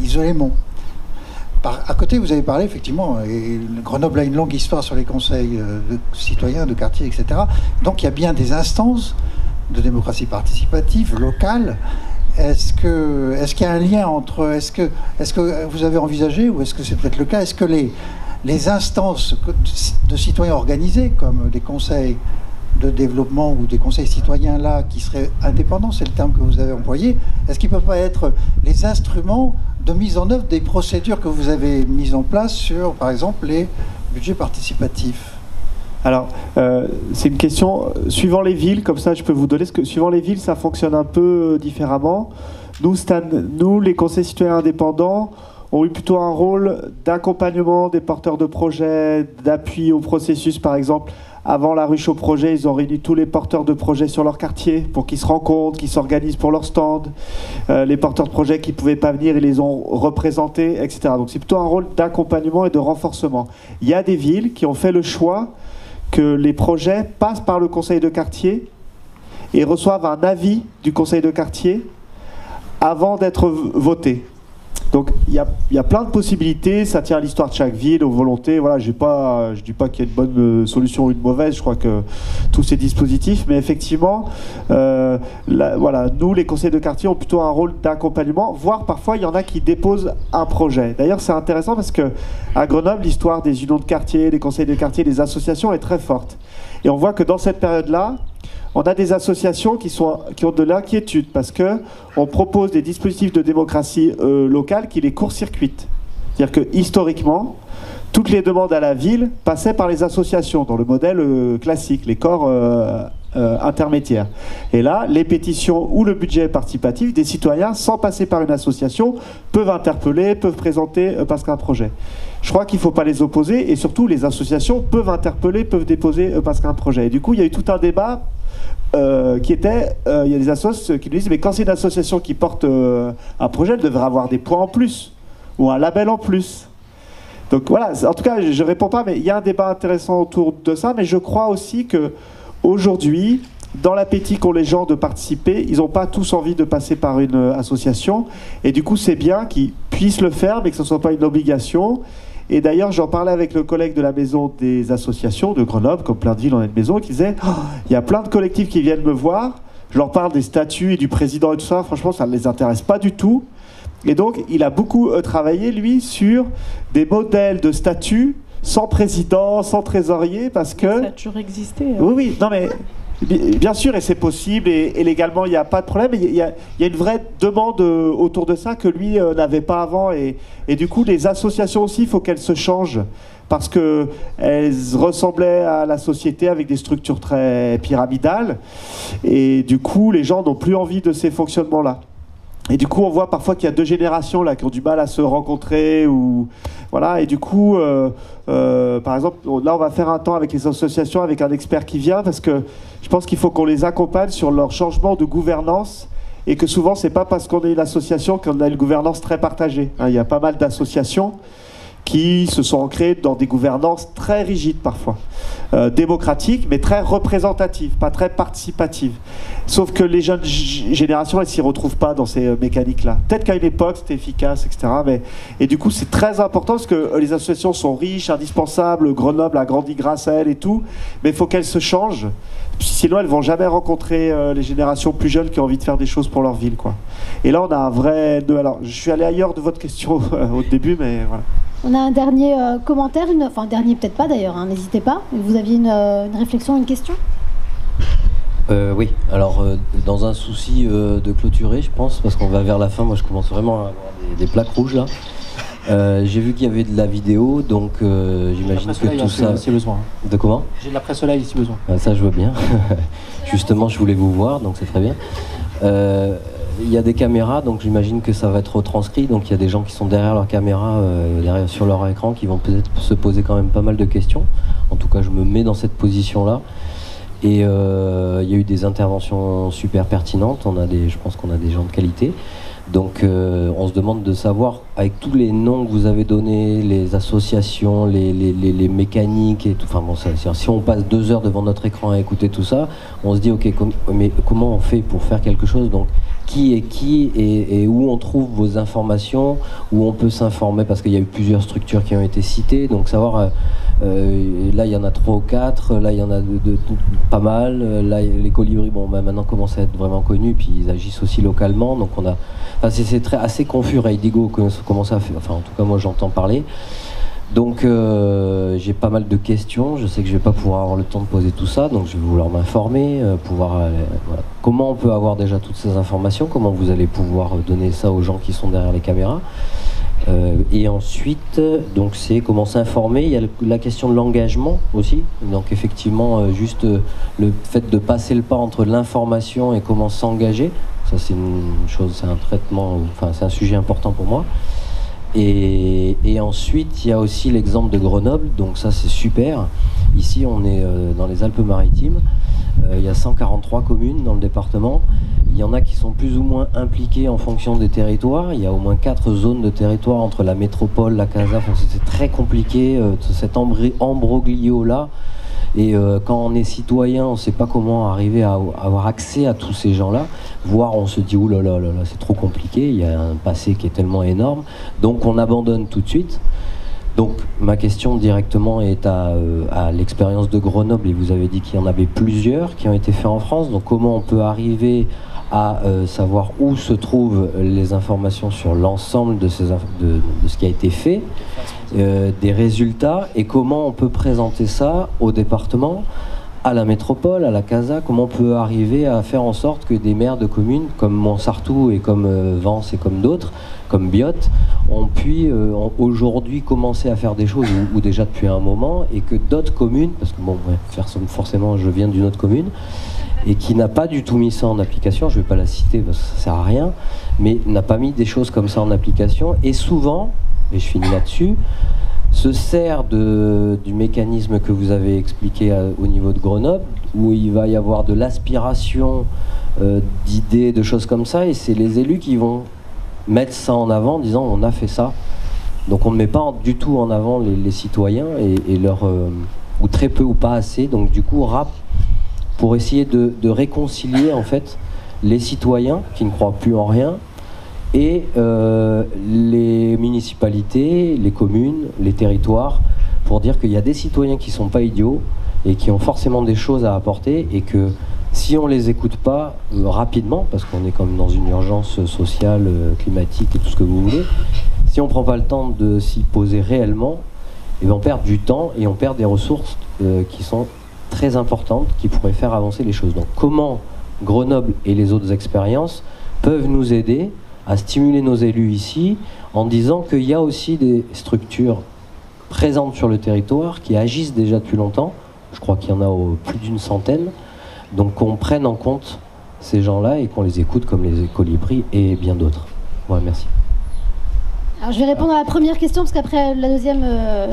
isolément. À côté, vous avez parlé effectivement, et Grenoble a une longue histoire sur les conseils de citoyens, de quartier, etc. Donc il y a bien des instances de démocratie participative locale. Est-ce qu'il y a un lien entre... Est-ce que vous avez envisagé, ou est-ce que c'est peut-être le cas, est-ce que les instances de citoyens organisés, comme des conseils de développement ou des conseils citoyens là, qui seraient indépendants, c'est le terme que vous avez employé, est-ce qu'ils ne peuvent pas être les instruments de mise en œuvre des procédures que vous avez mises en place sur, par exemple, les budgets participatifs? Alors, c'est une question, suivant les villes, comme ça je peux vous donner, suivant les villes, ça fonctionne un peu différemment. Nous, les conseils citoyens indépendants, ont eu plutôt un rôle d'accompagnement des porteurs de projets, d'appui au processus. Par exemple, avant la ruche au projet, ils ont réuni tous les porteurs de projets sur leur quartier pour qu'ils se rencontrent, qu'ils s'organisent pour leur stand. Les porteurs de projets qui ne pouvaient pas venir, ils les ont représentés, etc. Donc c'est plutôt un rôle d'accompagnement et de renforcement. Il y a des villes qui ont fait le choix que les projets passent par le conseil de quartier et reçoivent un avis du conseil de quartier avant d'être votés. Donc il y a plein de possibilités, ça tient à l'histoire de chaque ville, aux volontés. Voilà, je dis pas qu'il y a une bonne solution ou une mauvaise, je crois que tous ces dispositifs, mais effectivement, voilà, nous, les conseils de quartier, ont plutôt un rôle d'accompagnement, voire parfois il y en a qui déposent un projet. D'ailleurs, c'est intéressant parce que à Grenoble, l'histoire des unions de quartier, des conseils de quartier, des associations est très forte. Et on voit que dans cette période-là, on a des associations qui ont de l'inquiétude parce qu'on propose des dispositifs de démocratie locale qui les court-circuitent. C'est-à-dire que historiquement, toutes les demandes à la ville passaient par les associations, dans le modèle classique, les corps intermédiaires. Et là, les pétitions ou le budget participatif des citoyens, sans passer par une association, peuvent interpeller, peuvent présenter parce qu'un projet. Je crois qu'il ne faut pas les opposer, et surtout les associations peuvent interpeller, peuvent déposer parce qu'un projet. Et du coup, il y a eu tout un débat qui était, il y a des associations qui nous disent, mais quand c'est une association qui porte un projet, elle devrait avoir des points en plus, ou un label en plus. Donc voilà, en tout cas, je ne réponds pas, mais il y a un débat intéressant autour de ça, mais je crois aussi que aujourd'hui, dans l'appétit qu'ont les gens de participer, ils n'ont pas tous envie de passer par une association, et du coup, c'est bien qu'ils puissent le faire, mais que ce ne soit pas une obligation. Et d'ailleurs, j'en parlais avec le collègue de la maison des associations de Grenoble, comme plein de villes, on a une maison, qui disait il y a plein de collectifs qui viennent me voir, je leur parle des statuts et du président et tout ça, franchement, ça ne les intéresse pas du tout. Et donc, il a beaucoup travaillé, lui, sur des modèles de statuts sans président, sans trésorier, parce que... Ça a toujours existé. Hein. Oui, oui, non mais... Bien sûr, et c'est possible, et légalement, il n'y a pas de problème. Il y a une vraie demande autour de ça que lui n'avait pas avant. Et du coup, les associations aussi, il faut qu'elles se changent. Parce qu'elles ressemblaient à la société avec des structures très pyramidales. Et du coup, les gens n'ont plus envie de ces fonctionnements-là. Et du coup, on voit parfois qu'il y a deux générations là, qui ont du mal à se rencontrer. Voilà. Et du coup, par exemple, là, on va faire un temps avec les associations, avec un expert qui vient, parce que je pense qu'il faut qu'on les accompagne sur leur changement de gouvernance, et que souvent, c'est pas parce qu'on est une association qu'on a une gouvernance très partagée. Hein, il y a pas mal d'associations qui se sont ancrées dans des gouvernances très rigides parfois, démocratiques, mais très représentatives, pas très participatives. Sauf que les jeunes générations, elles ne s'y retrouvent pas dans ces mécaniques-là. Peut-être qu'à une époque, c'était efficace, etc. Et du coup, c'est très important parce que les associations sont riches, indispensables, Grenoble a grandi grâce à elles et tout, mais il faut qu'elles se changent. Sinon, elles ne vont jamais rencontrer les générations plus jeunes qui ont envie de faire des choses pour leur ville, quoi. Et là, on a un vrai... Alors, je suis allé ailleurs de votre question au début, mais voilà. On a un dernier commentaire, enfin dernier peut-être pas d'ailleurs, hein, n'hésitez pas. Vous aviez une réflexion, une question ? Oui, alors dans un souci de clôturer, je pense, parce qu'on va vers la fin, moi je commence vraiment à avoir des plaques rouges là. J'ai vu qu'il y avait de la vidéo, donc j'imagine que tout ça... Si besoin. De comment ? J'ai de la presse live si besoin. Ça je vois bien. Justement, je voulais vous voir, donc c'est très bien. Il y a des caméras, donc j'imagine que ça va être retranscrit, donc il y a des gens qui sont derrière leur caméra, derrière sur leur écran, qui vont peut-être se poser quand même pas mal de questions. En tout cas, je me mets dans cette position-là. Et il y a eu des interventions super pertinentes, je pense qu'on a des gens de qualité. Donc on se demande de savoir, avec tous les noms que vous avez donnés, les associations, les mécaniques et tout, enfin bon, si on passe 2 heures devant notre écran à écouter tout ça, on se dit ok, mais comment on fait pour faire quelque chose? Donc qui est qui et où on trouve vos informations, où on peut s'informer, parce qu'il y a eu plusieurs structures qui ont été citées, donc savoir là il y en a 3 ou 4, là il y en a pas mal, là les colibris maintenant commencent à être vraiment connus, puis ils agissent aussi localement, donc on a, enfin, c'est assez confus. Raidigo commence à faire, enfin en tout cas moi j'entends parler. Donc j'ai pas mal de questions, je sais que je vais pas pouvoir avoir le temps de poser tout ça, donc je vais vouloir m'informer, voilà. Comment on peut avoir déjà toutes ces informations, comment vous allez pouvoir donner ça aux gens qui sont derrière les caméras, et ensuite donc c'est comment s'informer. Il y a la question de l'engagement aussi, donc effectivement juste le fait de passer le pas entre l'information et comment s'engager, ça c'est une chose, c'est un traitement, enfin c'est un sujet important pour moi. Et ensuite, il y a aussi l'exemple de Grenoble, donc ça c'est super. Ici, on est dans les Alpes-Maritimes. Il y a 143 communes dans le département. Il y en a qui sont plus ou moins impliquées en fonction des territoires. Il y a au moins 4 zones de territoire entre la métropole, la Casa. Enfin, c'est très compliqué, cet embroglio-là. Et quand on est citoyen, on ne sait pas comment arriver à avoir accès à tous ces gens-là. Voire on se dit, ouh là là là, c'est trop compliqué, il y a un passé qui est tellement énorme. Donc on abandonne tout de suite. Donc ma question directement est à l'expérience de Grenoble, et vous avez dit qu'il y en avait plusieurs qui ont été faits en France. Donc comment on peut arriver à savoir où se trouvent les informations sur l'ensemble de ce qui a été fait, des résultats, et comment on peut présenter ça au département, à la métropole, à la Casa, comment on peut arriver à faire en sorte que des maires de communes comme Montsartou et comme Vence et comme d'autres, comme Biot, on puisse aujourd'hui commencer à faire des choses, ou déjà depuis un moment, et que d'autres communes, parce que bon, forcément je viens d'une autre commune, et qui n'a pas du tout mis ça en application, je ne vais pas la citer parce que ça ne sert à rien, mais n'a pas mis des choses comme ça en application, et souvent, et je finis là-dessus, se sert du mécanisme que vous avez expliqué au niveau de Grenoble, où il va y avoir de l'aspiration d'idées, de choses comme ça, et c'est les élus qui vont mettre ça en avant en disant on a fait ça. Donc on ne met pas du tout en avant les citoyens et leur, ou très peu ou pas assez, donc du coup pour essayer de réconcilier en fait les citoyens qui ne croient plus en rien et les municipalités, les communes, les territoires, pour dire qu'il y a des citoyens qui ne sont pas idiots et qui ont forcément des choses à apporter, et que si on ne les écoute pas rapidement, parce qu'on est comme dans une urgence sociale, climatique et tout ce que vous voulez, si on ne prend pas le temps de s'y poser réellement, et on perd du temps et on perd des ressources qui sont très importantes, qui pourraient faire avancer les choses. Donc comment Grenoble et les autres expériences peuvent nous aider à stimuler nos élus ici, en disant qu'il y a aussi des structures présentes sur le territoire qui agissent déjà depuis longtemps. Je crois qu'il y en a plus d'une centaine. Donc qu'on prenne en compte ces gens-là et qu'on les écoute, comme les colibris et bien d'autres. Ouais, merci. Alors je vais répondre à la première question, parce qu'après la deuxième,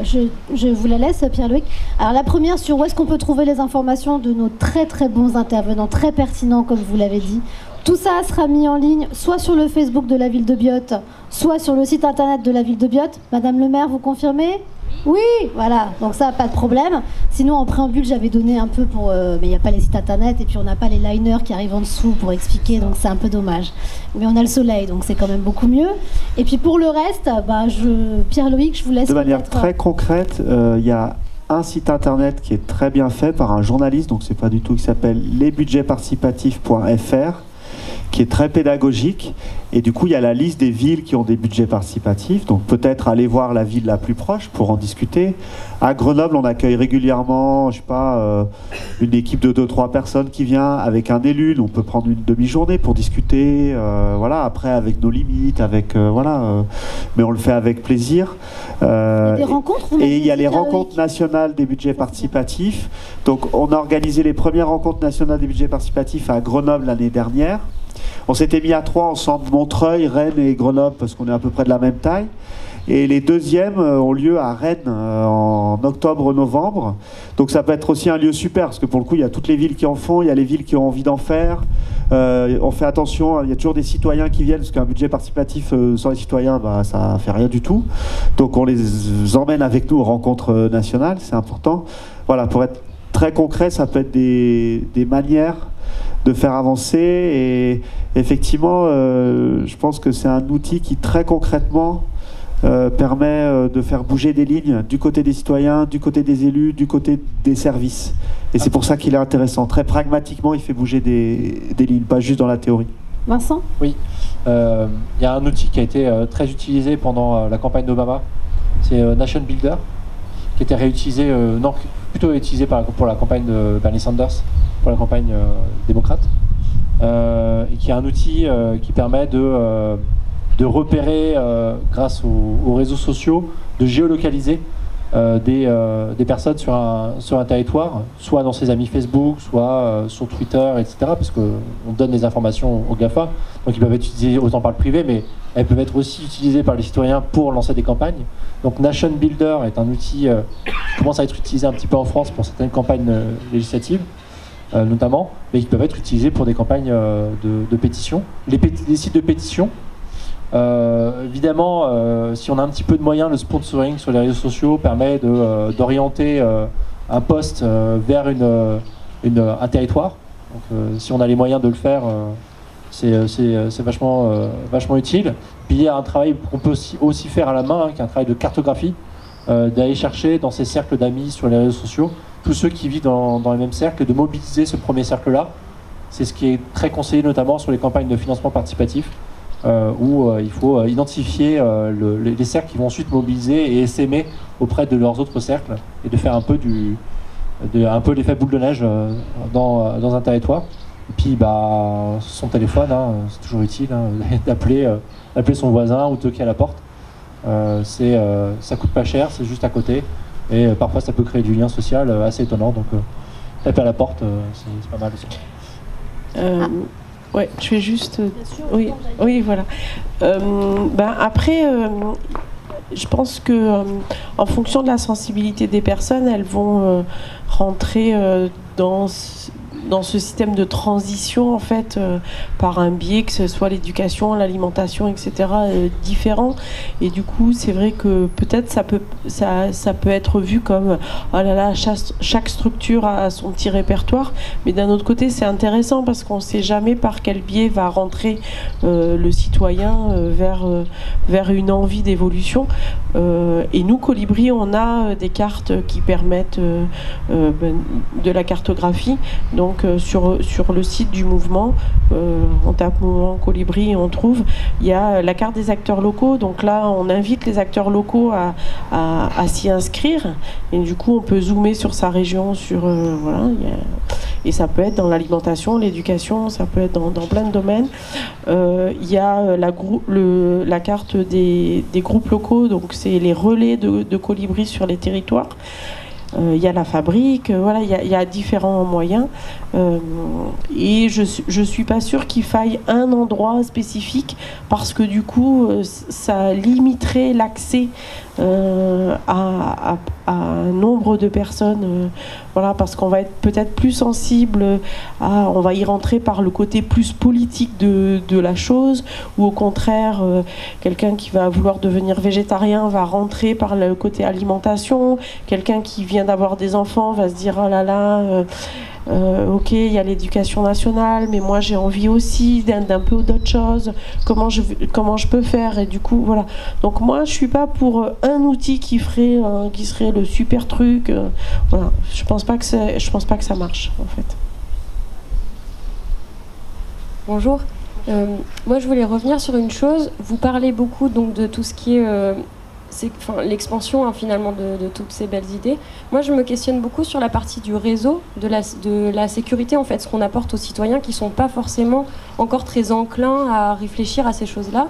je vous la laisse, Pierre-Loïc. Alors la première, sur où est-ce qu'on peut trouver les informations de nos très très bons intervenants, très pertinents comme vous l'avez dit. Tout ça sera mis en ligne, soit sur le Facebook de la ville de Biot, soit sur le site internet de la ville de Biot. Madame le maire, vous confirmez ? Oui, voilà, donc ça, pas de problème. Sinon, en préambule, j'avais donné un peu pour... mais il n'y a pas les sites internet, et puis on n'a pas les liners qui arrivent en dessous pour expliquer, donc c'est un peu dommage. Mais on a le soleil, donc c'est quand même beaucoup mieux. Et puis pour le reste, Pierre-Loïc, je vous laisse... De manière très concrète, il y a un site internet qui est très bien fait par un journaliste, donc c'est pas du tout, qui s'appelle lesbudgetsparticipatifs.fr, qui est très pédagogique, et du coup il y a la liste des villes qui ont des budgets participatifs, donc peut-être aller voir la ville la plus proche pour en discuter. À Grenoble, on accueille régulièrement, je sais pas, une équipe de 2-3 personnes qui vient avec un élu, on peut prendre une demi-journée pour discuter, voilà, après avec nos limites, avec mais on le fait avec plaisir. Il y a des rencontres, et il y a les rencontres nationales des budgets participatifs, donc on a organisé les premières rencontres nationales des budgets participatifs à Grenoble l'année dernière. On s'était mis à 3 ensemble, Montreuil, Rennes et Grenoble, parce qu'on est à peu près de la même taille. Et les deuxièmes ont lieu à Rennes en octobre-novembre. Donc ça peut être aussi un lieu super, parce que pour le coup, il y a toutes les villes qui en font, il y a les villes qui ont envie d'en faire. On fait attention, il y a toujours des citoyens qui viennent, parce qu'un budget participatif sans les citoyens, bah, ça fait rien du tout. Donc on les emmène avec nous aux rencontres nationales, c'est important. Voilà, pour être très concret, ça peut être des manières de faire avancer. Et effectivement, je pense que c'est un outil qui très concrètement permet de faire bouger des lignes du côté des citoyens, du côté des élus, du côté des services. Et c'est pour ça qu'il est intéressant. Très pragmatiquement, il fait bouger des lignes, pas juste dans la théorie. Vincent ? Oui. Il y a un outil qui a été très utilisé pendant la campagne d'Obama. C'est Nation Builder, qui était réutilisé, plutôt utilisé pour la campagne de Bernie Sanders, pour la campagne démocrate. Et qui est un outil qui permet de repérer, grâce aux réseaux sociaux, de géolocaliser des personnes sur un territoire, soit dans ses amis Facebook, soit sur Twitter, etc. Parce qu'on donne des informations aux GAFA, donc ils peuvent être utilisés autant par le privé, mais elles peuvent être aussi utilisées par les citoyens pour lancer des campagnes. Donc Nation Builder est un outil qui commence à être utilisé un petit peu en France pour certaines campagnes législatives, notamment, mais qui peuvent être utilisés pour des campagnes de pétition. Les sites de pétition, évidemment, si on a un petit peu de moyens, le sponsoring sur les réseaux sociaux permet d'orienter un post vers un territoire. Donc, si on a les moyens de le faire, c'est vachement utile. Puis il y a un travail qu'on peut aussi faire à la main, qui est un travail de cartographie, d'aller chercher dans ces cercles d'amis sur les réseaux sociaux tous ceux qui vivent dans les mêmes cercles, et de mobiliser ce premier cercle-là. C'est ce qui est très conseillé notamment sur les campagnes de financement participatif, où il faut identifier les cercles qui vont ensuite mobiliser et essaimer auprès de leurs autres cercles, et de faire un peu l'effet boule de neige dans un territoire. Et puis son téléphone, c'est toujours utile, d'appeler son voisin ou toquer à la porte. Ça coûte pas cher, c'est juste à côté, et parfois ça peut créer du lien social assez étonnant. Donc taper à la porte, c'est pas mal aussi. Ouais, je vais juste. Oui, voilà. Après, je pense que en fonction de la sensibilité des personnes, elles vont rentrer dans ce système de transition, en fait, par un biais, que ce soit l'éducation, l'alimentation, etc., différent. Et du coup, c'est vrai que peut-être ça peut être vu comme oh là là, chaque structure a son petit répertoire. Mais d'un autre côté, c'est intéressant parce qu'on ne sait jamais par quel biais va rentrer le citoyen vers une envie d'évolution. Et nous, Colibri, on a des cartes qui permettent de la cartographie. Donc sur le site du mouvement, on tape mouvement Colibri et on trouve, il y a la carte des acteurs locaux. Donc là, on invite les acteurs locaux à s'y inscrire, et du coup on peut zoomer sur sa région, voilà, et ça peut être dans l'alimentation, l'éducation, ça peut être dans plein de domaines. Il y a la carte des groupes locaux, donc c'est les relais de Colibri sur les territoires. Il y a la fabrique, voilà, il y a différents moyens, et je suis pas sûre qu'il faille un endroit spécifique, parce que du coup ça limiterait l'accès à un nombre de personnes, voilà, parce qu'on va être peut-être plus sensible on va y rentrer par le côté plus politique de la chose, ou au contraire quelqu'un qui va vouloir devenir végétarien va rentrer par le côté alimentation, quelqu'un qui vient d'avoir des enfants va se dire oh là là, ok, il y a l'éducation nationale, mais moi j'ai envie aussi d'un peu d'autre chose. Comment je peux faire? Et du coup, voilà. Donc moi, je suis pas pour un outil qui serait le super truc. Voilà. Je pense pas que ça marche, en fait. Bonjour. Moi, je voulais revenir sur une chose. Vous parlez beaucoup donc de tout ce qui est l'expansion finalement de toutes ces belles idées. Moi, je me questionne beaucoup sur la partie du réseau, de la sécurité, en fait, ce qu'on apporte aux citoyens qui ne sont pas forcément encore très enclins à réfléchir à ces choses-là.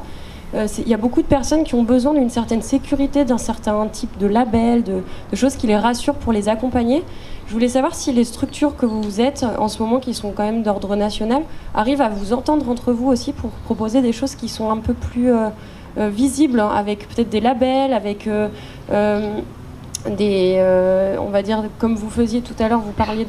Il y a beaucoup de personnes qui ont besoin d'une certaine sécurité, d'un certain type de label, de choses qui les rassurent pour les accompagner. Je voulais savoir si les structures que vous êtes en ce moment, qui sont quand même d'ordre national, arrivent à vous entendre entre vous aussi pour proposer des choses qui sont un peu plus visible, hein, avec peut-être des labels, avec on va dire, comme vous faisiez tout à l'heure, vous parliez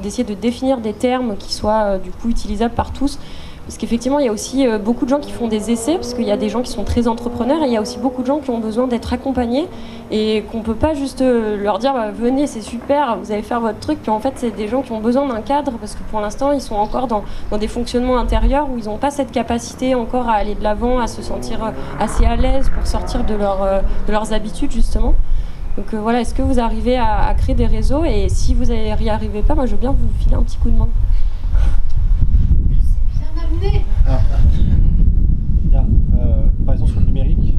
d'essayer de définir des termes qui soient du coup utilisables par tous. Parce qu'effectivement, il y a aussi beaucoup de gens qui font des essais, parce qu'il y a des gens qui sont très entrepreneurs, et il y a aussi beaucoup de gens qui ont besoin d'être accompagnés, et qu'on ne peut pas juste leur dire bah, venez, c'est super, vous allez faire votre truc. Puis en fait, c'est des gens qui ont besoin d'un cadre, parce que pour l'instant, ils sont encore dans des fonctionnements intérieurs où ils n'ont pas cette capacité encore à aller de l'avant, à se sentir assez à l'aise pour sortir de leurs habitudes, justement. Donc voilà, est-ce que vous arrivez à créer des réseaux? Et si vous n'y arrivez pas, moi je veux bien vous filer un petit coup de main. Par exemple sur le numérique,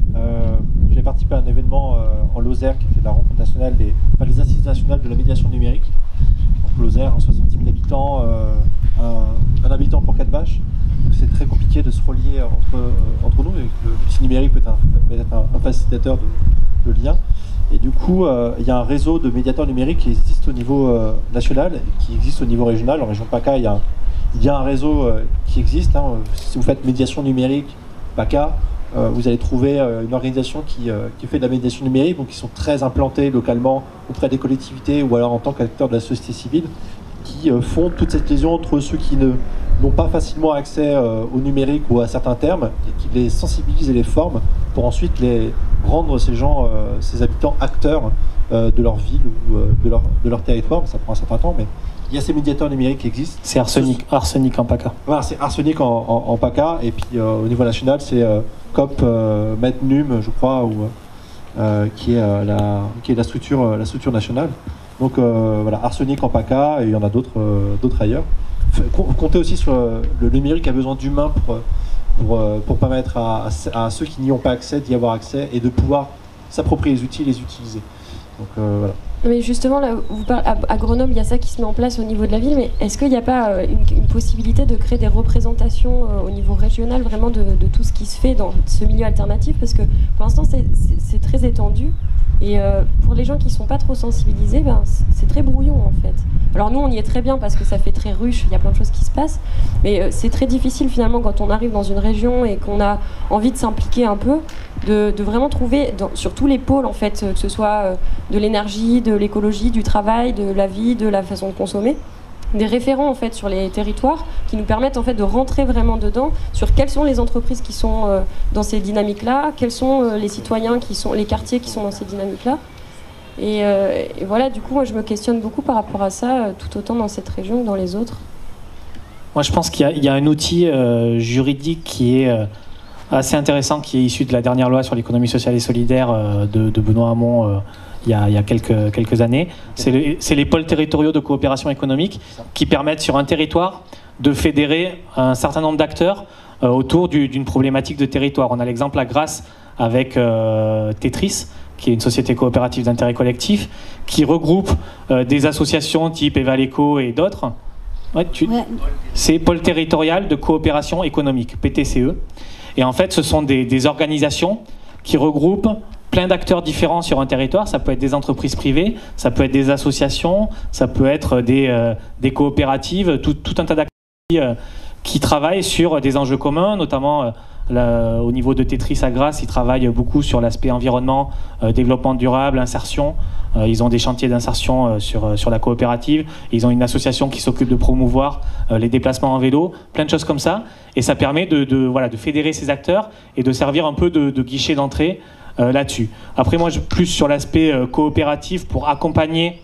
j'ai participé à un événement en Lozère qui était la rencontre nationale les assises nationales de la médiation numérique. Donc Lozère, 70 000 habitants, un habitant pour 4 vaches. C'est très compliqué de se relier entre nous. Le numérique peut être un facilitateur de liens. Et du coup, il y a un réseau de médiateurs numériques qui existe au niveau national et qui existe au niveau régional. En région PACA, il y a un réseau qui existe. Hein. Si vous faites médiation numérique PACA, vous allez trouver une organisation qui fait de la médiation numérique, donc qui sont très implantés localement auprès des collectivités ou alors en tant qu'acteurs de la société civile, qui font toute cette liaison entre ceux qui n'ont pas facilement accès au numérique ou à certains termes, et qui les sensibilisent et les forment pour ensuite les rendre ces gens, ces habitants acteurs de leur ville ou de leur territoire. Ça prend un certain temps, mais il y a ces médiateurs numériques qui existent. C'est Arsenic en PACA. Voilà, c'est Arsenic en PACA, et puis au niveau national, c'est COP MedNum, je crois, qui est la structure nationale. Donc voilà, Arsenic en PACA, et il y en a d'autres ailleurs. Comptez aussi sur le numérique a besoin d'humains pour permettre à ceux qui n'y ont pas accès d'y avoir accès et de pouvoir s'approprier les outils et les utiliser. Donc voilà. Mais justement, là, à Grenoble, il y a ça qui se met en place au niveau de la ville, mais est-ce qu'il n'y a pas une possibilité de créer des représentations au niveau régional vraiment de tout ce qui se fait dans ce milieu alternatif? Parce que pour l'instant, c'est très étendu. Et pour les gens qui ne sont pas trop sensibilisés, ben, c'est très brouillon en fait. Alors nous on y est très bien parce que ça fait très ruche, il y a plein de choses qui se passent, mais c'est très difficile finalement quand on arrive dans une région et qu'on a envie de s'impliquer un peu, de vraiment trouver sur tous les pôles en fait, que ce soit de l'énergie, de l'écologie, du travail, de la vie, de la façon de consommer, des référents en fait sur les territoires qui nous permettent en fait de rentrer vraiment dedans sur quelles sont les entreprises qui sont dans ces dynamiques-là, quels sont les citoyens les quartiers qui sont dans ces dynamiques-là. Et voilà, du coup, moi je me questionne beaucoup par rapport à ça, tout autant dans cette région que dans les autres. Moi je pense qu'il y a un outil juridique qui est assez intéressant, qui est issu de la dernière loi sur l'économie sociale et solidaire de Benoît Hamon. Il y a quelques années. C'est les pôles territoriaux de coopération économique qui permettent sur un territoire de fédérer un certain nombre d'acteurs autour d'une problématique de territoire. On a l'exemple à Grasse avec Tetris, qui est une société coopérative d'intérêt collectif, qui regroupe des associations type Evaleco et d'autres. C'est pôle territorial de coopération économique, PTCE. Et en fait, ce sont des organisations qui regroupent plein d'acteurs différents sur un territoire. Ça peut être des entreprises privées, ça peut être des associations, ça peut être des coopératives, tout un tas d'acteurs qui travaillent sur des enjeux communs, notamment au niveau de Tetris à Grasse, ils travaillent beaucoup sur l'aspect environnement, développement durable, insertion. Ils ont des chantiers d'insertion sur la coopérative. Ils ont une association qui s'occupe de promouvoir les déplacements en vélo, plein de choses comme ça. Et ça permet de fédérer ces acteurs et de servir un peu de guichet d'entrée là-dessus. Après, moi, plus sur l'aspect coopératif, pour accompagner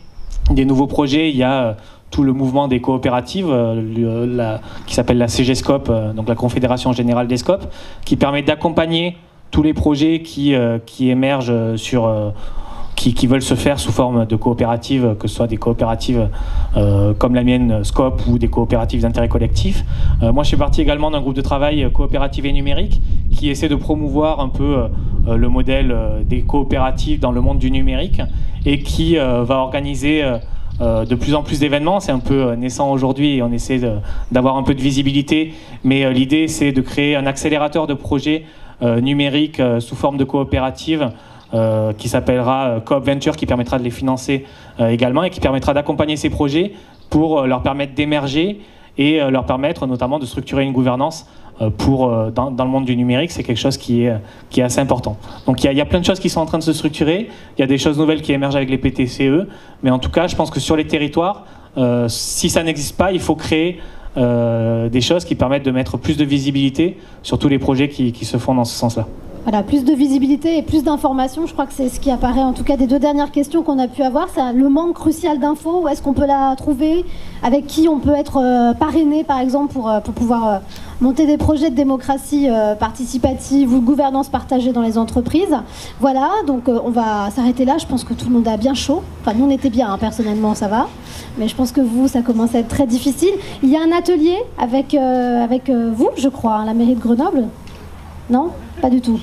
des nouveaux projets, il y a tout le mouvement des coopératives qui s'appelle la CGSCOP, donc la Confédération Générale des Scopes, qui permet d'accompagner tous les projets qui émergent qui veulent se faire sous forme de coopératives, que ce soit des coopératives comme la mienne, Scop, ou des coopératives d'intérêt collectif. Moi, je fais partie également d'un groupe de travail coopérative et numérique qui essaie de promouvoir un peu le modèle des coopératives dans le monde du numérique et qui va organiser de plus en plus d'événements. C'est un peu naissant aujourd'hui et on essaie d'avoir un peu de visibilité, mais l'idée c'est de créer un accélérateur de projets numériques sous forme de coopérative qui s'appellera Coop Venture, qui permettra de les financer également et qui permettra d'accompagner ces projets pour leur permettre d'émerger et leur permettre notamment de structurer une gouvernance dans le monde du numérique. C'est quelque chose qui est assez important. Donc il y a plein de choses qui sont en train de se structurer, il y a des choses nouvelles qui émergent avec les PTCE, mais en tout cas je pense que sur les territoires, si ça n'existe pas, il faut créer des choses qui permettent de mettre plus de visibilité sur tous les projets qui se font dans ce sens-là. Voilà, plus de visibilité et plus d'informations, je crois que c'est ce qui apparaît en tout cas des deux dernières questions qu'on a pu avoir, c'est le manque crucial d'infos, où est-ce qu'on peut la trouver, avec qui on peut être parrainé par exemple pour pouvoir monter des projets de démocratie participative ou de gouvernance partagée dans les entreprises. Voilà, donc on va s'arrêter là, je pense que tout le monde a bien chaud, enfin nous on était bien, hein, personnellement ça va, mais je pense que vous ça commence à être très difficile. Il y a un atelier avec vous, je crois, à la mairie de Grenoble. Non ? Pas du tout.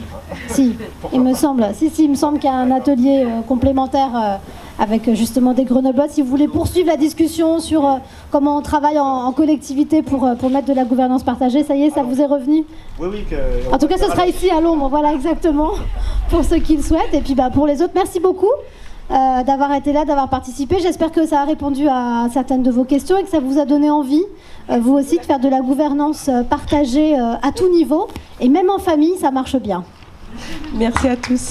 Si, il me semble. Il me semble qu'il y a un atelier complémentaire avec justement des Grenoblois. Si vous voulez poursuivre la discussion sur comment on travaille en collectivité pour mettre de la gouvernance partagée, ça y est, ça vous est revenu ? Oui. En tout cas, ce sera ici à l'ombre, voilà exactement, pour ceux qui le souhaitent. Et puis pour les autres, merci beaucoup d'avoir été là, d'avoir participé. J'espère que ça a répondu à certaines de vos questions et que ça vous a donné envie, vous aussi, de faire de la gouvernance partagée à tout niveau. Et même en famille, ça marche bien. Merci à tous.